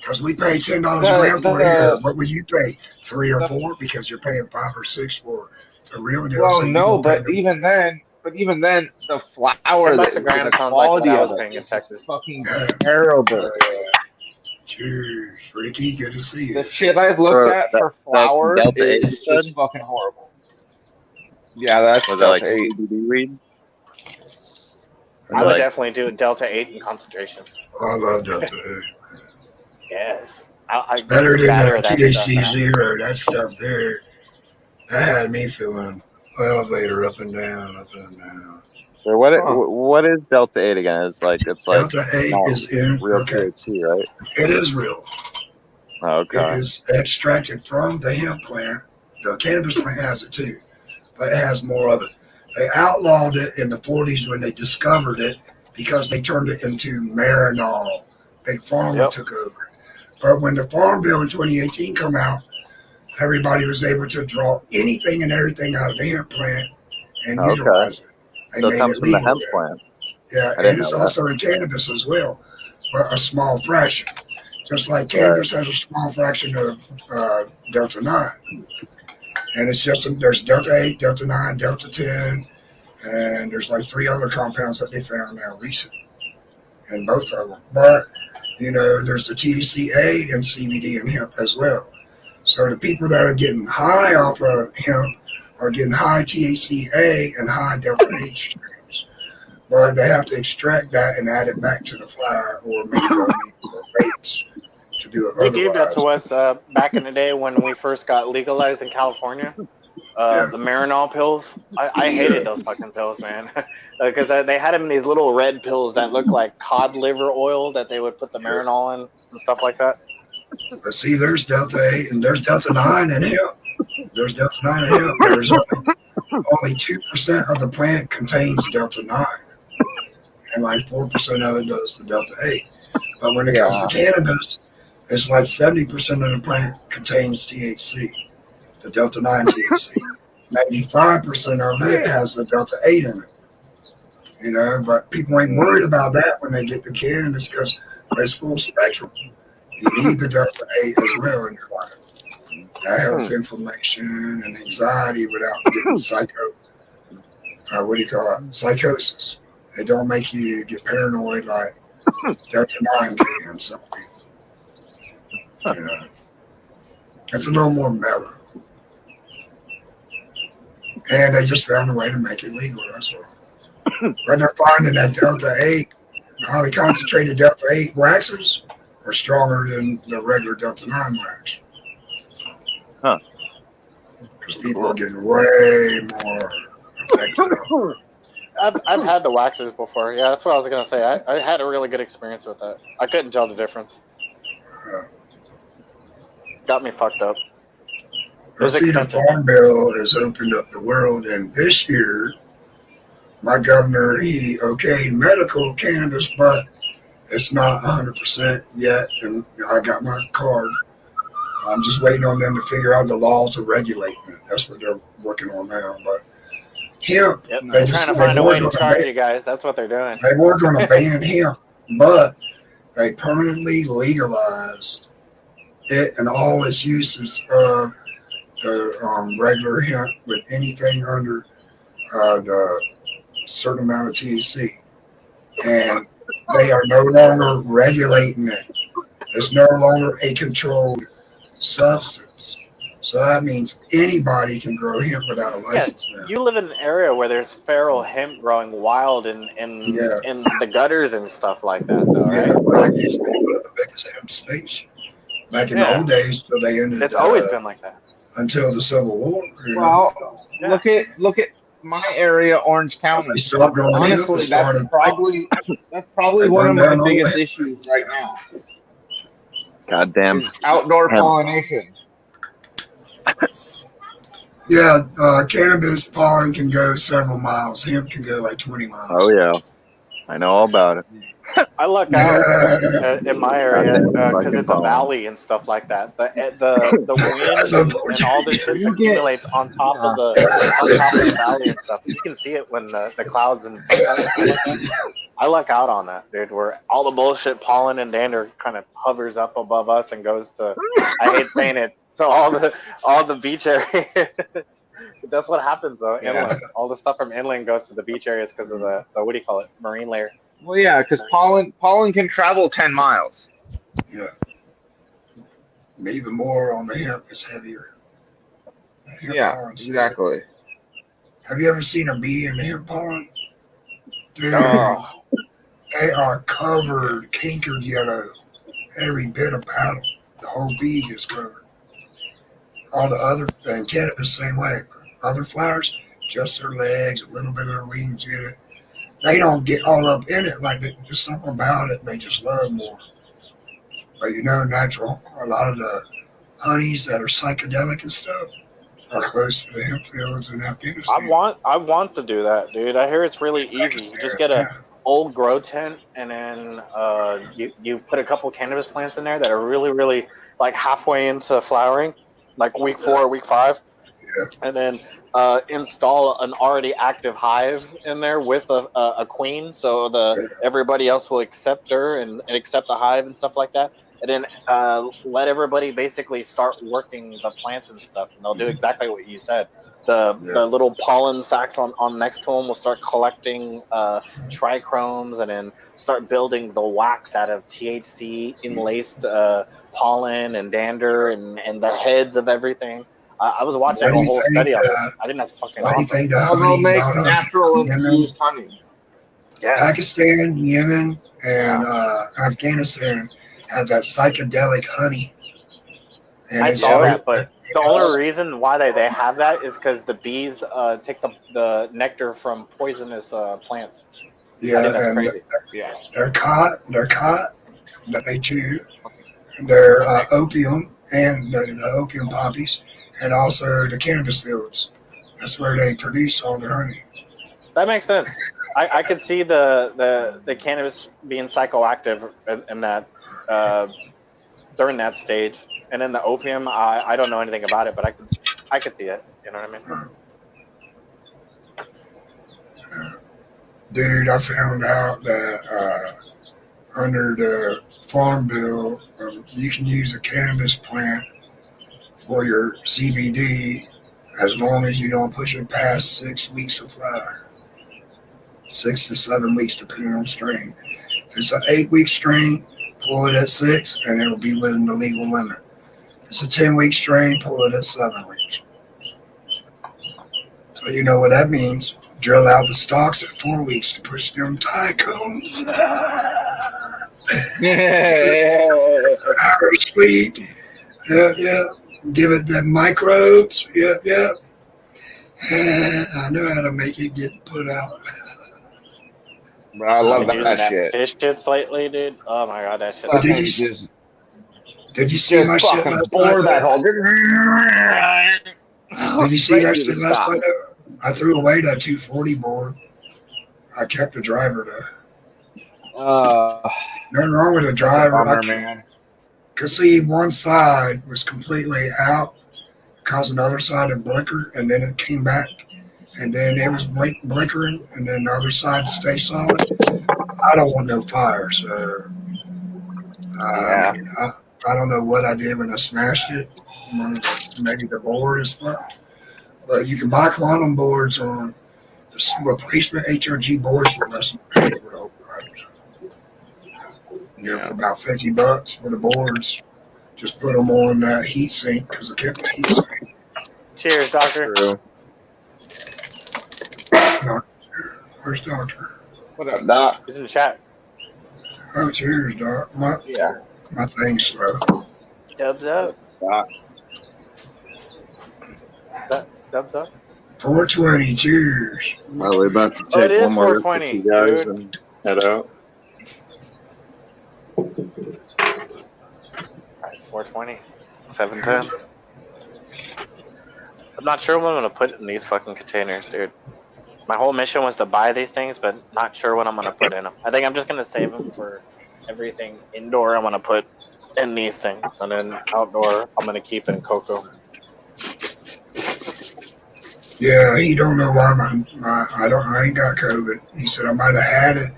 Because we pay $10 a gram for it here. What will you pay? 3 or 4? Because you're paying 5 or 6 for the real deal. Well, so you no, gonna pay but even then, the flour, $10 a the gram sounds like quality what I of was paying in it Texas. is fucking terrible. Cheers, Ricky. Good to see The you. shit I've looked at for flour Delta 8 is you just said? fucking horrible. Yeah, that's Was that like Delta 8. CBD weed? I would Like- definitely do Delta 8 in concentrations. I love Delta 8. Yes. I Better than gather the that THC stuff now. zero. That stuff there, that had me feeling elevator up and down, up and down. So what is Delta 8 again? It's like Delta 8 not is in. real Okay, THC, right? it is real. Oh, It okay. is extracted from the hemp plant. The cannabis plant has it too, but it has more of it. They outlawed it in the 40s when they discovered it because they turned it into Marinol. Big Pharma Yep. took over. But when the Farm Bill in 2018 come out, everybody was able to draw anything and everything out of the hemp plant and Okay. utilize it. They So it made comes it from the legal hemp there. plant. Yeah, I and didn't it's know that. also in cannabis as well, but a small fraction. Just like cannabis has a small fraction of Delta 9. And it's just, there's Delta 8, Delta 9, Delta 10, and there's like 3 other compounds that they found now recently in both of them. But, you know, there's the THCA and CBD and hemp as well. So the people that are getting high off of hemp are getting high THCA and high Delta 8 strains. But they have to extract that and add it back to the flower or make gummies or vapes to do it They gave that otherwise. to us back in the day when we first got legalized in California. The Marinol pills. I hated those fucking pills, man. Because they had them in these little red pills that looked like cod liver oil that they would put the Marinol in and stuff like that. But see, there's Delta 8 and there's Delta 9 in hemp. There's Delta 9 in hemp. There's only 2% of the plant contains Delta 9. And like 4% of it does the Delta 8. But when it comes to cannabis, it's like 70% of the plant contains THC, the Delta 9 THC. 95% of it has the Delta 8 in it. You know, but people ain't worried about that when they get the cannabis because it's full spectrum. You need the Delta 8 as well in your life. That helps inflammation and anxiety without getting psychosis. It don't make you get paranoid like Delta 9 can. So, you know, it's a little more mellow. And they just found a way to make it legal, that's all. But they're finding that Delta 8, highly concentrated Delta 8 waxes are stronger than the regular Delta 9 wax. Huh. Because people are getting way more affected. I've had the waxes before. Yeah, that's what I was gonna say. I had a really good experience with that. I couldn't tell the difference. Got me fucked up. Let's see, the Farm Bill has opened up the world, and this year, my governor, he okayed medical cannabis, but it's not 100% yet, and I got my card. I'm just waiting on them to figure out the laws to regulate it. That's what they're working on now. But hemp, Yep, they're trying to find a way to charge you guys. That's what they're doing. They were going to ban hemp, but they permanently legalized it and all its uses of the regular hemp with anything under the certain amount of THC. And they are no longer regulating it. It's no longer a controlled substance. So that means anybody can grow hemp without a Yeah, license now. you live in an area where there's feral hemp growing wild in the gutters and stuff like that, though, Yeah, right? well, it used to be one of the biggest hemp states back in the Yeah, old days till they ended it's always been like that. until the Civil War. You know, Well, Yeah. look at my area, Orange County. they stopped growing hemp. Honestly, They started that's probably they one of burned my down all biggest that. issues right now. Goddamn. Is outdoor Hemp. pollination. Yeah, cannabis pollen can go several miles. Hemp can go like 20 miles. Oh yeah, I know all about it. I luck out in my area because it's a valley and stuff like that. The wind and all this shit accumulates on top of the valley and stuff. You can see it when the clouds and stuff. I luck out on that, dude. Where all the bullshit pollen and dander kind of hovers up above us and goes to. I hate saying it. To all the beach areas. That's what happens though. Inland. All the stuff from inland goes to the beach areas because of the what do you call it? Marine layer. Well, yeah, because pollen can travel 10 miles. Yeah. Even more on the hemp is heavier. The hemp Yeah, pollen's exactly. Have you ever seen a bee in the hemp pollen? Dude, Oh, they are covered, cankered yellow. Every bit about them. The whole bee is covered. All the other, and cannabis same way. Other flowers, just their legs, a little bit of their wings in it. They don't get all up in it, like just something about it they just love more. But you know, natural, a lot of the honeys that are psychedelic and stuff are close to the hemp fields in Afghanistan. I want to do that, dude. I hear it's really easy. You just get a old grow tent and then you put a couple cannabis plants in there that are really, really like halfway into flowering, like week 4 or week 5. Yeah. And then install an already active hive in there with a queen, so everybody else will accept her and accept the hive and stuff like that. And then let everybody basically start working the plants and stuff, and they'll do exactly what you said. The little pollen sacs on next to them will start collecting trichromes, and then start building the wax out of THC enlaced pollen and dander and the heads of everything. I was watching a whole study on it. I think that's fucking Why do you awesome. think the I'll honey make brought up natural Yemen, infused honey. Yes. Pakistan, Yemen, and Afghanistan had that psychedelic honey? And I it's saw right- that, but the only reason why they have that is because the bees take the nectar from poisonous plants. I Yeah, think that's and crazy. Yeah. they're caught that they chew. They're opium and the opium poppies, and also the cannabis fields. That's where they produce all their honey. That makes sense. I could see the cannabis being psychoactive in that during that stage, and then the opium. I don't know anything about it, but I could see it. You know what I mean? Dude, I found out that under the Farm Bill, you can use a cannabis plant for your CBD as long as you don't push it past 6 weeks of flower. 6 to 7 weeks, depending on strain. If it's an 8-week strain, pull it at 6, and it will be within the legal limit. If it's a 10-week strain, pull it at 7 weeks. So you know what that means. Drill out the stalks at 4 weeks to push them trichomes. Very sweet. Yeah. Give it the microbes. Yeah. I know how to make it get put out. Bro, I love I've been using that shit. fish shits lately, dude. Oh my god, that shit. But did Fucking you- just Did you see my shit fucking last bore that night? whole. Did you see that Ready to shit last stop. night? I threw away that 240 board. I kept the driver though. Nothing wrong with the driver. Bummer, man. Cause see, one side was completely out, causing the other side to blinker, and then it came back, and then it was blinkering, and then the other side to stay solid. I don't want no fire, so Yeah. I don't know what I did when I smashed it. Maybe the board is fucked, but you can buy quantum boards on the replacement HRG boards for less than $1 for the whole price. You know, for about $50 for the boards. Just put them on that heat sink because I kept the heat sink. Cheers, doctor. True. Where's Doctor? What up, Doc? He's in the chat. Oh, cheers, Doc. Yeah. My thing's slow. Dubs up. Doc. Dubs up. 420, cheers. Well, we're about to Oh, it take is one more rip 420, with you guys dude. and head out. Alright, it's 420. 710. I'm not sure what I'm gonna put in these fucking containers, dude. My whole mission was to buy these things, but not sure what I'm gonna put in them. I think I'm just gonna save them for everything indoor. I'm gonna put in these things, and then outdoor, I'm gonna keep in cocoa. Yeah, he don't know why I ain't got COVID. He said I might have had it,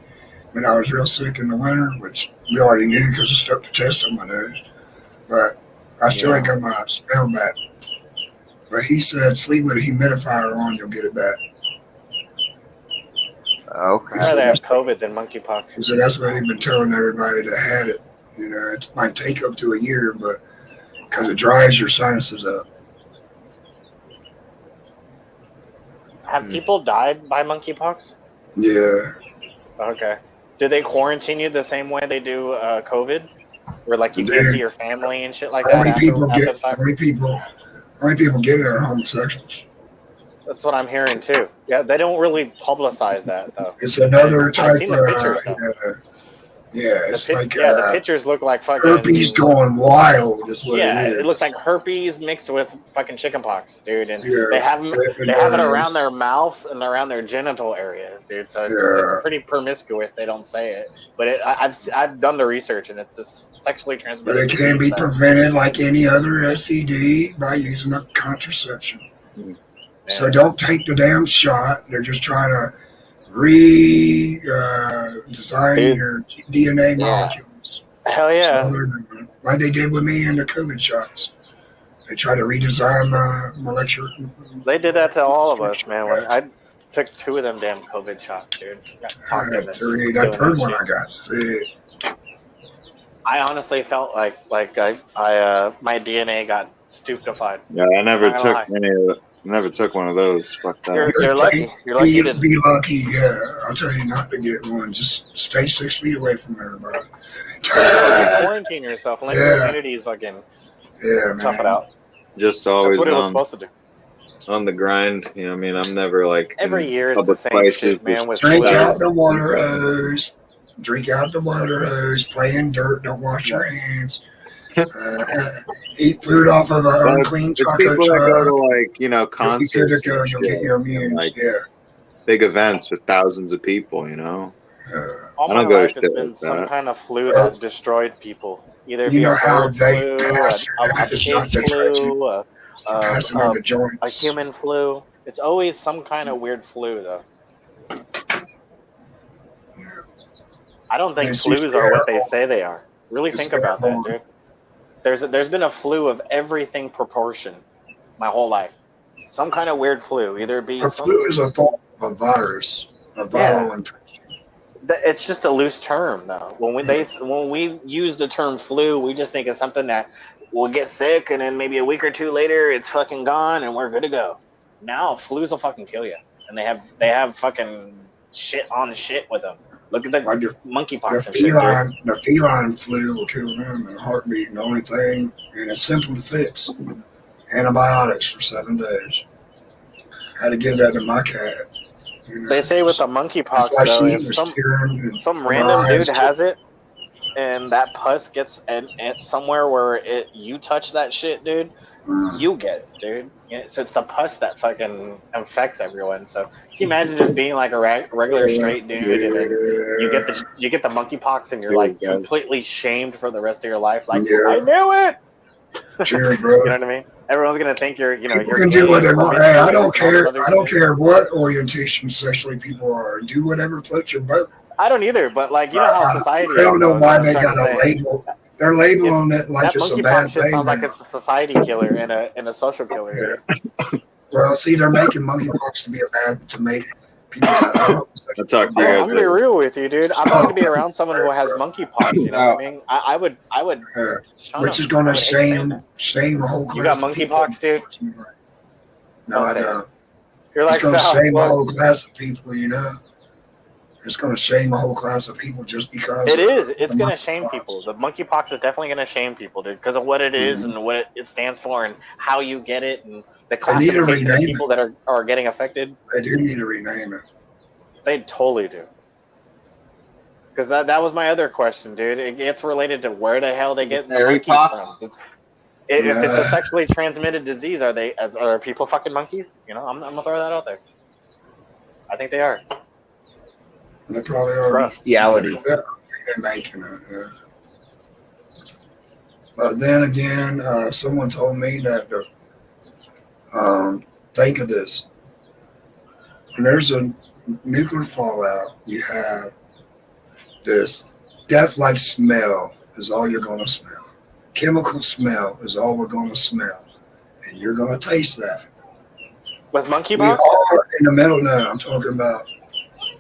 but I was real sick in the winter, which we already knew because I stuck the test on my nose. But I still ain't got my smell back. But he said sleep with a humidifier on, you'll get it back. Okay. I'd rather have COVID than monkeypox. So that's what he's been telling everybody that had it. You know, it might take up to a year, but because it dries your sinuses up. Have people died by monkeypox? Yeah. Okay. Do they quarantine you the same way they do COVID? Where like you can't see your family and shit like that? Only people after get the fact? only people get it are homosexuals. That's what I'm hearing too. Yeah, they don't really publicize that though. It's another I've type seen the pictures, though. it's The like the pictures look like fucking herpes going wild is what yeah, it is. it looks like herpes mixed with fucking chickenpox, dude. And Yeah, they have it it does. around their mouths and around their genital areas, dude. So it's pretty promiscuous. They don't say it, but I've done the research and it's just sexually But transmitted. it can be disease. prevented like any other STD by using a contraception. Man. So don't take the damn shot. They're just trying to design Dude. your DNA Yeah. molecules. Hell yeah. So they're doing it. Like they did with me in the COVID shots. They try to redesign my molecular. They did that to all of us, man. When I took 2 of them damn COVID shots, dude. Got I talked had into three. doing That third one shit. I got sick. I honestly felt like I my DNA got stupefied. Yeah, I never I'm not took gonna any of it. Never took one of those. Fuck that. You're lucky. You're lucky you didn't. Be lucky, yeah. I'll tell you not to get one. Just stay 6 feet away from everybody. Quarantine yourself and let your Yeah. immunity fucking Yeah, tough it man. out. Just That's always what it was supposed to do. on the grind. You know, what I mean, I'm never like Every in year it's the public same places shit, man. just With Drink flu. out the water hose. Drink out the water hose. Play in dirt. Don't wash your hands. Eat food off of an unclean the chocolate people that go to truck. like, you know, You'll be good concerts to go. and You'll get shit, your and, immune. like Yeah. big events with thousands of people, you know. All I my don't go to life shit it's been like some that. kind of flu that destroyed people. Either You be know a how bird they flu, pass a it's not pig detergent. flu, Passing on the a joints. human flu. It's always some kind of weird flu, though. I don't think It's flus just are what they terrible. say they are. Really It's think about that, terrible. dude. There's been a flu of everything proportion my whole life. Some kind of weird flu. Either it be A some, flu is a form of virus, a viral infection. it's just a loose term, though. When we use the term flu, we just think of something that we'll get sick and then maybe a week or two later it's fucking gone and we're good to go. Now flus will fucking kill you, and they have fucking shit on shit with them. Look at the Like the monkeypox and shit, dude. the feline flu will kill them in a heartbeat. And the only thing, and it's simple to fix. Antibiotics for 7 days. Had to give that to my cat. You know, They say with the monkeypox, that's why though, she if was some tearing and some her random eyes dude has it, and that pus gets and somewhere where you touch that shit, dude, you get it, dude. Yeah, so it's the pus that fucking infects everyone. So can you imagine just being like a regular straight dude, and then you get the monkeypox, and you're like completely shamed for the rest of your life. Like I knew it. Cheers, bro. You know what I mean? Everyone's gonna think you're, you know, People you're can do what they want. Hey, I don't care. other I don't shit. care what orientation sexually people are. Do whatever floats your boat. I don't either, but like you know how society. I don't know goes, why I'm they trying got to a say. label. They're labeling it like That it's a monkeypox bad shit thing. sounds like now. it's a society killer and a social killer. Dude. Well, see, they're making monkeypox to be a bad to make people. I'll talk to you I'm guys gonna be later. real with you, dude. I'm not gonna be around someone who has monkeypox. You know what I mean? I would. Which is going to shame the whole class. You got of people. monkeypox, dude? No, I Okay. don't. You're It's like going to Sal. shame a Well, whole class of people, you know? It's going to shame a whole class of people just because it of is. It's the gonna shame monkeypox. people. The monkeypox is definitely gonna shame people, dude, because of what it is Mhm. and what it stands for and how you get it and the They need to classification of rename people it. that are getting affected. They do need to rename it. They totally do. Because that was my other question, dude. It's related to where the hell they get the Fairy monkeys pox? from. If it's a Yeah, sexually transmitted disease, are people fucking monkeys? You know, I'm gonna throw that out there. I think they are. they probably It's are. gross. Bestiality. Yeah, I think they're making it. Yeah. But then again, someone told me that think of this: when there's a nuclear fallout, you have this death-like smell is all you're going to smell. Chemical smell is all we're going to smell, and you're going to taste that. With We monkeypox? are in the middle now. I'm talking about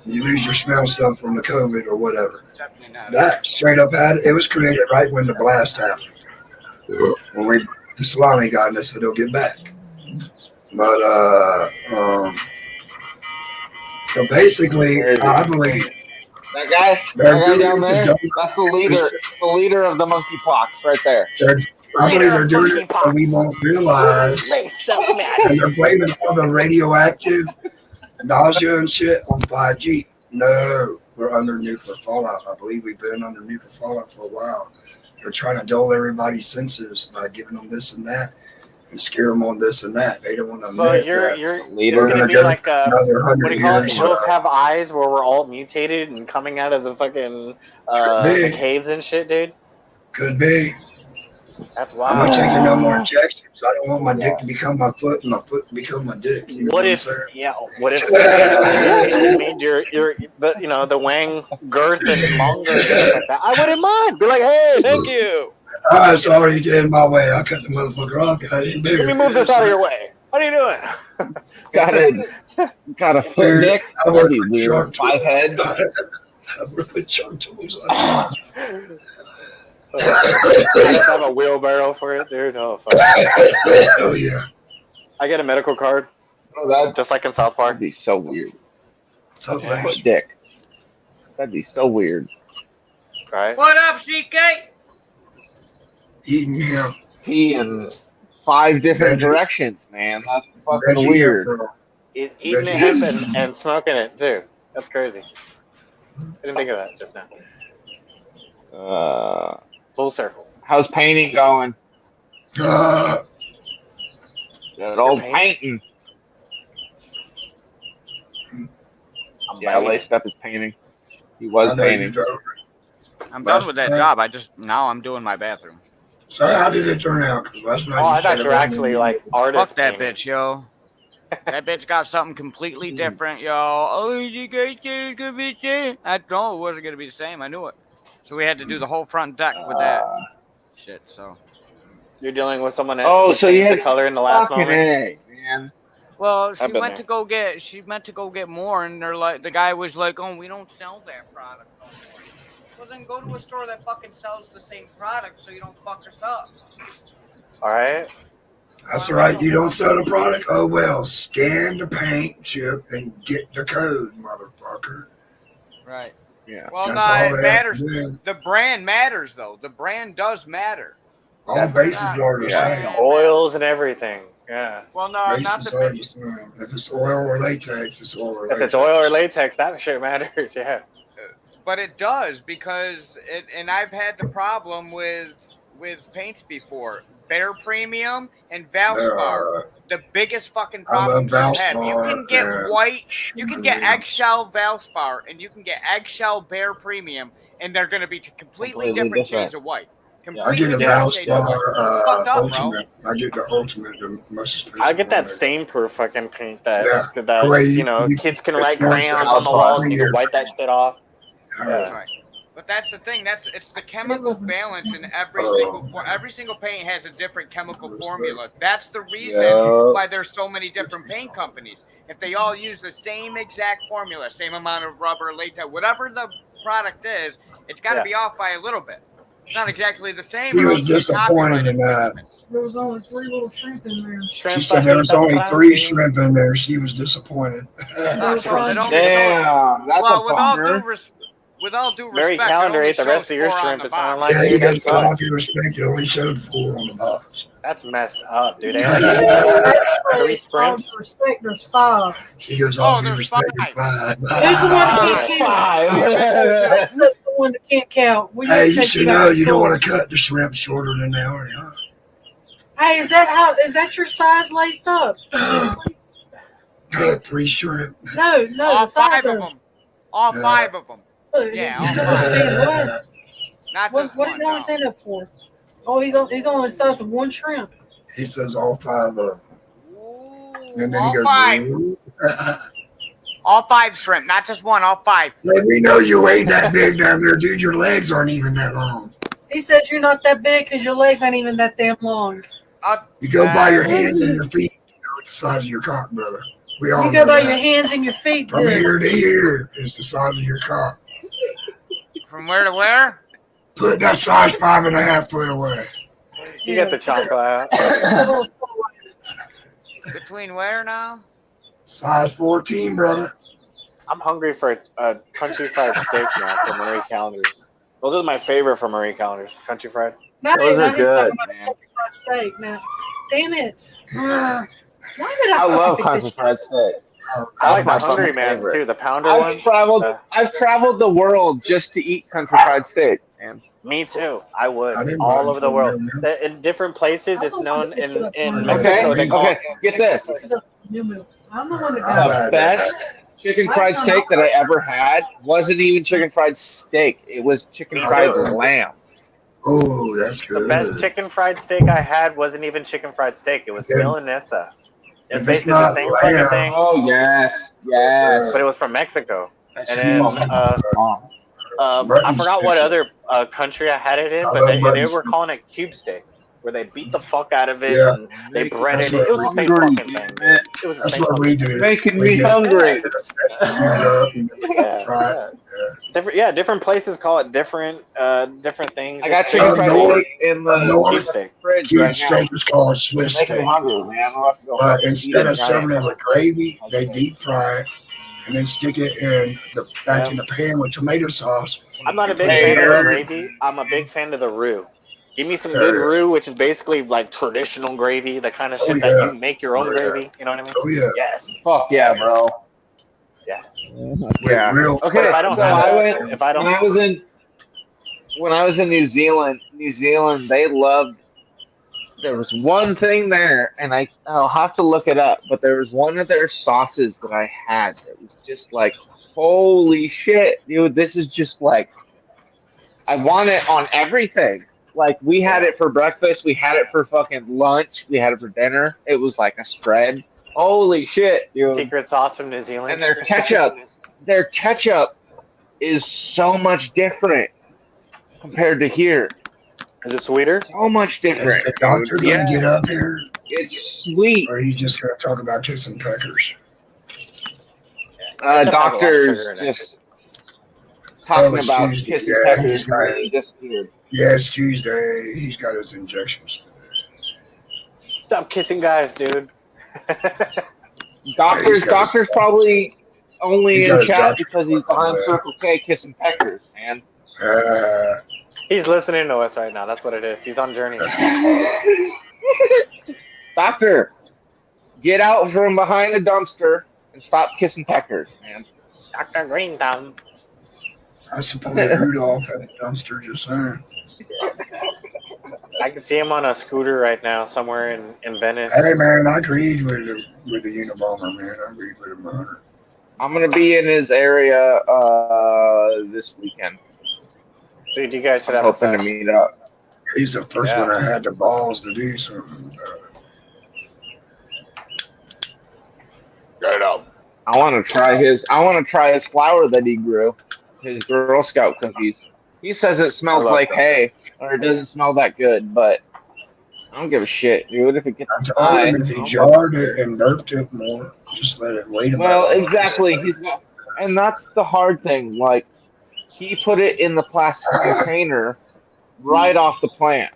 you lose your smell stuff from the COVID or whatever. Definitely not. That straight up had it was created right when the blast happened. When the tsunami got in, they said they'll get back. But so basically, Where is it? I believe That guy down there, that's the leader of the monkeypox right there. I believe they're doing it so we won't realize. And they're blaming all the radioactive nausea and shit on 5G. No, we're under nuclear fallout. I believe we've been under nuclear fallout for a while. They're trying to dull everybody's senses by giving them this and that and scare them on this and that. They don't want to So admit you're that Leader. it's gonna be go like another what do 100 you call it? years. Hills have eyes, where we're all mutated and coming out of the fucking the caves and shit, dude. Could be. That's I'm wild. not taking no more injections. I don't want my dick to become my foot and my foot to become my dick. You know What I'm if saying? what if it made your the wang girth and longer and stuff like that? I wouldn't mind. Be like, hey, thank you. It's already in my way. I cut the motherfucker off. Got it bigger. Let me move this out of your way. What are you doing? Got a foot dick. I That'd work be with weird. shark 5 heads. I work with shark tools. I I have to have a wheelbarrow for it, dude. Oh fuck. oh yeah. I get a medical card, Oh, just like in South Park. that'd be so weird. So Yeah. Foot dick. That'd be so weird. Right? What up, CK? Eating him. He in 5 different Veggie. directions, man. That's fucking Veggie weird. girl. Eating it hemp and smoking it too. That's crazy. I didn't think of that just now. Full circle. How's painting going? Uh, That old You're painting? painting. Yeah, I laced up his painting. He was I know you painting. don't. I'm done with that job. Now I'm doing my bathroom. So how did it turn out? 'Cause last night Oh, I you thought said you were about actually me. like artist. Fuck that painting. bitch, yo. That bitch got something completely different, yo. Oh, you guys said it's gonna be the same. I know it wasn't gonna be the same. I knew it. So we had to do the whole front deck with that shit. So. You're dealing with someone that Oh, so you changed had the color in the last fucking moment. A, man. Well, she I've been went there. to go get. She meant to go get more, and they're like, the guy was like, "Oh, we don't sell that product no more." Well, then go to a store that fucking sells the same product, so you don't fuck us up. All right. That's right. You don't sell the product? Oh, well, scan the paint chip and get the code, motherfucker. Right. Yeah. Well, That's no, all it they have to matters. do. The brand matters, though. The brand does matter. All bases not- are the Yeah. same. Oils and everything. Yeah. Well, no, not Bases the are bit. the same. If it's oil or latex, it's oil or If latex. it's oil or latex, that shit matters. Yeah. But it does because it, and I've had the problem with paints before. Bear Premium and Valspar, the biggest fucking I love problems you have. You Valspar, can get yeah. white, you can get Yeah. eggshell Valspar, and you can get eggshell Bear Premium, and they're going to be completely different shades of white. I get a different shades of white. Valspar Fucked up, bro. Ultimate. I get the Ultimate, the most expensive I get that one. stain-proof fucking paint that Yeah. that Well, you know you- kids can write it's more crayons on the walls and you can wipe that shit off. Yeah. Right. But that's the thing. It's the chemical balance in every single paint has a different chemical formula. That's the reason why there's so many different paint companies. If they all use the same exact formula, same amount of rubber, latex, whatever the product is, it's got to be off by a little bit. It's not exactly the same. He or was else it's disappointed in copyright that. There was only 3 little shrimp in there. She said there was only 3 shrimp in there. She was disappointed. Damn, that's well, a bummer. with all due Mary respect, Calendar it ate the only rest of your shows 4 on shrimp. the It sounded box. like Yeah, you that's got all due respect. It only showed 4 on the box. That's messed up, dude. Three All shrimps. due respect, there's 5. She goes, all due there's respect, 5. it's 5. Who's the one that can't count? That's the one that can't count. We Hey, need to you take should back know to you don't school. want to cut the shrimp shorter than they already are. Hey, is that your size laced up? Cut 3 shrimp. No, All the size 5 of them. All 5 of them. Yeah, all 5. Not just What one. did you stand up for? Oh, he's only the size of 1 shrimp. He says all 5 of them. And then all he goes, 5. "Ooh." All 5 shrimp, not just 1. All 5. Hey, we know you ain't that big down there, dude. Your legs aren't even that long. He says you're not that big because your legs ain't even that damn long. You go by your hands and your feet. You know, it's the size of your cock, brother. We all You know go by that. your hands and your feet. From dude. here to here is the size of your cock. From where to where? Put that size 5.5 foot away. You get the chocolate out. Between where now? Size 14, brother. I'm hungry for a country fried steak now from Marie Callender's. Those are my favorite from Marie Callender's. Country fried. Now, Those now are he's good, talking about man. country fried steak. Now, damn it! Why did I love pick country this fried steak. I like my the Hungry fucking Man's favorite. too. The pounder one. I've traveled the world just to eat country fried steak, man. Me too. I would. I didn't All mind over the some world. of them. In different places, it's known in Okay, Mexico. They call okay. Get this: I'm the one that How got bad the best chicken fried steak that I ever had wasn't even chicken fried steak. It was chicken fried lamb. Oh, that's the best good. chicken fried steak I had wasn't even chicken fried steak. It was Okay. milanesa. It's If it's basically not the same fucking lamb, thing, Oh yes, yes. but it was from Mexico. That's And then I forgot what other country I had it in, I but love they mutton were calling it cube steak, where they beat the fuck out of it Yeah. and they breaded That's it. It was the what same hungry, fucking thing. man. It was the That's same what fucking we thing. do. Making We me get hungry. it up and Yeah, fry yeah. it. Different places call it different things. I got It's chicken Up fried north- steak in up the north, steak. fridge Cube right now. steak is called Swiss Making me steak. hungry, man. I'm about to go But eat instead a of serving it giant with gravy, they deep fry it and then stick it in back in the pan with tomato sauce. I'm not a big Hey, fan of the Aaron. gravy. I'm a big fan of the roux. Give me some good roux, which is basically like traditional gravy, the kind of shit yeah. that you make your own Oh, yeah. gravy. You know what I mean? Oh yeah, Yes. Fuck yeah, bro. Yes. with Yeah. real. Okay, If I don't so have I that- went if I don't- when I was in New Zealand, they loved. There was one thing there, and I'll have to look it up, but there was one of their sauces that I had that was just like, holy shit, dude! This is just like, I want it on everything. Like we had it for breakfast, we had it for fucking lunch, we had it for dinner. It was like a spread. Holy shit, dude! Secret sauce from New Zealand. And their ketchup is so much different compared to here. Is it sweeter? So much Is different. the doctor dude. gonna get up here, It's sweet. or are you just gonna talk about kissing peckers? Ketchup has a lot of Doctors sugar in it. just talking it's about Tuesday. kissing Yeah, peckers he's right. and they disappeared. Yeah, it's Tuesday. He's got his injections. Stop kissing guys, dude. Doctors probably only He in got his chat doctor because he's behind work. Circle K kissing peckers, man. He's listening to us right now. That's what it is. He's on Journey. Doctor, get out from behind the dumpster and stop kissing peckers, man. Dr. Green Thumb. I supported Rudolph at the dumpster just saying. I can see him on a scooter right now somewhere in Venice. Hey man, I agreed with the Unabomber, man. I agreed with him 100. I'm gonna be in his area this weekend. Dude, you guys should I'm have a hoping to sesh. meet up. He's the first one I had the balls to do something. Right up. I want to try his flower that he grew, his Girl Scout cookies. He says it smells love like that. hay, or it doesn't smell that good, but I don't give a shit, dude. If it gets I told high, him if he jarred it and burped it more, just let it wait about well, it. exactly. He's got, and that's the hard thing. Like he put it in the plastic container right off the plant.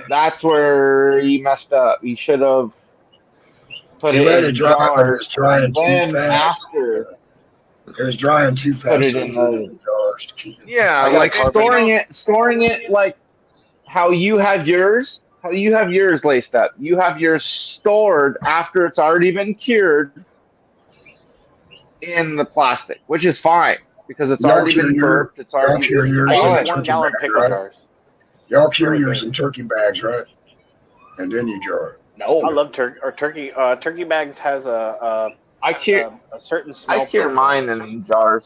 That's where he messed up. He should have put He it let in it dry, but it was jars, drying and too then fast. after It was drying too put fast. it So in he put it the in jars to keep it. yeah, I got like carbon. storing it like how you have yours. How you have yours laced up. You have yours stored after it's already been cured in the plastic, which is fine because it's Y'all already cure been your, burped. It's y'all already cure yours I in done. use 1 turkey gallon bags, pickle right? jars. Y'all cure Really yours big. in turkey bags, right? And then you jar it. I No, love turkey. Turkey bags has a certain smell. I cure profile. mine in jars.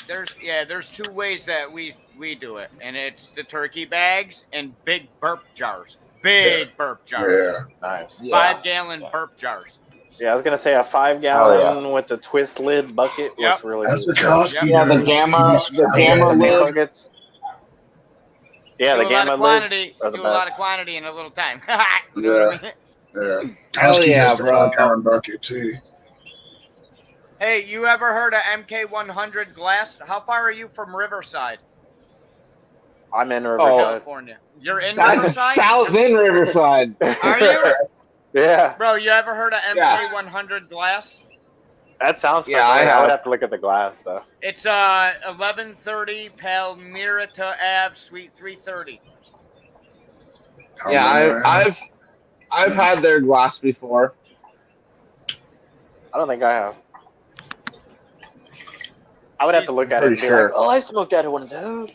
There's two ways that we do it, and it's the turkey bags and big burp jars. Big burp jars. Yeah. Nice. Yeah. 5-gallon burp jars. Yeah, I was gonna say a 5-gallon with the twist lid bucket Yep. looks really That's good. what Koski Yeah, the does. gamma, He the uses gamma 5 lid. Buckets. Yeah, Do the a lot gamma of lids quantity. are the Do a lot best. of quantity in a little time. You Yeah. know what I mean? Yeah. Hell Koski yeah, does the bro. 5-gallon bucket too. Hey, you ever heard of MK100 glass? How far are you from Riverside, I'm in Oh, Riverside. California? You're in that's Riverside? Sal's in Riverside. Are you? Yeah, Bro, you ever heard of Yeah. MK100 glass? that sounds Yeah, I familiar. I would have. have to look at the glass though. It's 1130 Palmyrta Ave, Suite 330. How Yeah, many I have? I've had their glass before. I don't think I have. I would have to look at it and Pretty be sure. like, "Oh, I smoked out of one of those."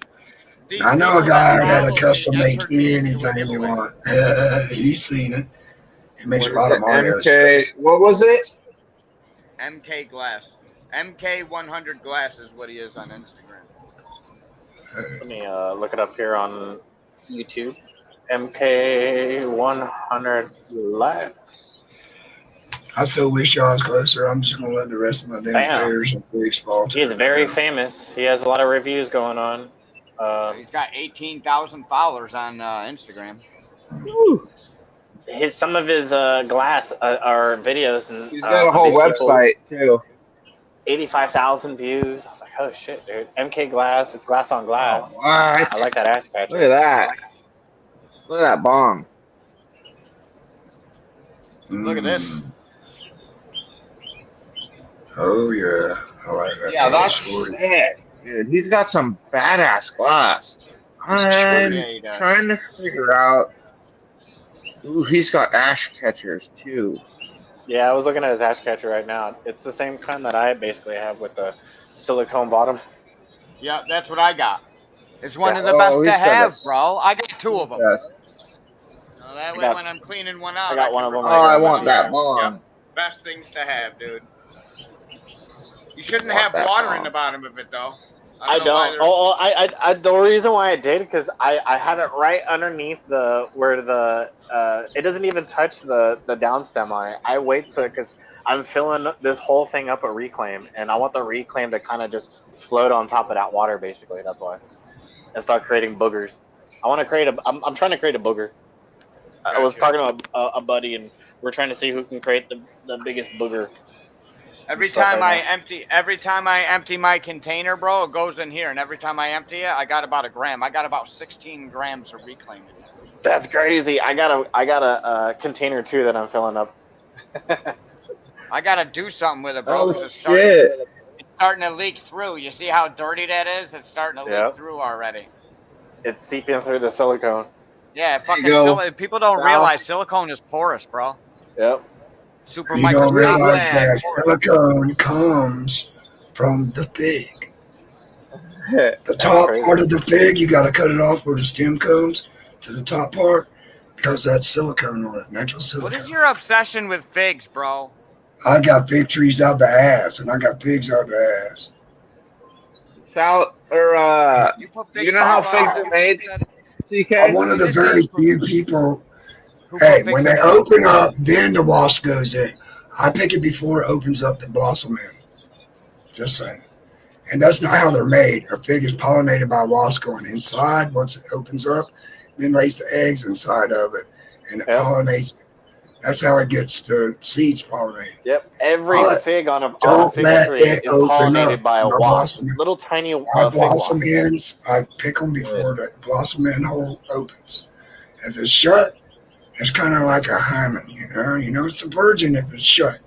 These I know a people guy that that'll follow me custom make entered me into a anything you giveaway. want. He's seen it. He makes What a is lot it? of Mario stuff. MK. What was it? MK Glass. MK100 Glass is what he is on Instagram. Let me look it up here on YouTube. MK100 Glass. I so wish y'all was closer. I'm just gonna let the rest of my damn Damn. players and pigs fall to He's it. very famous. He has a lot of reviews going on. He's got 18,000 followers on Instagram. Some of his glass are videos and He's got a whole website too. 85,000 views. I was like, oh shit, dude. MK Glass. It's glass on glass. What? I like that ass catcher. Look at that. Look at that bomb. Look at this. Oh yeah, I like that. Yeah, that's shorty. sick, dude. He's got some badass glass. I'm Yeah, he does. trying to figure out. Ooh, he's got ash catchers too. Yeah, I was looking at his ash catcher right now. It's the same kind that I basically have with the silicone bottom. Yeah, that's what I got. It's one Yeah. of the best he's to got have, a- bro. I got two of them. Yes. So that way, got- when I'm cleaning one out, I got can one of them Oh, right replace I it with want the that other. bomb. Yep. Best things to have, dude. You shouldn't Want have that water bomb. in the bottom of it, though. I know why don't. there's- I the reason why I did because I had it right underneath where the it doesn't even touch the down stem on it. I wait to because I'm filling this whole thing up with reclaim and I want the reclaim to kind of just float on top of that water basically. That's why and start creating boogers. I want to create I'm trying to create a booger. I was Gotcha. talking to a buddy and we're trying to see who can create the biggest booger. Every stuff time right I empty my container, bro, it goes in here, and every time I empty it, I got about a gram. I got about 16 grams of reclaim in it. That's crazy. I got a container too that I'm filling up. I gotta do something with it, bro. Oh 'cause it's shit! starting to leak through. You see how dirty that is? It's starting to Yep. leak through already. It's seeping through the silicone. Yeah, fucking go. people don't Sal. realize silicone is porous, bro. Yep. Super You don't microscopic. realize that silicone comes from the fig. The top crazy. part of the fig, you got to cut it off where the stem comes to the top part because that's silicone on it, natural What silicone. is your obsession with figs, bro? I got fig trees out the ass, and I got figs out the ass. Sal or You put you know how all figs over. are made? I'm CK. one of the This very is- few people. Who Hey, put when figs they in? open up, then the wasp goes in. I pick it before it opens up the blossom in. Just saying. And that's not how they're made. A fig is pollinated by wasps going inside once it opens up, then lays the eggs inside of it, and it Yep. pollinates it. That's how it gets the seeds pollinated. Yep. Every But fig on a don't fig let tree it is open pollinated up. by a The wasp. blossom, Little tiny our fig wasp. blossom ends, I pick them before the blossom end hole opens. If it's shut, it's kind of like a hymen, you know, it's a virgin if it's shut.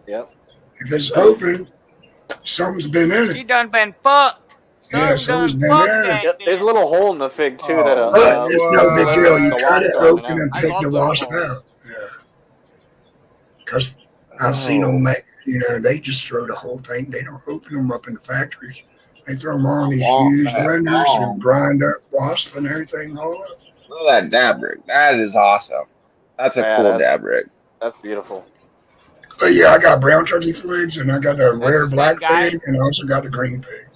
Yep. If it's open, something's been in He it. done been fucked. Yeah, Something something's done been fucked in it. that Yep. There's a little hole in the fig too that But it's no big deal. You the cut wasp it are hanging open out. and I pick love the those wasp holes. out. Yeah. Because I've seen them make, they just throw the whole thing. They don't open them up in the factories. They throw them on these huge blenders and grind up wasp and everything all up. Look at that dab rig. That is awesome. That's a cool dab rig. That's beautiful. But yeah, I got brown turkey figs and I got the rare black guy? pig and I also got the green pig.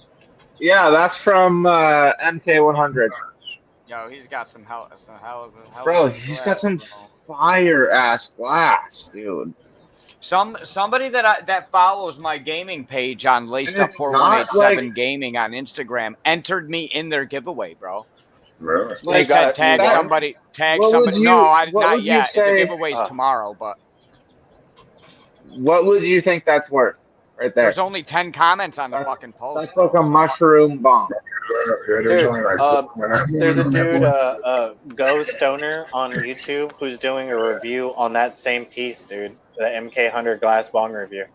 Yeah, that's from MK100. Yo, he's got some hell Bro, he's got some fire ass glass, dude. Somebody that follows my gaming page on Laced Up it's 4187 not Gaming on Instagram entered me in their giveaway, bro. Really? They said tag somebody. No, not yet. The giveaway's tomorrow, but what would you think that's worth? Right there. there's only 10 comments on the fucking post. That's like a mushroom bomb. Yeah, there's only like There's a dude, Go Stoner on YouTube, who's doing a review on that same piece, dude. The MK100 glass bong review.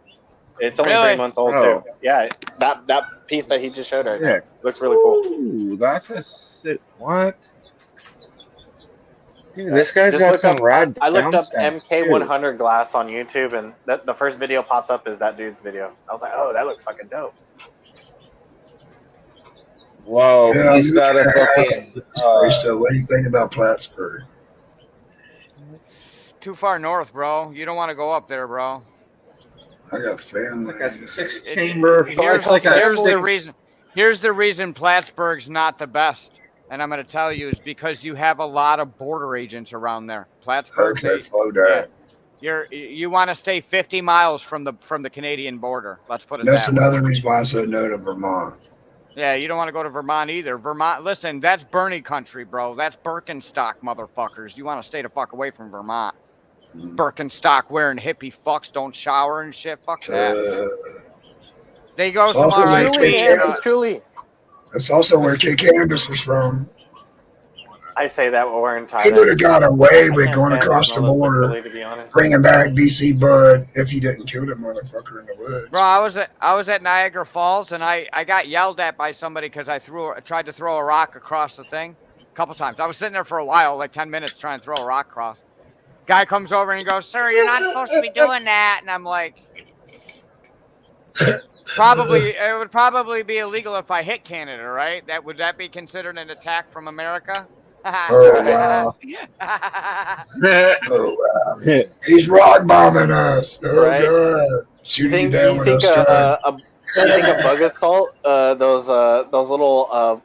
It's only 3 months old too. Yeah, that piece that he just showed right there looks really cool. Ooh, that's a sick. What? Dude, this guy's got some rad. I looked up down MK100 glass on YouTube, and the first video pops up is that dude's video. I was like, oh, that looks fucking dope. Whoa, Yeah, he's got a fucking. So what do you think about Plattsburgh? Too far north, bro. You don't want to go up there, bro. I got family. Like a 6-chamber. Here's the reason Plattsburgh's not the best, and I'm going to tell you, is because you have a lot of border agents around there. Plattsburgh. Okay, slow down. You want to stay 50 miles from the Canadian border. Let's put it That's that way. another reason why I said no to Vermont. Yeah, you don't want to go to Vermont either. Vermont, listen, that's Bernie country, bro. That's Birkenstock, motherfuckers. You want to stay the fuck away from Vermont. Birkenstock wearing hippie fucks don't shower and shit. Fuck that. They go Truly. That's also where Kid Canvas was from. I say that while wearing tie. He would have got away with going across the border, bringing back BC Bud if he didn't kill that motherfucker in the woods. Bro, I was at Niagara Falls and I got yelled at by somebody because I tried to throw a rock across the thing a couple times. I was sitting there for a while, like 10 minutes, trying to throw a rock across. Guy comes over and he goes, "Sir, you're not supposed to be doing that." And I'm like, it would probably be illegal if I hit Canada, right? Would that be considered an attack from America? Oh wow! Oh wow! He's rock bombing us. Oh Right. god! Shooting you down with a you think a bug is called? Those little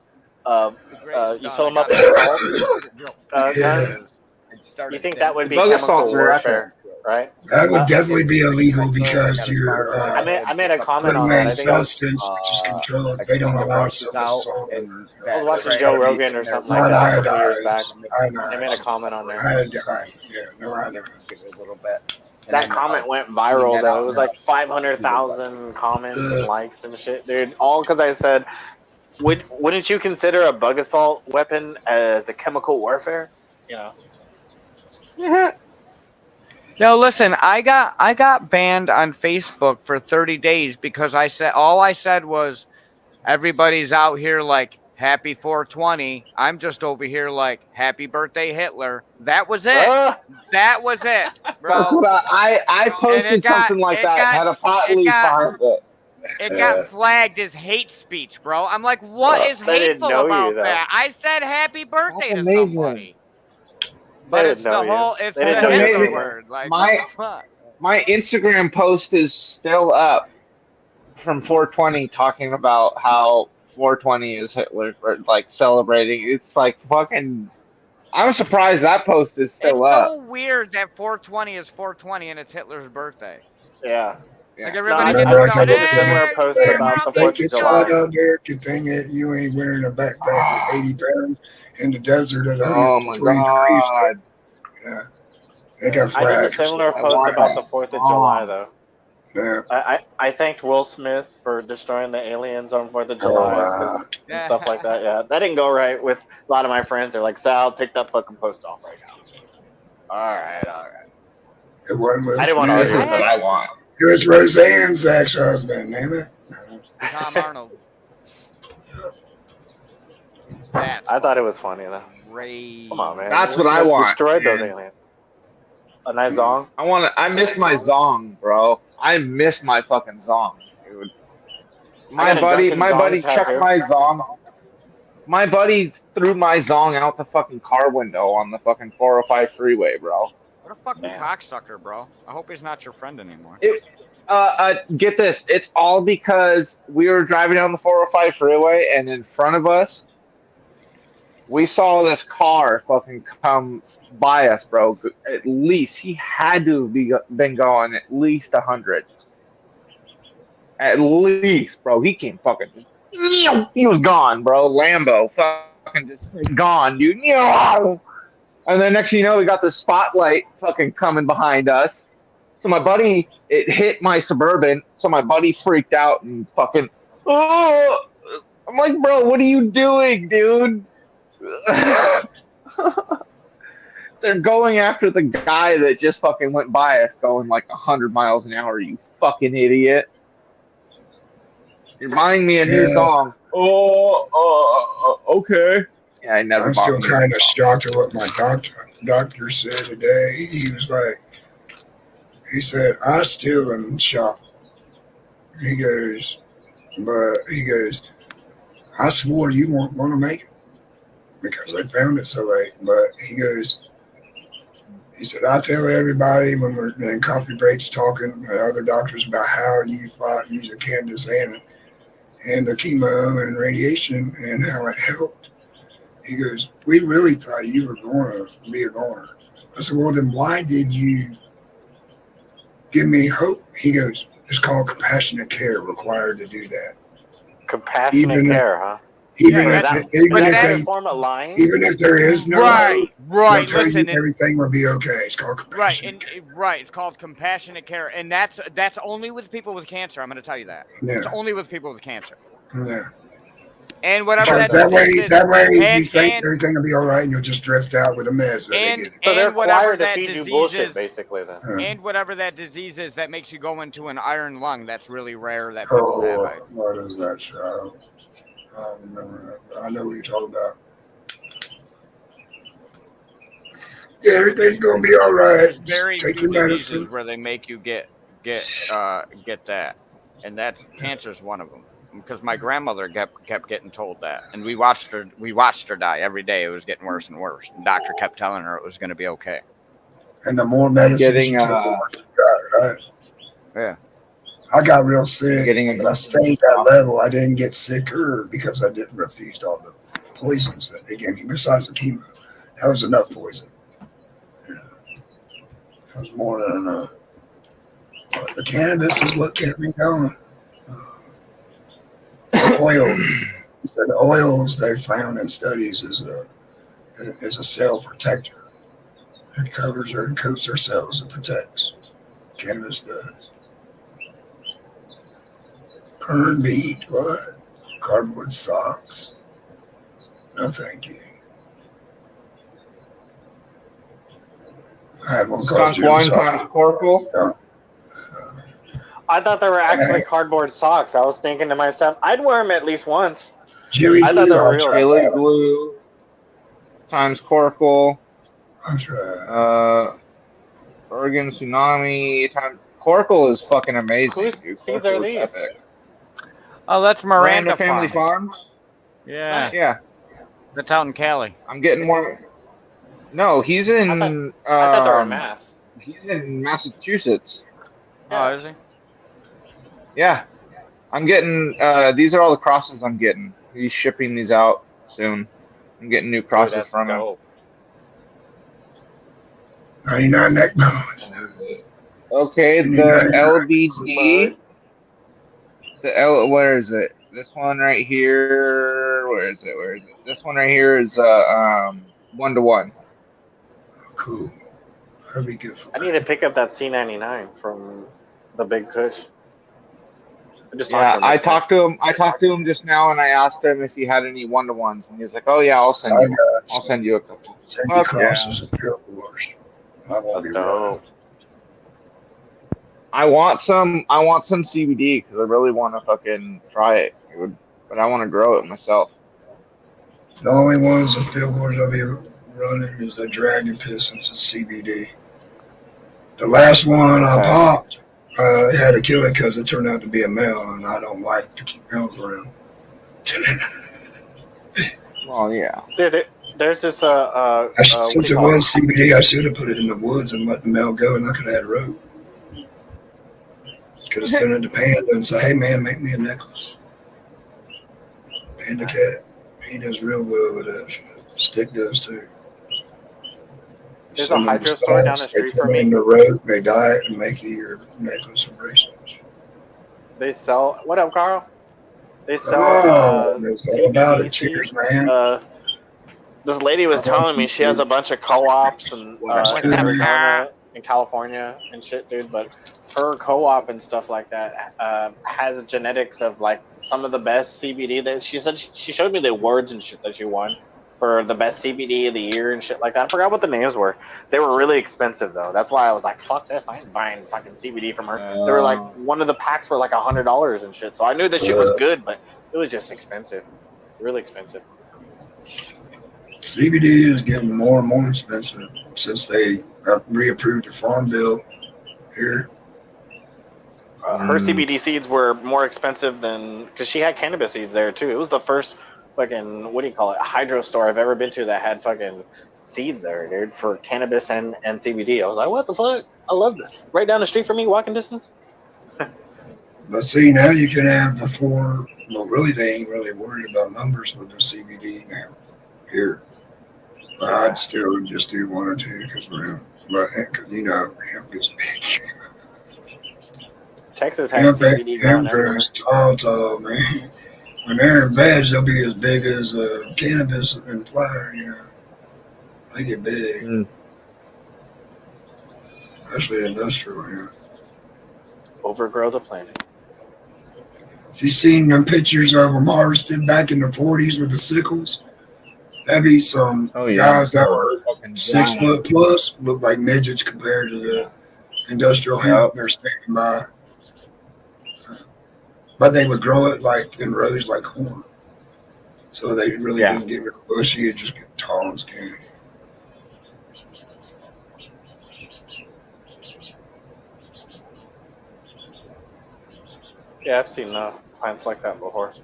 you fill them up with salt. You think that would be chemical warfare, right? That would definitely be illegal because you're. I made a comment on putting that. a I think it was, substance which is controlled. They don't allow so much salt. I was watching Joe Rogan or something like that a couple years back. I made a comment on there. That comment went viral though. It was like 500,000 comments and likes and shit, dude. All because I said, wouldn't you consider a bug assault weapon as a chemical warfare? You know. Yeah. No, listen, I got banned on Facebook for 30 days because all I said was everybody's out here like happy 420. I'm just over here like happy birthday Hitler. That was it. That was it, bro. That's what I posted something like that. Had a pot leaf behind it. It got flagged as hate speech, bro. I'm like, what is hateful about that? I said happy birthday to somebody. But it's the Hitler word. Like, my Instagram post is still up from 420 talking about how 420 is Hitler, or like celebrating. It's like fucking. I'm surprised that post is still up. It's so weird that 420 is 420 and it's Hitler's birthday. Yeah. Like everybody I did a similar post about the 4th of July. Out there, good thing it, you ain't wearing a backpack with 80 pounds in the desert at 120 degrees. Yeah. They got I did a flagged. similar post about the 4th of July, though. Yeah. I thanked Will Smith for destroying the aliens on 4th of Oh, July wow. and stuff like that. Yeah, that didn't go right with a lot of my friends. They're like, Sal, take that fucking post off right now. All right. It wasn't Will I didn't want to Smith. argue with That's them. what I want. It was Roseanne's ex-husband, name it. Tom Arnold. I thought it was funny though. Crazy. Come on, man. That's Will what I Smith want. Destroyed those man. aliens. A nice song. I missed my zong, bro. I missed my fucking zong, dude. My got a buddy Dunkin' Zong checked tattoo. my zong. My buddy threw my zong out the fucking car window on the fucking 405 freeway, bro. What a fucking cocksucker, bro. I hope he's not your friend anymore. Get this. It's all because we were driving down the 405 freeway, and in front of us, we saw this car fucking come by us, bro. At least he had to have been going at least 100. At least, bro. He came fucking. He was gone, bro. Lambo, fucking just gone, dude. And then next thing you know, we got the spotlight fucking coming behind us. So my buddy, it hit my Suburban. So my buddy freaked out and fucking. Oh, I'm like, bro, what are you doing, dude? They're going after the guy that just fucking went by us going like 100 miles an hour, you fucking idiot. You're buying me a new song. Okay. Yeah, I never I'm bought still me a kind new of song. shocked at what my doctor said today. He was like, he said, I still am in shock. He goes, I swore you weren't going to make it because they found it so late. But he said, I tell everybody when we're in coffee breaks talking to other doctors about how you fought using Candace and the chemo and radiation and how it helped. He goes, we really thought you were going to be a goner. I said, well, then why did you give me hope? He goes, it's called compassionate care required to do that. Compassionate care, huh? Even if there is no right, they'll tell listen, you everything will be okay. It's called compassionate care. Right, it's called compassionate care, and that's only with people with cancer. I'm going to tell you that. Yeah. It's only with people with cancer. Yeah. And whatever Because that way you think everything will be all right, and you'll just drift out with a mess. So they're required to feed you bullshit, basically. Then. And whatever that disease is that makes you go into an iron lung, that's really rare. That people have. What is that show? I don't remember that. I know what you're talking about. Yeah, everything's gonna be all right. There's very take few your diseases medicine. where they make you get that, and that's cancer's one of them. Because my grandmother kept getting told that, and we watched her die every day. It was getting worse and worse. The doctor kept telling her it was going to be okay. And the more medicine you take, the more you got, right? Yeah. I got real sick, but I stayed at that level. I didn't get sicker because I didn't refuse all the poisons that they gave me besides the chemo. That was enough poison. Yeah. That was more than enough. But the cannabis is what kept me going. Oil. The oils they found in studies is a cell protector. It covers or coats our cells and protects. Cannabis does. Burn bead, what? Cardboard socks. No, thank you. I had one called Jim times Corporal. I thought they were actually cardboard socks. I was thinking to myself, I'd wear them at least once. Jimmy I thought they were real. Chili glue times Corporal. I'll try. Oregon Tsunami times Corporal is fucking amazing. Whose dude. seeds are these? Epic. Oh, that's Miranda Family Farms. Farms. Yeah. Yeah. That's out in Cali. I'm getting more. No, he's in. I thought they were in Mass. He's in Massachusetts. Oh, is he? Yeah. I'm getting. These are all the crosses I'm getting. He's shipping these out soon. I'm getting new crosses from him. 99 neck bones. Okay, the LBD. Where is it? This one right here. Where is it? This one right here is 1-to-1. Cool. That'd be good for I need to pick up that C99 from the Big Kush. Yeah, I talked to him. I talked to him just now, and I asked him if he had any 1-to-1s, and he's like, "Oh yeah, I'll send you. I'll send you a couple." Sandy Okay. Crosses and Pure Wars. I won't be right. I want some CBD because I really want to fucking try it, but I want to grow it myself. The only ones that Field Wars I'll be running is the Dragon Pistons and CBD. The last one I popped, I had to kill it because it turned out to be a male, and I don't like to keep males around. Well, yeah. There's this since it was CBD, I should have put it in the woods and let the male go, and I could have had rope. Could have sent it to Panda and said, "Hey man, make me a necklace." Panda Cat, he does real well with that shit. Stick does too. There's a hydro store down the street from me. In the road, they dye it and make you your necklace and bracelets. They sell. What up, Carl? They sell. There's all about it. Cheers, man. This lady was telling me she has a bunch of co-ops and in Arizona and California and shit, dude. But her co-op and stuff like that has genetics of like some of the best CBD. That she said she showed me the awards and shit that she won for the best CBD of the year and shit like that. I forgot what the names were. They were really expensive though. That's why I was like, fuck this. I ain't buying fucking CBD from her. They were like, one of the packs were like $100 and shit. So I knew that shit was good, but it was just expensive. Really expensive. CBD is getting more and more expensive since they reapproved the Farm Bill here. Her CBD seeds were more expensive than, because she had cannabis seeds there too. It was the first fucking, what do you call it, a hydro store I've ever been to that had fucking seeds there, dude, for cannabis and CBD. I was like, what the fuck? I love this. Right down the street from me, walking distance. But see, now you can have the 4, well, really, they ain't really worried about numbers with the CBD now here. But I'd still just do 1 or 2 because we're, but you know, hemp is big. Texas has CBD growing everywhere. Hemp is tall, man. When they're in veg, they'll be as big as cannabis and flower, you know. They get big. Especially industrial here. Overgrow the planet. You seen them pictures of them harvested back in the 40s with the sickles? That'd be some guys that were 6 foot plus, look like midgets compared to the industrial hemp they're standing by. But they would grow it like in rows like corn. So they really didn't get real bushy, it just get tall and skinny. Yeah, I've seen plants like that before.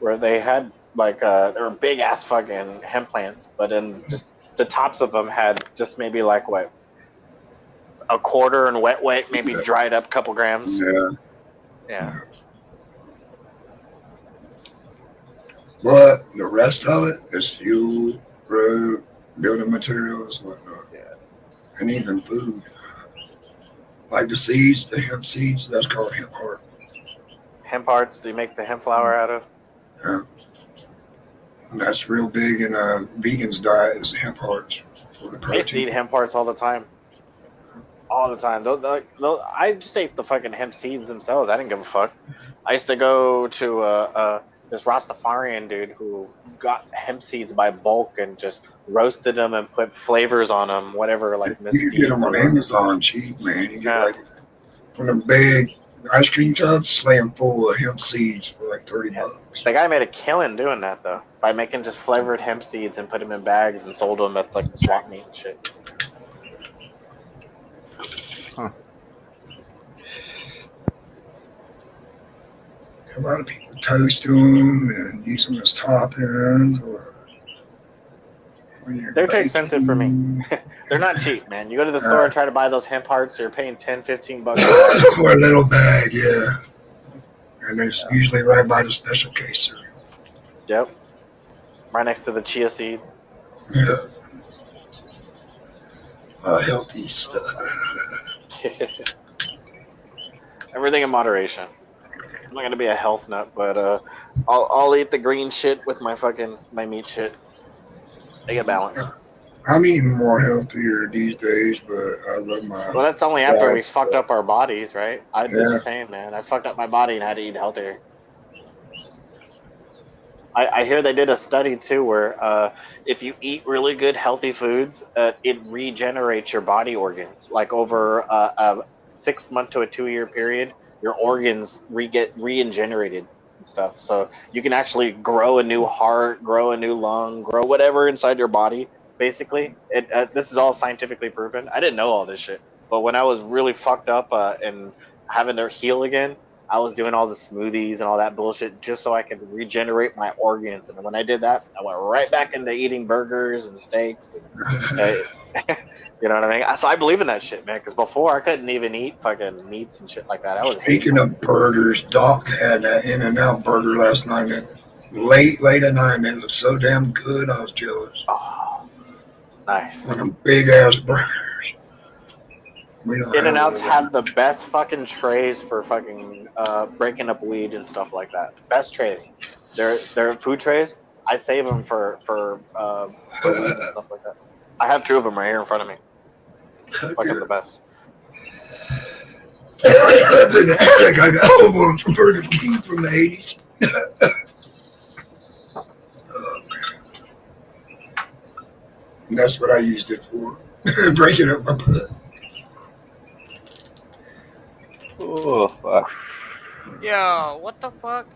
Where they had like they were big ass fucking hemp plants, but then just the tops of them had just maybe like what, a quarter in wet weight, maybe dried up a couple grams. Yeah. But the rest of it is fuel, road, building materials, whatnot. And even food. Like the seeds, the hemp seeds, that's called hemp heart. Hemp hearts, do you make the hemp flour out of? Yeah. And that's real big in a vegan's diet is hemp hearts for the protein. I used to eat hemp hearts all the time. All the time. I just ate the fucking hemp seeds themselves. I didn't give a fuck. I used to go to this Rastafarian dude who got hemp seeds by bulk and just roasted them and put flavors on them, whatever, like you can get them on Amazon cheap, man. You get like from them big ice cream tubs, slam full of hemp seeds for like $30. The guy made a killing doing that though, by making just flavored hemp seeds and put them in bags and sold them at like the swap meet and shit. A lot of people toast them and use them as toppings or they're too expensive for me. They're not cheap, man. You go to the store and try to buy those hemp hearts, you're paying $10-15 for a little bag, yeah. And it's usually right by the special case cereal. Yep. Right next to the chia seeds. Yeah. Healthy stuff. Everything in moderation. I'm not gonna be a health nut, but I'll eat the green shit with my meat shit. They get balanced. I'm eating more healthier these days, but I love my. Well, that's only after we fucked up our bodies, right? I did the same, man. I fucked up my body and had to eat healthier. I hear they did a study too where if you eat really good healthy foods, it regenerates your body organs. Like over a 6 month to a 2 year period, your organs get regenerated and stuff. So you can actually grow a new heart, grow a new lung, grow whatever inside your body. Basically, this is all scientifically proven. I didn't know all this shit, but when I was really fucked up and having to heal again, I was doing all the smoothies and all that bullshit just so I could regenerate my organs. And when I did that, I went right back into eating burgers and steaks. And, you know what I mean? So I believe in that shit, man. Because before I couldn't even eat fucking meats and shit like that. I was Speaking of burgers, Doc had that In-N-Out burger last night. And late at night, and it was so damn good. I was jealous. Oh, nice. One of them big ass burgers. In-N-Outs have the best fucking trays for fucking breaking up weed and stuff like that. Best trays. They're food trays. I save them for weed and stuff like that. I have 2 of them right here in front of me. Fucking the best. I got one from Burger King from the 80s. Oh, man. And that's what I used it for. Breaking up my butt. Oh, fuck. Yo, what the fuck?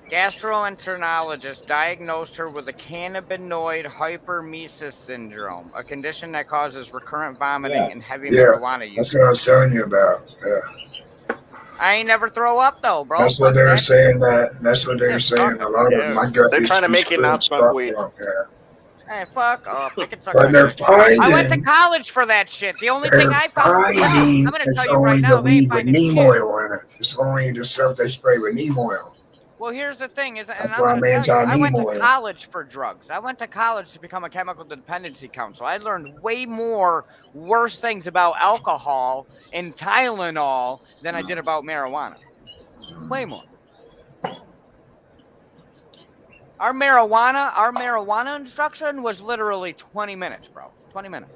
Gastroenterologist diagnosed her with a cannabinoid hyperemesis syndrome, a condition that causes recurrent vomiting and heavy marijuana use. That's what I was telling you about. Yeah. I ain't never throw up though, bro. That's what they're saying. That's what they're saying. A lot of my gut. They're trying to make you not smoke weed. Hey, fuck off. But they're finding. I went to college for that shit. The only thing I found. I'm gonna tell you right now. They ain't finding neem shit. oil in it. It's only the stuff they spray with neem oil. Well, here's the thing: is That's why I'm I went anti-neem to oil. college for drugs. I went to college to become a chemical dependency counselor. I learned way more worse things about alcohol and Tylenol than I did about marijuana. Way more. Our marijuana instruction was literally 20 minutes, bro. 20 minutes.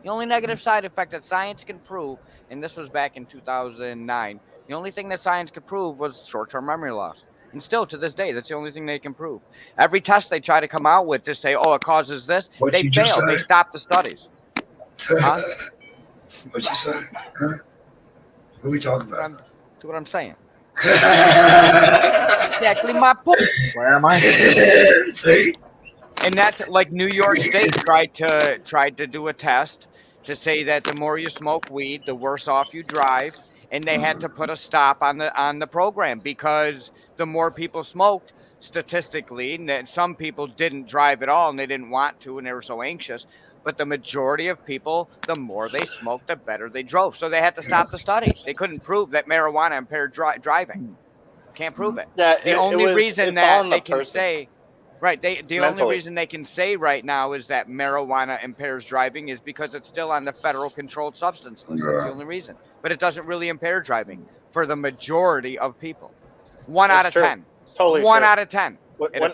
The only negative side effect that science can prove, and this was back in 2009, the only thing that science could prove was short-term memory loss. And still, to this day, that's the only thing they can prove. Every test they try to come out with to say, oh, it causes this, they fail. They stop the studies. Huh? What'd you say? Huh? What are we talking about? That's what I'm saying. Exactly my point. Where am I? See? And that's like New York State tried to do a test to say that the more you smoke weed, the worse off you drive, and they had to put a stop on the program because the more people smoked, statistically, and that some people didn't drive at all and they didn't want to and they were so anxious. But the majority of people, the more they smoked, the better they drove. So they had to stop the study. They couldn't prove that marijuana impaired driving. Can't prove it. Yeah, the only reason that they can say, right? The only reason they can say right now is that marijuana impairs driving is because it's still on the federal controlled substance list. That's the only reason. But it doesn't really impair driving for the majority of people. 1 out of 10. It's totally 1 true. out of 10. When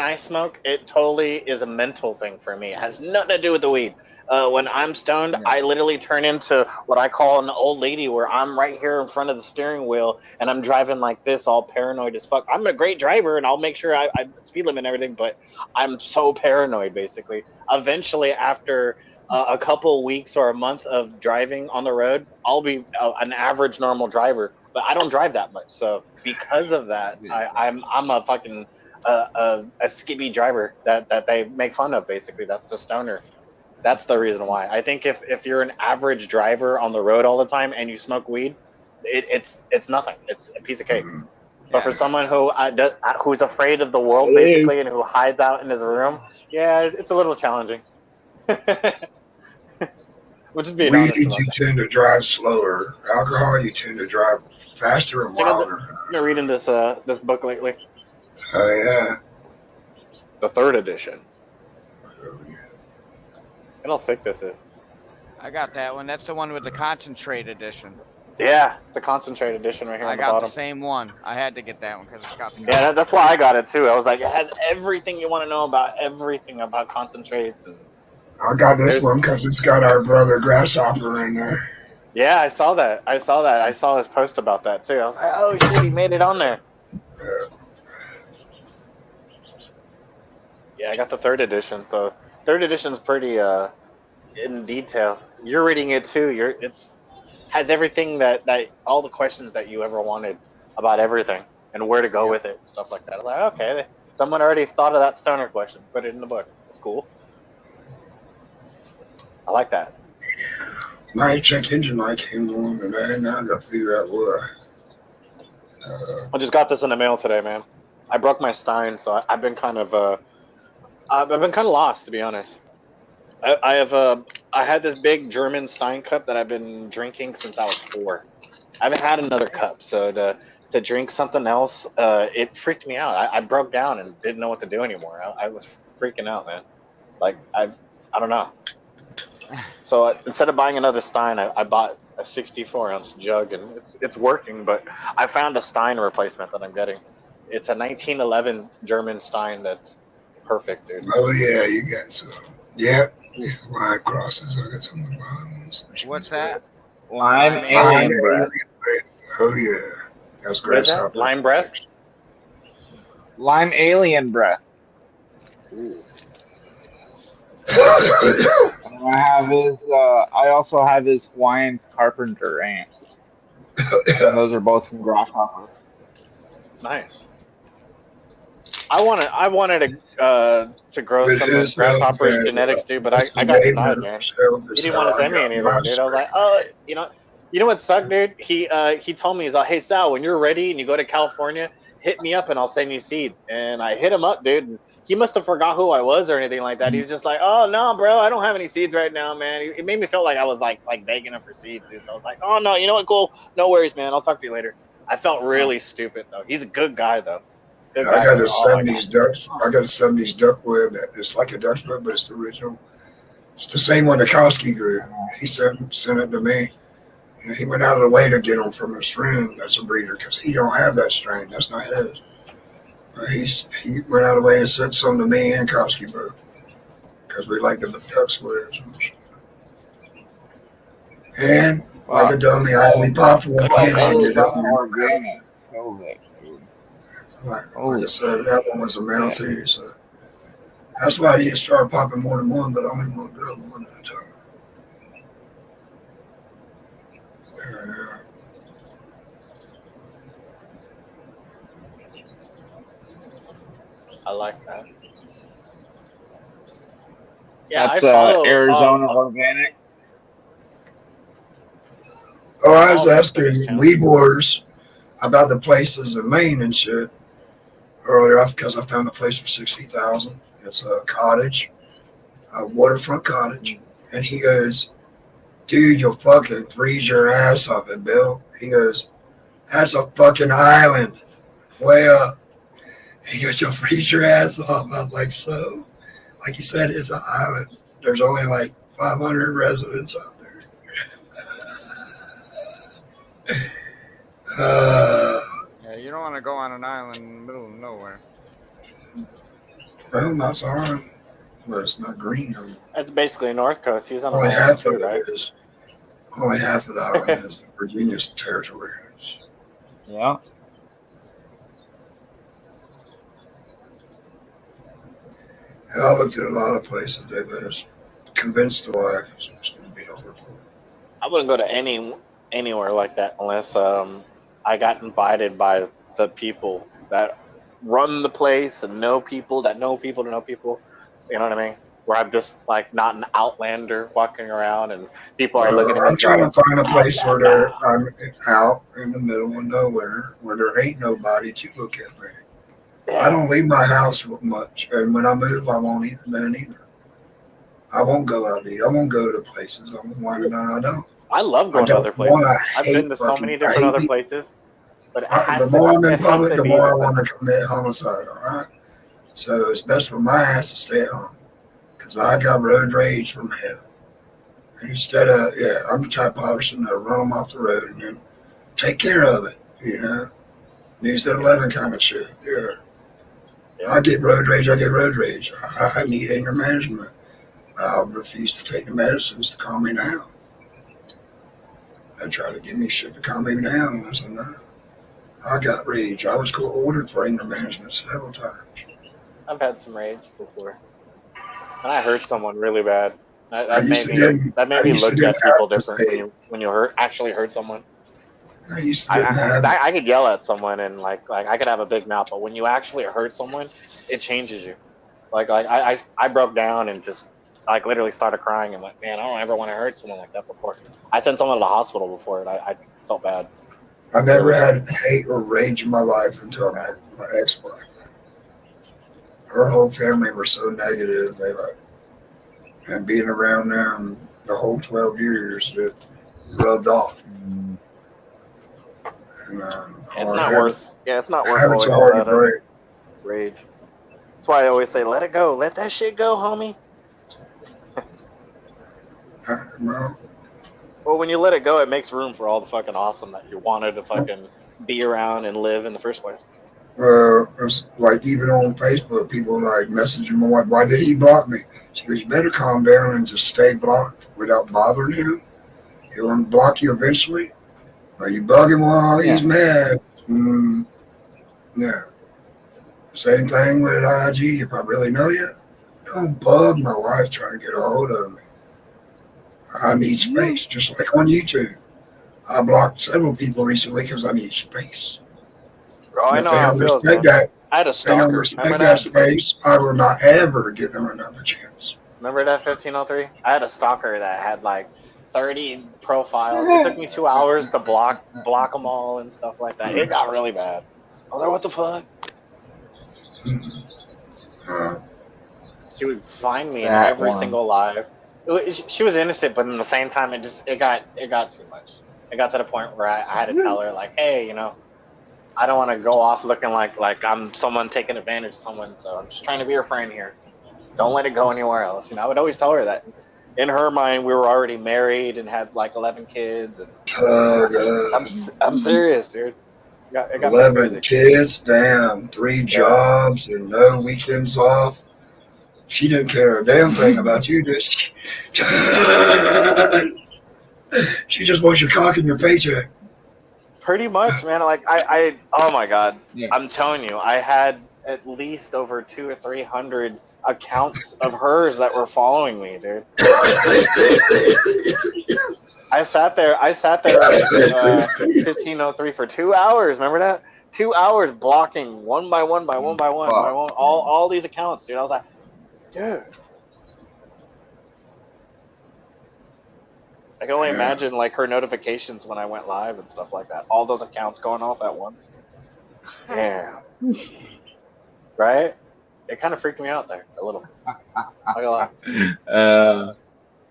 I smoke, it totally is a mental thing for me. It has nothing to do with the weed. When I'm stoned, I literally turn into what I call an old lady, where I'm right here in front of the steering wheel and I'm driving like this, all paranoid as fuck. I'm a great driver and I'll make sure I speed limit and everything, but I'm so paranoid. Basically, eventually, after a couple weeks or a month of driving on the road, I'll be an average normal driver. But I don't drive that much, so because of that, I'm a fucking a skippy driver that they make fun of. Basically, that's the stoner. That's the reason why. I think if you're an average driver on the road all the time and you smoke weed, it's nothing. It's a piece of cake. But for someone who's afraid of the world basically and who hides out in his room, yeah, it's a little challenging. We'll just be weed, you tend to drive slower. Alcohol, you tend to drive faster and wilder. I've been reading this book lately. Oh yeah, the 3rd edition. Look how thick this is. I got that one. That's the one with the concentrate edition. Yeah, it's a concentrate edition right here I on the got bottom. the same one. I had to get that one because it's got. Yeah, that's why I got it too. I was like, it has everything you want to know about everything about concentrates. And I got this one because it's got our brother Grasshopper in there. yeah, I saw that. I saw his post about that too. I was like, oh shit, he made it on there. Yeah, I got the 3rd edition. So 3rd edition's pretty in detail. You're reading it too. It's has everything that all the questions that you ever wanted about everything and where to go with it, stuff like that. I'm like, okay, someone already thought of that stoner question, put it in the book. That's cool. I like that. My check engine light came on, and now I got to figure out why. I just got this in the mail today, man. I broke my Stein, so I've been kind of lost, to be honest. I had this big German Stein cup that I've been drinking since I was 4. I haven't had another cup, so to drink something else, it freaked me out. I broke down and didn't know what to do anymore. I was freaking out, man. Like I don't know. So instead of buying another Stein, I bought a 64-ounce jug, and it's working. But I found a Stein replacement that I'm getting. It's a 1911 German Stein that's perfect, dude. Oh yeah, you got some. Yeah. Line crosses. I got some lines. What's that? Lime alien breath. Oh yeah, that's Grasshopper. Lime breath. Lime alien breath. Ooh. And I also have his Hawaiian Carpenter amp. And those are both from Grasshopper. Nice. I wanted to grow some of those Grasshopper's genetics, dude, but I got denied, man. He didn't want to send me any of them, dude. I was like, oh, you know what sucked, dude? He told me, he's like, hey Sal, when you're ready and you go to California, hit me up and I'll send you seeds. And I hit him up, dude. And he must have forgot who I was or anything like that. He was just like, oh no, bro, I don't have any seeds right now, man. It made me feel like I was like begging him for seeds, dude. So I was like, oh no, you know what? Cool, no worries, man. I'll talk to you later. I felt really stupid though. He's a good guy though. I got a 70s ducks. I got a 70s duck web that it's like a Dutch web, but it's the original. It's the same one Nikowski grew. He sent it to me. And he went out of the way to get them from his friend that's a breeder because he don't have that strain. That's not his. He went out of the way and sent some to me and Kowski both because we like the ducks webs. And like a dummy, I only popped one and ended up organic. Like I said, that one was a male too, so that's why I need to start popping more than one, but I only want to grow one at a time. I like that. Yeah, that's I follow, Arizona organic. Oh, I was asking Weed Wars about the places in Maine and shit earlier because I found a place for $60,000. It's a cottage, a waterfront cottage, and he goes, "Dude, you'll fucking freeze your ass off it, Bill." He goes, "That's a fucking island, way up." He goes, "You'll freeze your ass off." I'm like, so, like you said, it's an island. There's only like 500 residents out there. Yeah, you don't want to go on an island in the middle of nowhere. Well, that's ours, but it's not green. That's basically North Coast. He's on Only the half of right? it is. Only half of the island is Virginia's territory. Yeah. I looked at a lot of places. They've been convinced the wife it's going to be overboard. I wouldn't go to anywhere like that unless I got invited by the people that run the place and know people that know people to know people. You know what I mean? Where I'm just like not an outlander walking around and people are looking at me. I'm trying to find a place where I'm out in the middle of nowhere where there ain't nobody to look at me. I don't leave my house much, and when I move, I won't eat then either. I won't go out to eat. I won't go to places. I won't want to. I don't. I love going to other places. I've been to so many different other places. But the more I'm in public, the more I want to commit homicide. All right. So it's best for my ass to stay at home because I got road rage from hell. And instead of I'm the type of person that'll run them off the road and then take care of it, you know. Use that 11 kind of shit. Yeah. I get road rage. I need anger management. I refuse to take the medicines to calm me down. They try to give me shit to calm me down. I said, no. I got rage. I was ordered for anger management several times. I've had some rage before. And I hurt someone really bad. That made me look at people different when you actually hurt someone. I used to I could yell at someone and like I could have a big mouth, but when you actually hurt someone, it changes you. Like I broke down and just like literally started crying and like, man, I don't ever want to hurt someone like that before. I sent someone to the hospital before and I felt bad. I never had hate or rage in my life until I met my ex-wife. Her whole family were so negative. They like, and being around them the whole 12 years, it rubbed off. And, it's not worth. Yeah, it's not worth all that rage. That's why I always say, let it go. Let that shit go, homie. Well, when you let it go, it makes room for all the fucking awesome that you wanted to fucking be around and live in the first place. It's like even on Facebook, people like messaging my wife, why did he block me? She goes, you better calm down and just stay blocked without bothering him. He'll unblock you eventually. Or you bug him while he's mad. Yeah. Same thing with IG. If I really know you, don't bug my wife trying to get a hold of me. I need space, just like on YouTube. I blocked several people recently because I need space. Oh, I know how it feels. That, I had a stalker. They don't respect that space. I will not ever give them another chance. Remember that 1503? I had a stalker that had like 30 profiles. It took me 2 hours to block them all and stuff like that. It got really bad. I was like, what the fuck? She would find me in every single live. She was innocent, but at the same time, it got too much. It got to the point where I had to tell her like, hey, you know, I don't want to go off looking like I'm someone taking advantage of someone. So I'm just trying to be your friend here. Don't let it go anywhere else. You know, I would always tell her that. In her mind, we were already married and had like 11 kids. And I'm serious, dude. It got 11 kids, damn, 3 jobs and no weekends off. She didn't care a damn thing about you, did she? She just wants your cock and your paycheck. Pretty much, man. Like I oh my god, I'm telling you, I had at least over 200 or 300 accounts of hers that were following me, dude. I sat there at 1503 for 2 hours. Remember that? 2 hours blocking one by one all these accounts, dude. I was like, dude. I can only imagine like her notifications when I went live and stuff like that. All those accounts going off at once. Yeah. Right? It kind of freaked me out there a little.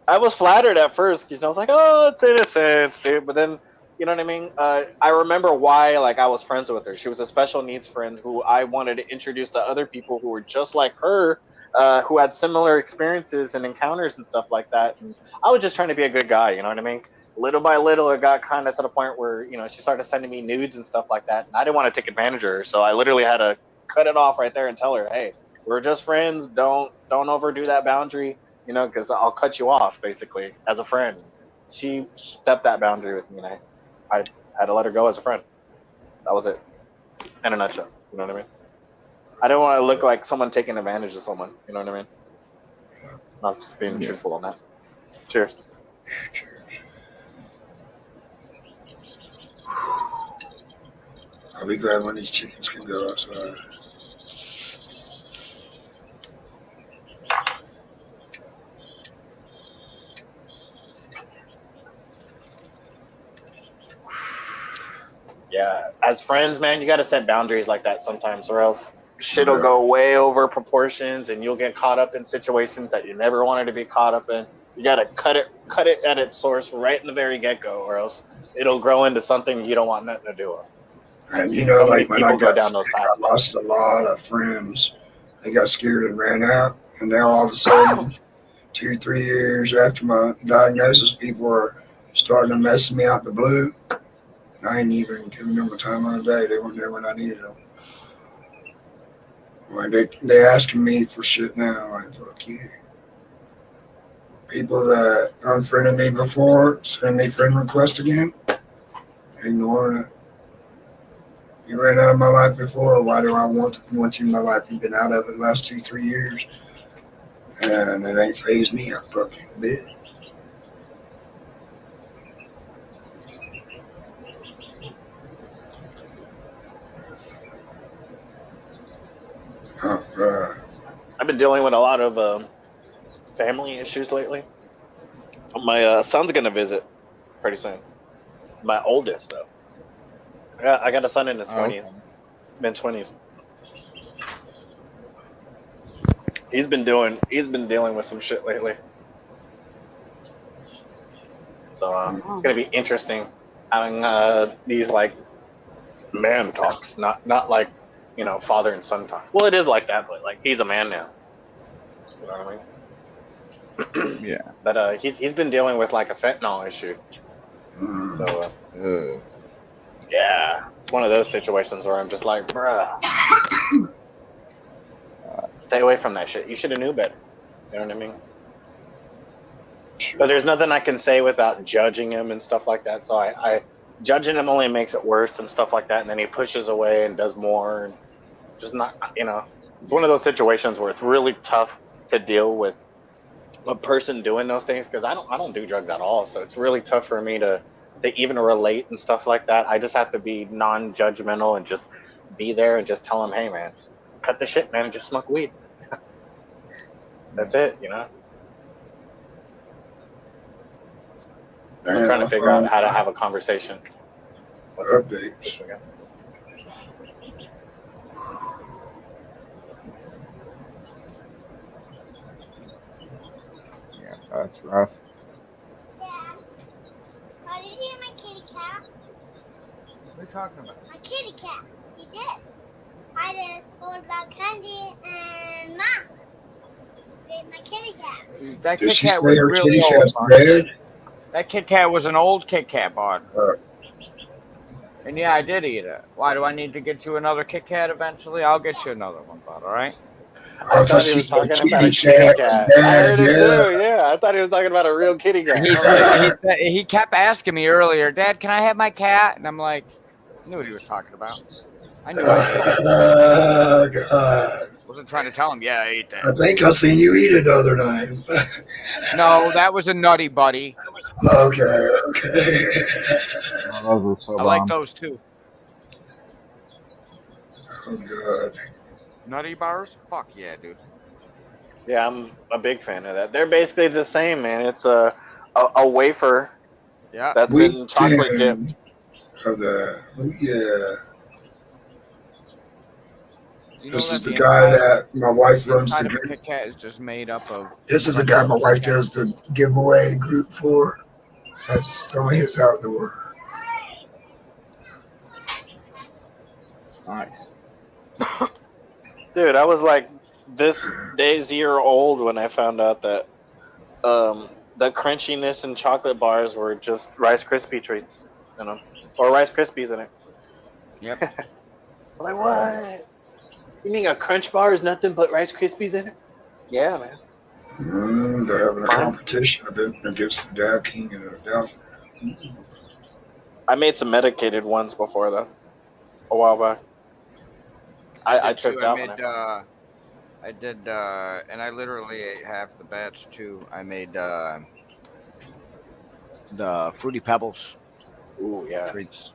I was flattered at first because I was like, oh, it's innocence, dude. But then, you know what I mean? I remember why like I was friends with her. She was a special needs friend who I wanted to introduce to other people who were just like her, who had similar experiences and encounters and stuff like that. And I was just trying to be a good guy, you know what I mean? Little by little, it got kind of to the point where, you know, she started sending me nudes and stuff like that. And I didn't want to take advantage of her. So I literally had to cut it off right there and tell her, hey, we're just friends. Don't overdo that boundary, you know, because I'll cut you off, basically, as a friend. She stepped that boundary with me, and I had to let her go as a friend. That was it, in a nutshell. You know what I mean? I didn't want to look like someone taking advantage of someone. You know what I mean? Not just being truthful on that. Cheers. I'll be glad when these chickens can go outside. Yeah, as friends, man, you got to set boundaries like that sometimes, or else shit'll go way over proportions, and you'll get caught up in situations that you never wanted to be caught up in. You got to cut it at its source right in the very get-go, or else it'll grow into something you don't want nothing to do with. And you know, like when I got sick, I lost a lot of friends. They got scared and ran out, and now all of a sudden, 2-3 years after my diagnosis, people are starting to mess me out the blue. I ain't even giving them a time of the day. They weren't there when I needed them. Like they asking me for shit now. Like, fuck you. People that unfriended me before send me friend request again. Ignoring it. You ran out of my life before. Why do I want you in my life? You've been out of it the last 2-3 years. And it ain't phased me a fucking bit. I've been dealing with a lot of family issues lately. My son's gonna visit pretty soon. My oldest, though. I got a son in his 20s, mid-20s. He's been dealing with some shit lately. So it's gonna be interesting having these like man talks, not like, you know, father and son talk. Well, it is like that, but like he's a man now. You know what I mean? Yeah. But he's been dealing with like a fentanyl issue. So yeah, it's one of those situations where I'm just like, bruh, stay away from that shit. You should have knew better. You know what I mean? But there's nothing I can say without judging him and stuff like that. So I judging him only makes it worse and stuff like that. And then he pushes away and does more and just not, you know, it's one of those situations where it's really tough to deal with a person doing those things, because I don't do drugs at all. So it's really tough for me to even relate and stuff like that. I just have to be non-judgmental and just be there and just tell him, hey man, just cut the shit, man, and just smoke weed. That's it, you know. I'm trying to figure out how to have a conversation. Update. Yeah, that's rough. Dad, did you hear my kitty cat? What are you talking about? My kitty cat. He did. I just told about Candy and Mom. My kitty cat. That Did Kit she Kat say was her really kitty old. cat's Bud. dead? That Kit Kat was an old Kit Kat, bud. And yeah, I did eat it. Why do I need to get you another Kit Kat eventually? I'll get you another one, bud. All right. I thought he she was said talking about a kitty kitty cat. cat. was I heard dead, it yeah. too. Yeah, I thought he was talking about a real kitty cat. He kept asking me earlier, Dad, can I have my cat? And I'm like, I knew what he was talking about. I knew what he was Oh, God. wasn't trying to tell him, yeah, I ate that. I think I seen you eat it the other night. No, that was a Nutty Buddy. Okay. Oh, those were so I like bomb. those too. Oh, God. Nutty bars? Fuck yeah, dude. Yeah, I'm a big fan of that. They're basically the same, man. It's a wafer Yeah. that's been chocolate dipped. Oh, yeah. You know This that is the the guy inside- that my wife the runs inside the of a group. Kit Kat is just made up of. This is the guy my wife does the giveaway group for. That's some of his outdoor. Nice. Dude, I was like this day's year old when I found out that the crunchiness in chocolate bars were just Rice Krispie treats, you know, or Rice Krispies in it. Yep. I'm like, what? You mean a crunch bar is nothing but Rice Krispies in it? Yeah, man. They're having a competition against the Dow King and the Dow. I made some medicated ones before though, a while back. I tripped out. I did, and I literally ate half the batch too. I made the Fruity Pebbles. Ooh, yeah. Treats.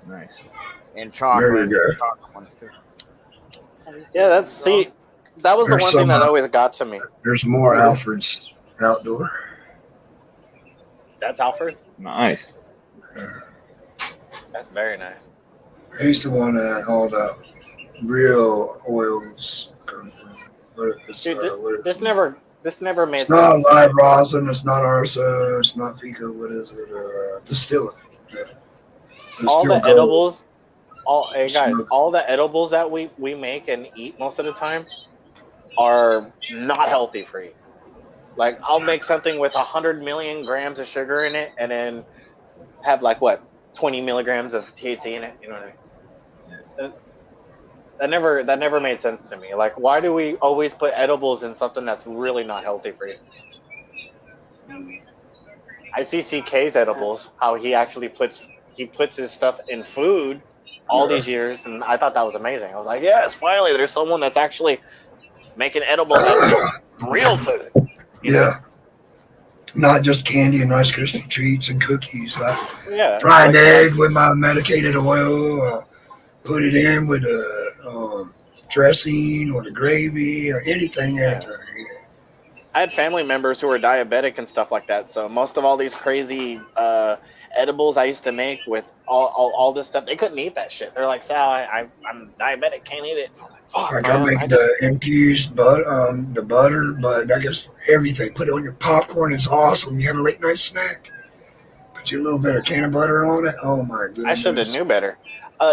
Nice. And chocolate. There you go. Chocolate ones too. Yeah, that was the There's one thing some, that always got to me. There's more Alfred's outdoor. That's Alfred's? Nice. That's very nice. I used to want all the real oils come from. But it's, Dude, this never made it's not sense. live rosin, it's not arsa, it's not Fica, what is it? Distiller. Yeah. All the edibles, hey guys, all the edibles that we make and eat most of the time are not healthy for you. Like, I'll make something with 100 million grams of sugar in it and then have like what, 20 milligrams of THC in it. You know what I mean? That never made sense to me. Like, why do we always put edibles in something that's really not healthy for you? I see CK's edibles, how he actually puts his stuff in food all these years, and I thought that was amazing. I was like, yes, finally, there's someone that's actually making edibles out of real food. Yeah. Not just candy and Rice Krispie treats and cookies. Yeah. Fried egg with my medicated oil. Put it in with a dressing or the gravy or anything. Yeah. I had family members who were diabetic and stuff like that. So most of all these crazy edibles I used to make with all this stuff, they couldn't eat that shit. They're like, Sal, I'm diabetic, can't eat it. I gotta make the infused the butter, but I guess for everything. Put it on your popcorn. It's awesome. You have a late night snack. Put your little bit of can of butter on it. Oh my goodness. I should have knew better.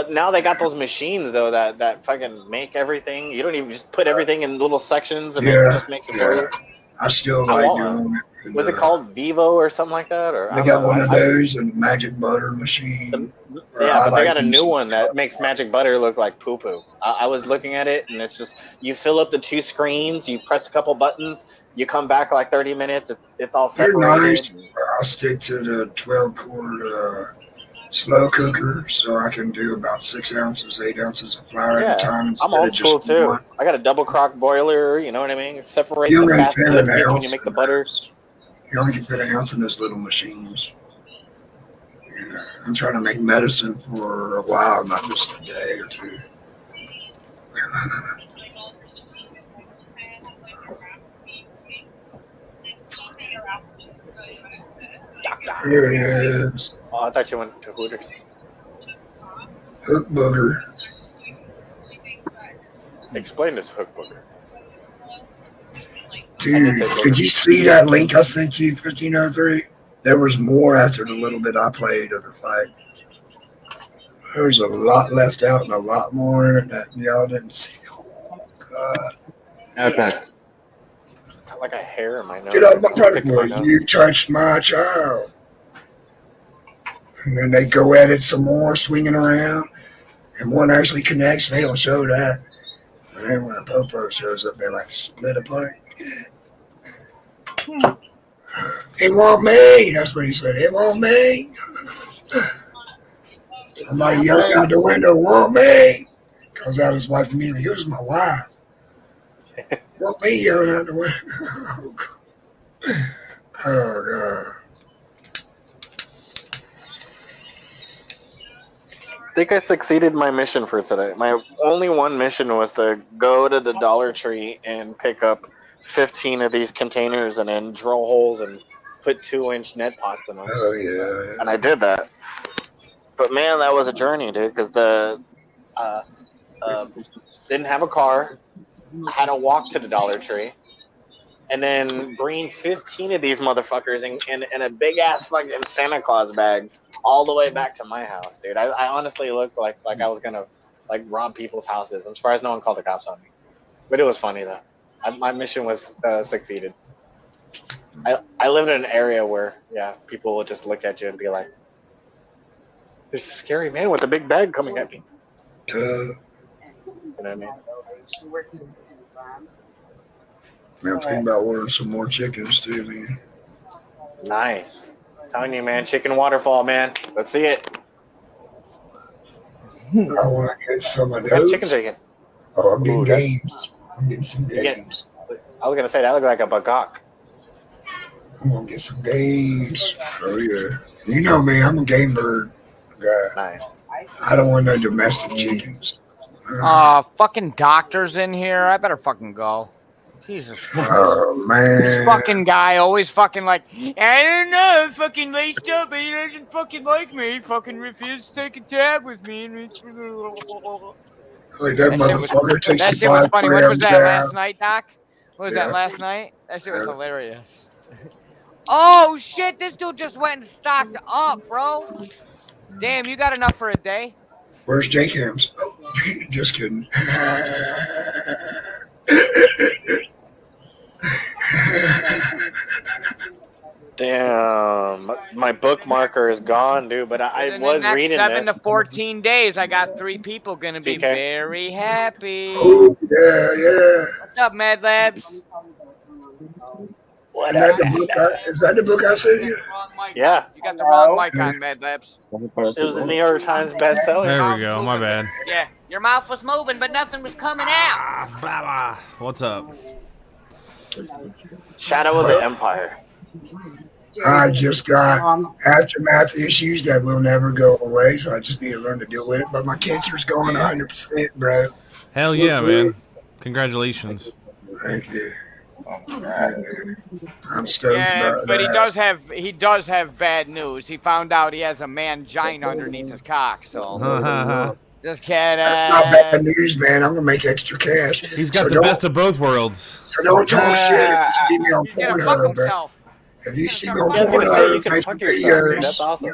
Now they got those machines though that fucking make everything. You don't even just put everything in little sections and it just makes it for you. I still like doing it. Was it called Vivo or something like that? Or they got one of those and magic butter machine. Yeah, but they got a new one that makes magic butter look like poo poo. I was looking at it and it's just you fill up the 2 screens, you press a couple buttons, you come back like 30 minutes. It's all separated. Nice. I'll stick to the 12-quart slow cooker, so I can do about 6 ounces, 8 ounces of flour at a time. I'm old school too. One. I got a double crock boiler. You know what I mean? Separate the fat when you make the butter. You only can fit an ounce in those little machines. Yeah, I'm trying to make medicine for a while, not just a day or 2. Here it is. Oh, I thought you went to Hooters. Hook booger. Explain this hook booger. Dude, did you see that link I sent you, 1503? There was more after the little bit I played of the fight. There's a lot left out and a lot more in it that y'all didn't see. Oh, God. Okay. Got like a hair in my nose. Get out my product boy. You touched my child. And then they go at it some more, swinging around. And one actually connects, and they'll show that. And then when a popo shows up, they're like split apart. It won't me. That's what he said. It won't me. Somebody yelling out the window, won't me. Comes out his wife immediately. Here's my wife. Won't me yelling out the window. Oh, God. I think I succeeded my mission for today. My only one mission was to go to the Dollar Tree and pick up 15 of these containers and then drill holes and put 2-inch net pots in them. Oh, yeah. And I did that. But man, that was a journey, dude, because didn't have a car. I had to walk to the Dollar Tree. And then bring 15 of these motherfuckers in a big-ass fucking Santa Claus bag all the way back to my house, dude. I honestly looked like I was going to like rob people's houses. I'm surprised no one called the cops on me. But it was funny, though. My mission was succeeded. I live in an area where, yeah, people will just look at you and be like, there's a scary man with a big bag coming at me. You know what I mean? Man, I'm thinking about ordering some more chickens, too, man. Nice. I'm telling you, man, chicken waterfall, man. Let's see it. I want to get some of That's those. chicken chicken. Oh, I'm getting games. I'm getting some games. I was going to say, that looked like a bagok. I'm going to get some games. Oh, yeah. You know me, I'm a game bird guy. Nice. I don't want no domestic chickens. Fucking doctors in here. I better fucking go. Jesus Christ. Oh, man. This fucking guy always fucking like, I don't know, fucking laced up, he doesn't fucking like me, fucking refused to take a tab with me. Like that motherfucker takes that the shit was 5 funny. When was that, down. last night, Doc? What was that, last night? That shit was hilarious. Oh, shit, this dude just went and stocked up, bro. Damn, you got enough for a day? Where's J-Cams? Oh, just kidding. Damn. my bookmarker is gone, dude. But I In the was next reading 7 this. to 14 days, I got 3 people gonna be CK. very happy. Oh, yeah. What's up, Mad Labs? What Is that the book is that the book I sent you? Yeah, You got the wrong mic on, Mad Labs. it was a New York Times bestseller. There we go. My bad. Yeah, your mouth was moving, but nothing was coming out. What's up? Shadow of the Empire. I just got aftermath issues that will never go away, so I just need to learn to deal with it. But my cancer's going 100%, bro. Hell yeah, man. Congratulations. Thank you. I'm stoked Yeah, about but that. he does have bad news. He found out he has a mangina underneath his cock. So just kidding. That's not bad news, man. I'm gonna make extra cash. He's got So the don't- best of both worlds. So don't talk shit if you see me on He's gonna fuck Pornhub, bro. himself. If you see me on Yeah, I was gonna say, you Pornhub, can make fuck yourself, dude. videos. That's awesome.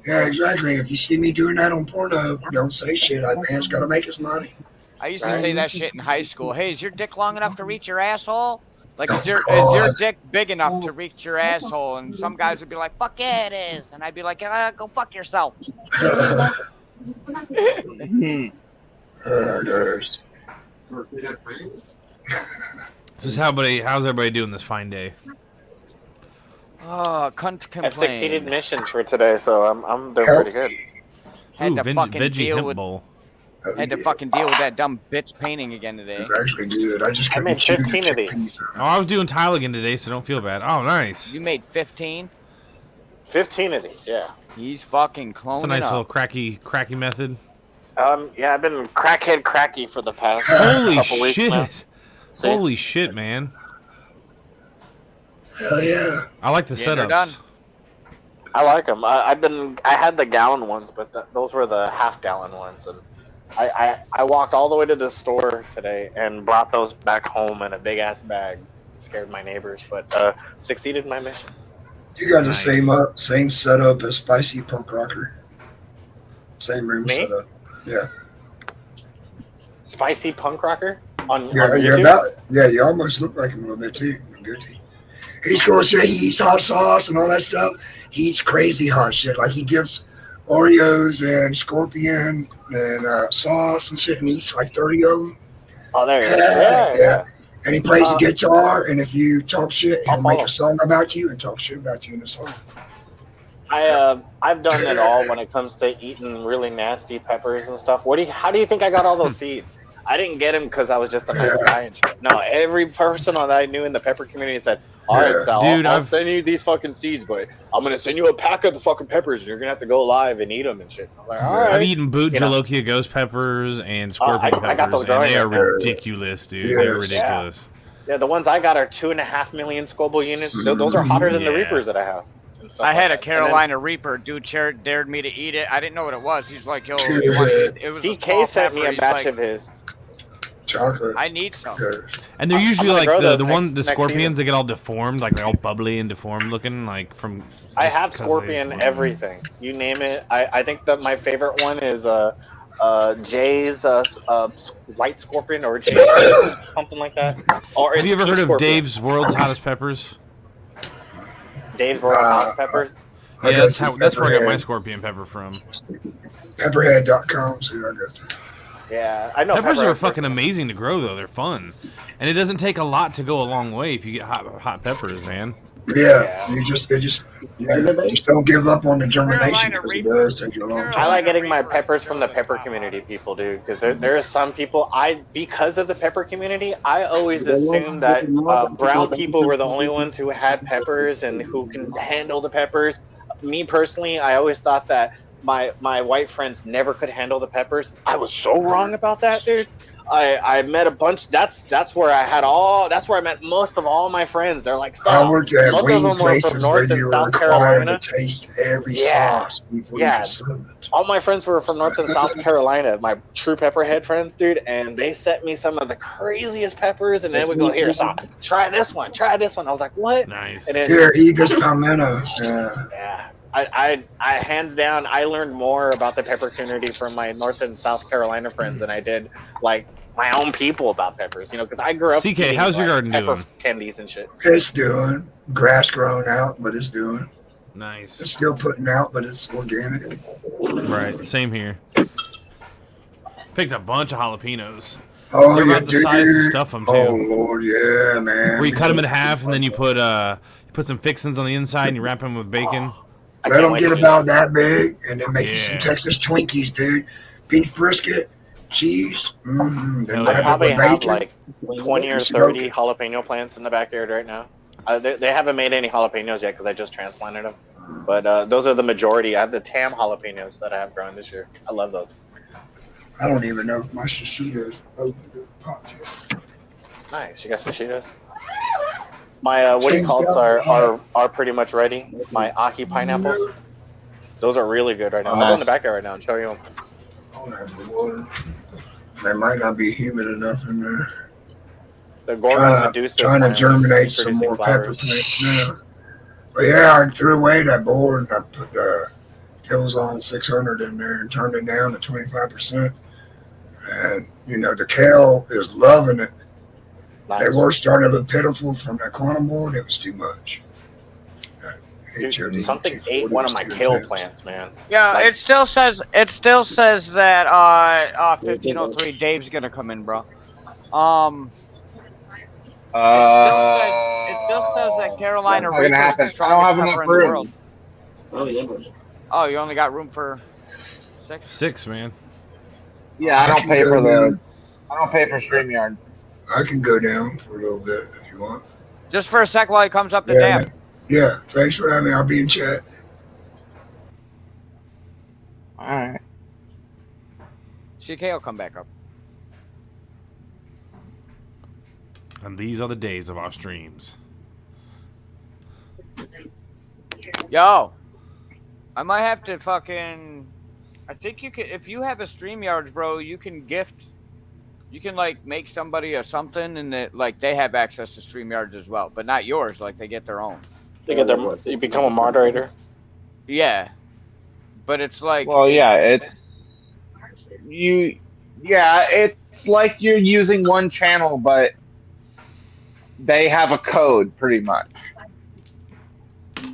Yeah, exactly. If you see me doing that on Pornhub, don't say shit. I man's gotta make his money. I used to say that shit in high school. Hey, is your dick long enough to reach your asshole? Like, is your God. dick big enough to reach your asshole? And some guys would be like, fuck yeah, it is. And I'd be like, go fuck yourself. There's So how's everybody doing this fine day? Oh, cunt I've succeeded complain. missions for today, so I'm doing pretty good. Had to fucking veggie deal hemp with bowl. had to fucking deal with that dumb bitch painting again today. actually good. I just I couldn't made chew 15 of these. Oh, I was doing tile again today, so don't feel bad. Oh, nice. You made 15? 15 of these, yeah. He's fucking It's a cloning nice little up. cracky method. Yeah, I've been crackhead cracky for the past Holy couple weeks now. shit! See? Holy shit, man! Hell yeah. I like the Yeah, they're done. setups. I like them. I had the gallon ones, but those were the half-gallon ones, and I walked all the way to the store today and brought those back home in a big ass bag. Scared my neighbors, but succeeded in my mission. You got Nice. the same setup as Spicy Punk Rocker. Same room Me? setup. Yeah. Spicy punk rocker on Yeah, YouTube? you almost look like him a little bit too. Guilty. He's cool shit. He eats hot sauce and all that stuff. He eats crazy hot shit. Like he gives Oreos and Scorpion and sauce and shit, and he eats like 30 of them. Oh, there you go. Yeah. And he plays the guitar, and if you talk shit, he'll make follow. a song about you and talk shit about you in the song. I've done it all when it comes to eating really nasty peppers and stuff. How do you think I got all those seeds? I didn't get them because I was just a nice guy and shit. No, every person that I knew in the pepper community said, "All right, Sal, Dude, I'll I've- send you these fucking seeds, but I'm gonna send you a pack of the fucking peppers, and you're gonna have to go live and eat them and shit." I'm like, all right. I've eaten boot You know. jalopia ghost peppers and scorpion I got those peppers, and they are growing. ridiculous, dude. Yes. They're ridiculous. Yeah, the ones I got are 2.5 million Scoville units. Those are hotter than the Yeah. Reapers that I have. and stuff I had a like that. And then Carolina Reaper. Dude dared me to eat it. I didn't know what it was. He's like, yo, Yeah. it was a DK small sent me pepper. a He's batch like, of his. Chocolate. I need some. And they're I'm usually gonna like grow the those one next the scorpions season. that get all deformed, like they're all bubbly and deformed looking, like from. I just have 'cause they Scorpion just look- everything. You name it. I think that my favorite one is Jay's White Scorpion or Jay's something like that. Or Have it's you ever Peach heard of Scorpion. Dave's World's Hottest Peppers? Dave's World Hot Peppers? I Yeah, go that's through that's where I got my Pepperhead. scorpion pepper from. Pepperhead.com. See, I go through. Yeah, I know. Peppers Pepperhead are fucking personally. amazing to grow though. They're fun, and it doesn't take a lot to go a long way if you get hot peppers, man. Yeah, you just don't give up on the germination Carolina because it Reaper. does take you a long I time. like getting my peppers from the pepper community people, dude. Because there are some people because of the pepper community, I always assumed that brown people were the only ones who had peppers and who can handle the peppers. Me personally, I always thought that my white friends never could handle the peppers. I was so wrong about that, dude. I met a bunch. That's where I met most of all my friends. They're like, I worked at most of wing them were from places where North and you were South required Carolina. to taste every Yeah. sauce before Yeah. you consume it. All my friends were from North and South Carolina, my true pepperhead friends, dude, and they sent me some of the craziest peppers, and then we go, here, so try this one. I was like, what? Nice. And then, Here, eat this palmetto. Yeah. yeah, I hands down, I learned more about the pepper community from my North and South Carolina friends than I did, like, my own people about peppers, because I grew up CK, eating, how's your like, garden pepper doing? candies and shit. It's doing. Grass growing out, but it's doing. Nice. It's still putting out, but it's organic. Right. Same here. Picked a bunch of jalapenos. Oh, They're yeah, about the size to dude. stuff them too. Oh, Lord, yeah, man. Where you cut them in half and then you put some fixins on the inside and you wrap them with bacon. Let them get about that big, and then make you some Texas Twinkies, dude. Beef brisket, cheese. Then I wrap it probably with have bacon. like 20 or Smoke 30 it. jalapeno plants in the backyard right now. They haven't made any jalapenos yet because I just transplanted them. But those are the majority. I have the Tam jalapenos that I have grown this year. I love those. I don't even know if my shishitas opened or popped yet. Nice. You got shishitas? My what do you call it are pretty much ready. My ahi pineapples. Those are really good right now. I'll go in the backyard right now and show you them. I don't have the water. They might not be humid enough in there. The Gorgon Medusa. Trying to plant germinate is some producing more pepper flowers. plants now. But yeah, I threw away that board and I put the Killzone 600 in there and turned it down to 25%. And, you know, the kale is loving it. They were starting to look pitiful from that quantum board. It was too much. Dude, something ate one of my kale plants, man. Yeah, Like- it still says that 1503 Dave's gonna come in, bro. It still says that Carolina That's not gonna Reaper's happen. the I don't strongest have pepper enough in the room. world. Oh, you only got room for 6? 6, man. Yeah, I don't pay for StreamYard. I can go down for a little bit if you want. Just for a sec while he comes up to Yeah, dab. man. Yeah, thanks for having me. I'll be in chat. Alright. CK will come back up. And these are the days of our streams. Yo, I might have to fucking. I think you can, if you have a StreamYards, bro, you can gift. You can like make somebody a something, and that like they have access to StreamYards as well, but not yours. Like they get their own. They get their, you become a moderator. Yeah, but it's like. Well, yeah, it's like you're using one channel, but they have a code pretty much.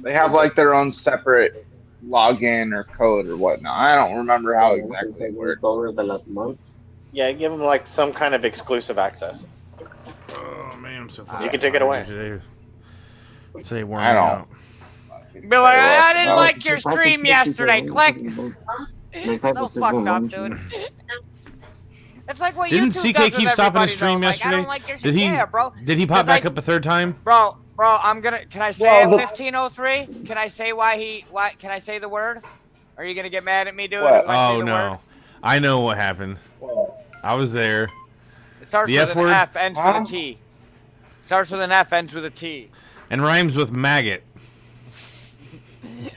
They have like their own separate login or code or whatnot. I don't remember how exactly it works. Over the last month. Yeah, give them like some kind of exclusive access. Oh man, I'm so You can take it away. Today wore me I don't. out. Be like, I didn't like your stream yesterday. Click. So fucked up, dude. It's like what Didn't YouTube CK does keep with stopping his everybody, stream though. Like, I yesterday? don't like your Did he? Yeah, bro. Did he pop 'Cause, back like, up a third time? Bro, I'm gonna. Can I say Well, 1503? Can I say why? Can I say the word? Are you gonna get mad at me, dude? What? if I say Oh the no, word? I know what happened. I was there. It starts The with F an word? F, ends with a T. Starts with an F, ends with a T. And rhymes with maggot.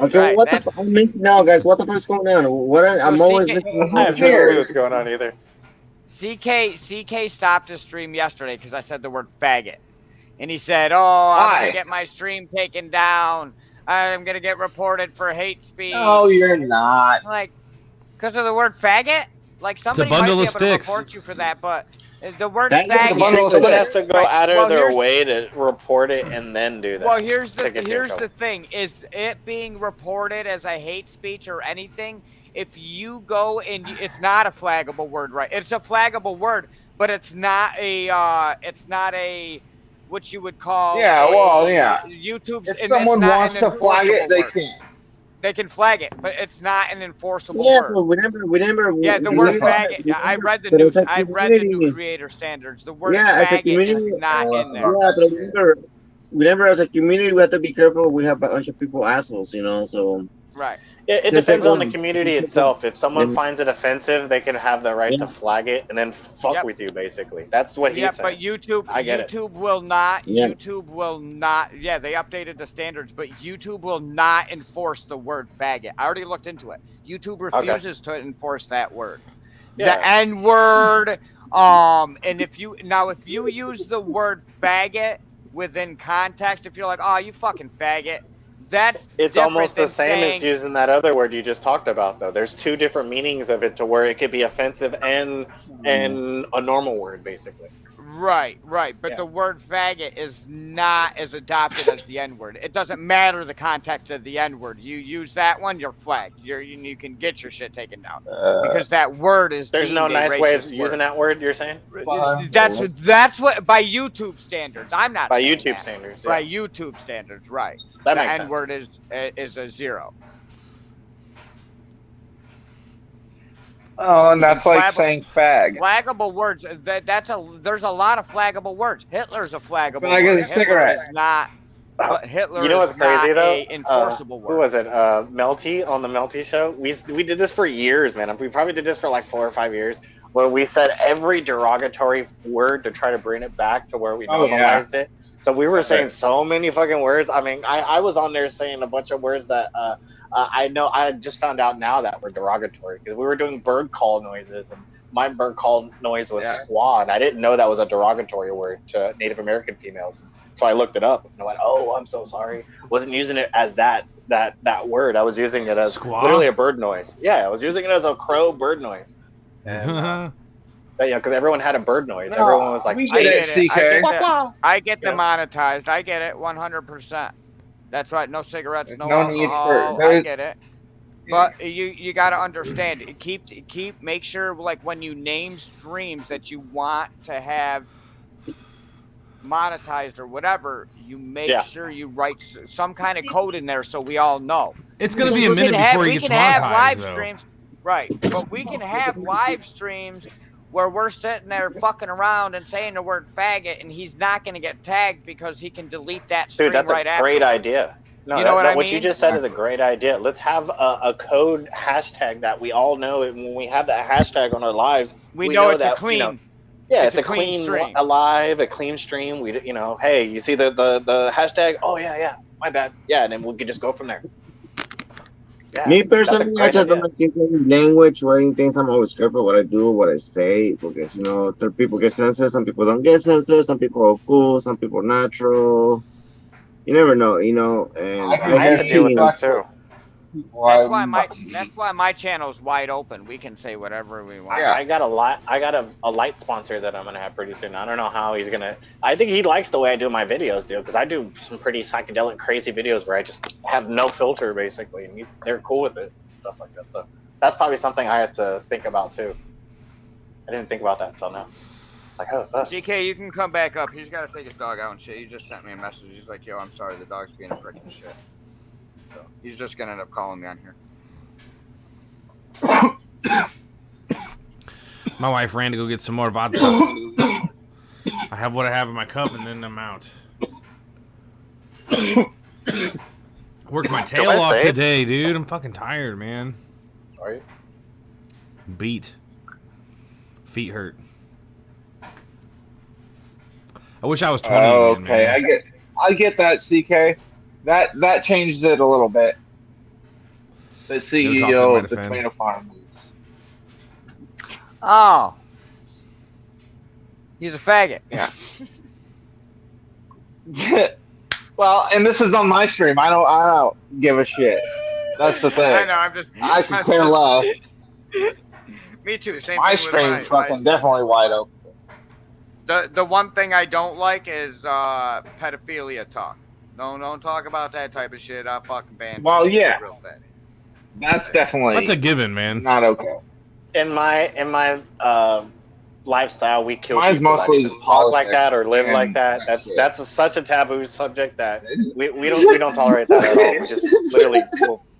Okay, Right, what the fuck? I'm missing now, guys. What the fuck's going on? I'm So always CK missing. I have no clue what's going on either. CK stopped his stream yesterday because I said the word faggot. And he said, oh, I'm Why? going to get my stream taken down. I'm going to get reported for hate speech. No, you're not. Like, because of the word faggot? Like, somebody might bundle be of able sticks. to report you for that, but the word Faggot is a faggot... bundle of Someone sticks. has to go Right, out of well, their here's- way to report it and then do that. Well, here's Take it to the yourself. thing: is it being reported as a hate speech or anything? If you go and it's not a flaggable word, right? It's a flaggable word, but it's not a what you would call. Yeah, well, yeah. YouTube. If someone wants to flag it, they can. They can flag it, but it's not an enforceable Yeah, word. but remember. Yeah, the word faggot. I read the but news. as a I read the new community- creator standards. The word Yeah, as a faggot community, is not in there. Yeah, but remember, as a community, we have to be careful. We have a bunch of people assholes, you know. So Right. It Just depends like on the when- community itself. If someone Yeah. finds it offensive, they can have the right Yeah. to flag it and then fuck Yep. with you, basically. That's what he Yeah, said. but YouTube, I get it. YouTube will not. Yeah. YouTube will not. Yeah, they updated the standards, but YouTube will not enforce the word faggot. I already looked into it. YouTube refuses to enforce that word, Yeah. the N word. And if you use the word faggot within context, if you're like, oh, you fucking faggot, that's It's different almost the than same as saying- using that other word you just talked about, though. There's two different meanings of it to where it could be offensive and a normal word, basically. Right. But the word faggot is not as adopted as the N-word. It doesn't matter the context of the N-word. You use that one, you're flagged. You can get your shit taken down because that word is. There's no deemed a nice way of racist using word. that word. You're saying? That's what by YouTube standards. I'm not By saying YouTube that. standards. By Yeah. YouTube standards, right? That The makes sense. N-word is a 0. Oh, and that's like Flab- saying fag. Flaggable words. There's a lot of flaggable words. Hitler's a flaggable Flag word. is a cigarette. Hitler is not. But Hitler You know what's is not crazy though? a enforceable Who word. was it? Melty on the Melty show. We did this for years, man. We probably did this for like 4 or 5 years, where we said every derogatory word to try to bring it back to where we Oh, yeah. normalized it. So we were saying so many fucking words. I mean, I was on there saying a bunch of words that I know I just found out now that were derogatory because we were doing bird call noises, and my bird call noise was squaw, and I didn't know that was a derogatory word to Native American females. So I looked it up and I went, "Oh, I'm so sorry. Wasn't using it as that word. I was using it as Squaw? literally a bird noise. Yeah, I was using it as a crow bird noise. And, but yeah, because everyone had a bird noise. No, Everyone was like, we I get get it, it. CK. I get Yeah. demonetized. I get it 100%. That's right. No cigarettes, no No need alcohol. for- I get it. But you got to understand. Make sure like when you name streams that you want to have monetized or whatever, you make sure you write some kind of code in there so we all know. It's gonna be a We minute can have- before he we gets can have live monetized, though. streams, right? But we can have live streams where we're sitting there fucking around and saying the word faggot, and he's not going to get tagged because he can delete that stream dude, that's right a great after. idea. No, You know what I what you mean? just said is a great idea. Let's have a code hashtag that we all know, and when we have that hashtag on our lives, We know it's that, a clean. you know, yeah, it's it's a a clean clean stream. alive, a clean stream. We, you know, hey, you see the hashtag? Oh yeah, my bad. Yeah, and then we could just go from there. Yeah, Me that's a personally, I great just idea. don't like using language, writing things. I'm always careful what I do, what I say, because you know, some people get censored, some people don't get censored, some people are cool, some people are natural. You never know, you know. And I have to deal with that too. That's why my channel's wide open. We can say whatever we want. I got a light sponsor that I'm gonna have pretty soon. I don't know how he's gonna. I think he likes the way I do my videos, dude, because I do some pretty psychedelic, crazy videos where I just have no filter basically, and they're cool with it, and stuff like that. So that's probably something I have to think about too. I didn't think about that until now. It's like, oh fuck. GK, you can come back up. He's got to take his dog out and shit. He just sent me a message. He's like, yo, I'm sorry, the dog's being a freaking shit. So he's just gonna end up calling me on here. My wife ran to go get some more vodka. I have what I have in my cup, and then I'm out. Worked my tail I off say? today, dude. I'm fucking tired, man. Are you? Beat. Feet hurt. I wish I was 20 Oh, again, okay, man. I get that, CK. That changed it a little bit. The CEO of the tomato farm. Oh. He's a faggot. Yeah. Well, and this is on my stream. I don't give a shit. That's the thing. I know. I'm just. I could care less. Me too. Same My thing with stream's fucking definitely wide open. The one thing I don't like is pedophilia talk. Don't talk about that type of shit. I fucking ban. Well, yeah. Real fast. That's definitely. That's a given, man. Not okay. In my lifestyle, we kill Mine's people mostly that talk like politics that or live and like that. that That's such a taboo subject that we don't tolerate that at all. We just literally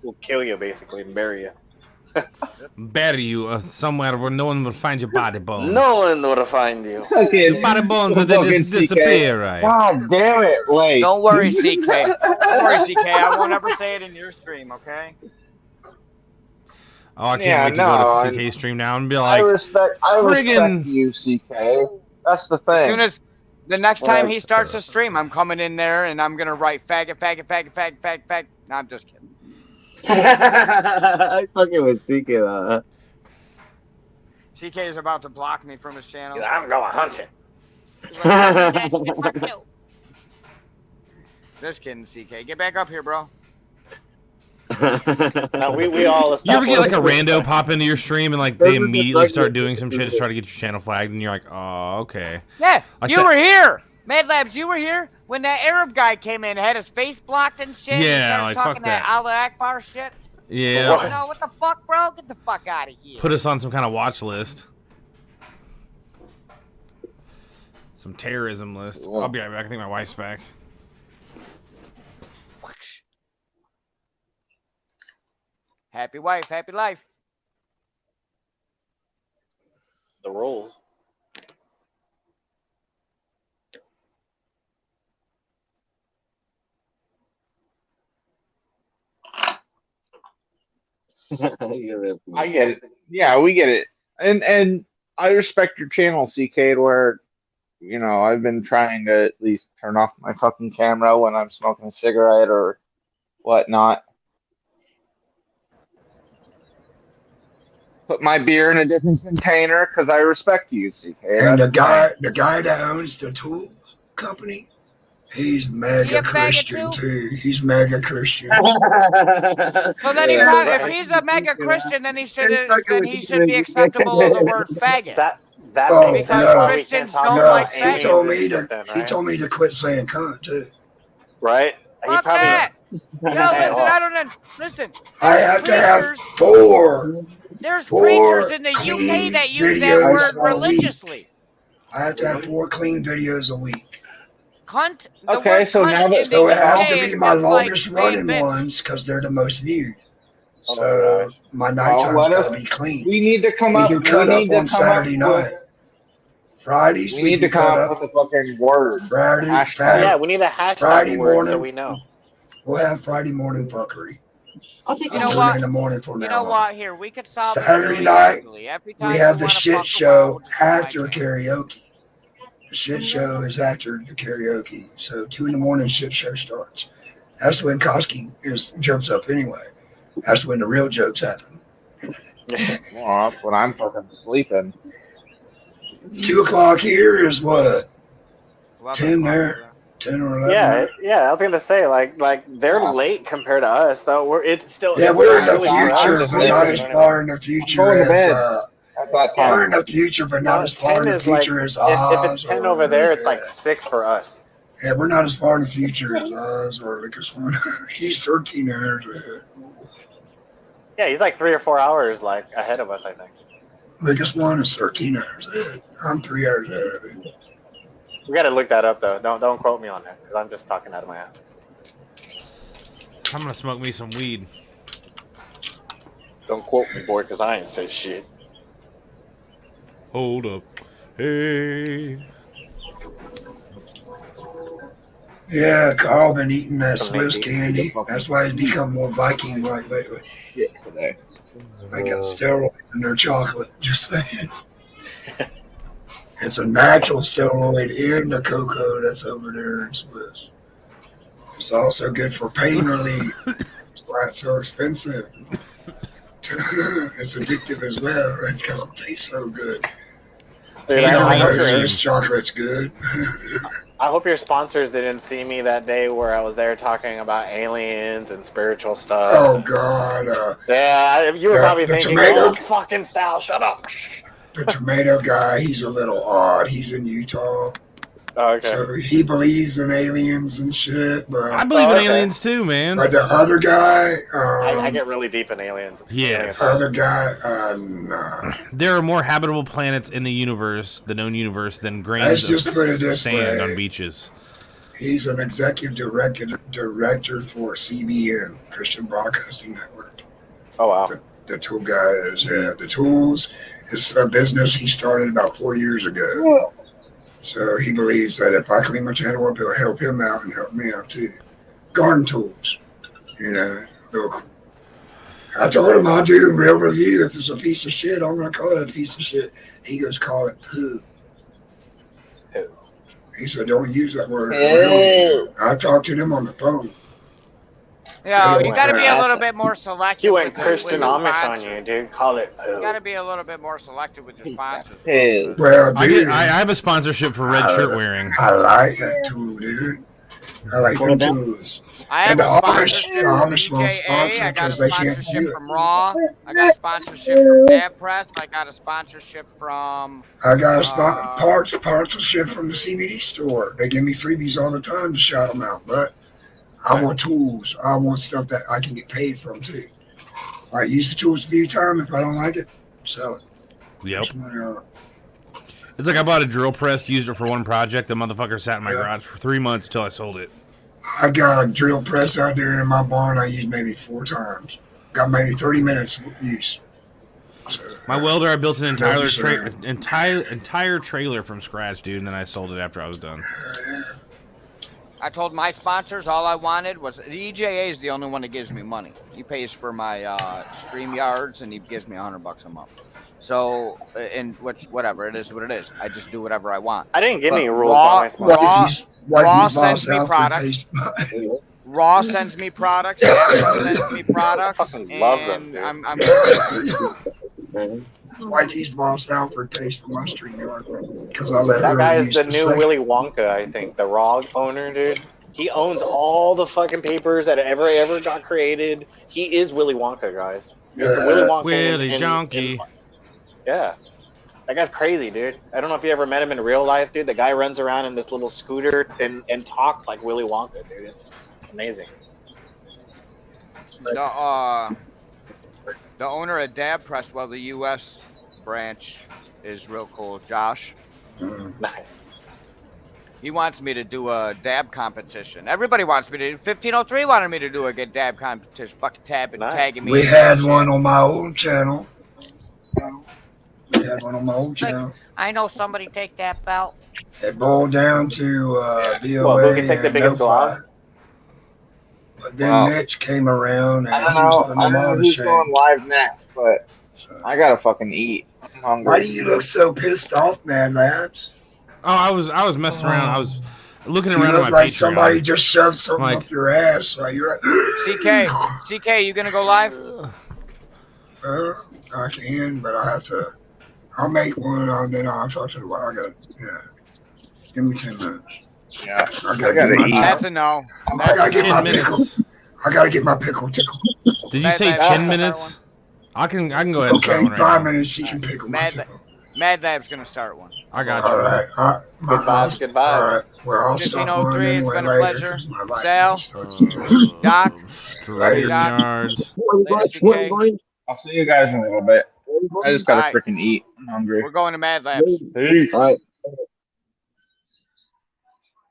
we'll kill you basically and bury you. Bury you somewhere where no one will find your body bones. No one will find you. Your body bones and they just disappear, right? God damn it, Lace. Don't worry, CK. Don't worry, CK. I won't ever say it in your stream, okay? Oh, I can't wait to go to CK stream now and be like, I respect friggin' you, CK. That's the thing. As soon as the next time he starts a stream, I'm coming in there and I'm gonna write faggot. No, I'm just kidding. I fucking with CK. CK is about to block me from his channel. I'm going hunting. Just kidding, CK. Get back up here, bro. No, we all. You ever get like a rando pop into your stream and like they immediately start doing some shit to try to get your channel flagged, and you're like, oh, okay. Yeah, Like you that- were here. Mad Labs, you were here when that Arab guy came in, had his face blocked and shit. Yeah, and started like, talking fuck that that. Allah Akbar shit. Yeah. No, what the fuck, bro? Get the fuck out of here. Put us on some kind of watch list. Some terrorism list. I'll be right back. I think my wife's back. Happy wife, happy life. The rules. I get it. Yeah, we get it. And I respect your channel, CK, where, you know, I've been trying to at least turn off my fucking camera when I'm smoking a cigarette or whatnot. Put my beer in a different container because I respect you, CK. And the That's guy that owns the tool company, he's mega Christian too. He's mega Christian. So then he's not, if he's a mega Christian, then he should be acceptable of the word faggot. That makes sense. no, Christians don't no, like he faggots. told me to quit saying cunt too. Right? Fuck that. Yo, listen, I don't listen. I have to have four There's four preachers in the UK clean that use that videos word a week. religiously. I have to have 4 clean videos a week. Cunt. Okay, so now that So it has UK to is be my just like longest being running bitch. ones because they're the most viewed. Oh So my nighttime's let us- gotta be clean. we need to come We up. can We cut need up to on come Saturday up with- night. Fridays We we need to can come cut up up. with a fucking word. Friday, Hashtag. Yeah, we need a hashtag Friday word morning. so we know. We'll have Friday morning fuckery. You I'm know doing what? it in the morning from You now know on. what? Here, we could solve this Saturday really night, easily. Every time we you have the wanna shit fuck show around, after karaoke. The shit show is after the karaoke. So 2 in the morning shit show starts. That's when Koski jumps up anyway. That's when the real jokes happen. Well, that's when I'm fucking sleeping. 2 o'clock here is what? 11 10 o'clock, there? 10 or 11? Yeah, I was gonna say like they're late compared to us though. It's still Yeah, we're in the early for us. future, but not as far in the future Going to bed. as At that time. we're in the future, but not as far 10 in the is like future as if Oz. it's 10 or- over there, it's like 6 for us. Yeah, we're not as far in the future as Oz or Lucas. He's 13 hours ahead. Yeah, he's like 3 or 4 hours like ahead of us, I think. Lucas one is 13 hours ahead. I'm 3 hours ahead of him. We gotta look that up though. Don't quote me on that because I'm just talking out of my ass. I'm gonna smoke me some weed. Don't quote me, boy, because I ain't say shit. Hold up. Hey. Yeah, Carl been eating that Swiss Maybe. candy. That's why he's become more Viking-like lately. Shit today. They got steroids in their chocolate. Just saying. It's a natural steroid in the cocoa that's over there in Swiss. It's also good for pain relief. That's why it's so expensive. It's addictive as well. That's because it tastes so good. Dude, You know, I hope Swiss chocolate's good. I hope your sponsors didn't see me that day where I was there talking about aliens and spiritual stuff. Oh God! Yeah, you were the- probably the thinking, tomato- "Oh, fucking Sal, shut up." The tomato guy, he's a little odd. He's in Utah, Oh, okay. so he believes in aliens and shit. But I believe in okay. aliens too, man. But the other guy, I get really deep in aliens. Yes. other guy, nah. There are more habitable planets in the universe, the known universe, than grains Let's of just put it this sand way. on beaches. He's an executive director for CBN, Christian Broadcasting Network. Oh wow. The tool guy is, the tools is a business he started about 4 years ago. So he believes that if I clean my channel up, it'll help him out and help me out too. Garden tools, you know. Look, I told him I'll do a real review. If it's a piece of shit, I'm going to call it a piece of shit. He goes, call it poo. Poo. He said, don't use that word. Poo. I talked to them on the phone. Yo, you gotta be a little bit more selective. He went with your- Christian with your Amish on sponsors. you, dude. Call it You poo. gotta be a little bit more selective with your sponsors. Hey. Well, I dude, have a sponsorship for red shirt wearing. I like that tool, dude. I like them tools. I And have the a Amish sponsorship from won't DJA. sponsor I got a because they can't sponsorship see it. from Raw. I got a sponsorship from Dab Press. I got a sponsorship from. I got a sponsorship from the CBD store. They give me freebies all the time to shout them out. But I want tools. I want stuff that I can get paid from too. I use the tools a few times. If I don't like it, sell it. Yep. It's like I bought a drill press, used it for one project. The motherfucker sat in my garage for 3 months till I sold it. I got a drill press out there in my barn. I used maybe 4 times. Got maybe 30 minutes use. So, my welder, I built an entire trailer from scratch, dude, and then I sold it after I was done. I told my sponsors all I wanted was the EJA is the only one that gives me money. He pays for my StreamYards and he gives me $100 a month. So, and whatever it is, what it is. I just do whatever I want. I didn't give any rules on my sponsors. Raw sends me products. Raw sends me products. Astro sends me products. I fucking love them, dude. I'm Wifey's boss Alfred pays for my StreamYard because I let that her guy is use the the new second. Willy Wonka, I think, the ROG owner, dude. He owns all the fucking papers that ever got created. He is Willy Wonka, guys. He's the Willy Wonka. Willy Jonky. Yeah. That guy's crazy, dude. I don't know if you ever met him in real life, dude. The guy runs around in this little scooter and talks like Willy Wonka, dude. It's amazing. the owner of Dab Press, well, the U.S. branch is real cool. Josh. Nice. He wants me to do a dab competition. Everybody wants me to do. 1503 wanted me to do a good dab competition. Fucking tagging me. We had one on my old channel. We had one on my old channel. I know somebody take that belt. It boiled down to BOA Well, who can take the and biggest no glove? fly. But then Mitch came around and I don't he was know. putting I them don't know on the who's shade. going live next, but I gotta fucking eat. I'm hungry. Why do you look so pissed off, man, lads? Oh, I was messing around. I was looking You around look at my like Patreon. somebody just shoved something Like- up your ass. Like you're like, CK, you gonna go live? I can, but I have to. I'll make one and then I'll talk to the I got give me 10 minutes. Yeah. I gotta get my That's a no. I gotta get my 10 minutes. pickle. I gotta get my pickle tickle. Did you say 10 minutes? I can go ahead and Okay, start one right 5 now. minutes. She can pickle my tickle. Mad Lab's gonna start one. I got All you. right. Good vibes, good vibes. All right. Well, I'll stop one 1503, it's anyway been a later, pleasure. 'cause my light Sal, starts- Doc, Straight Doc. yards. Later, CK. I'll see you guys in a little bit. I just gotta Alright. freaking eat. I'm hungry. We're going to Mad Labs. Peace. All right.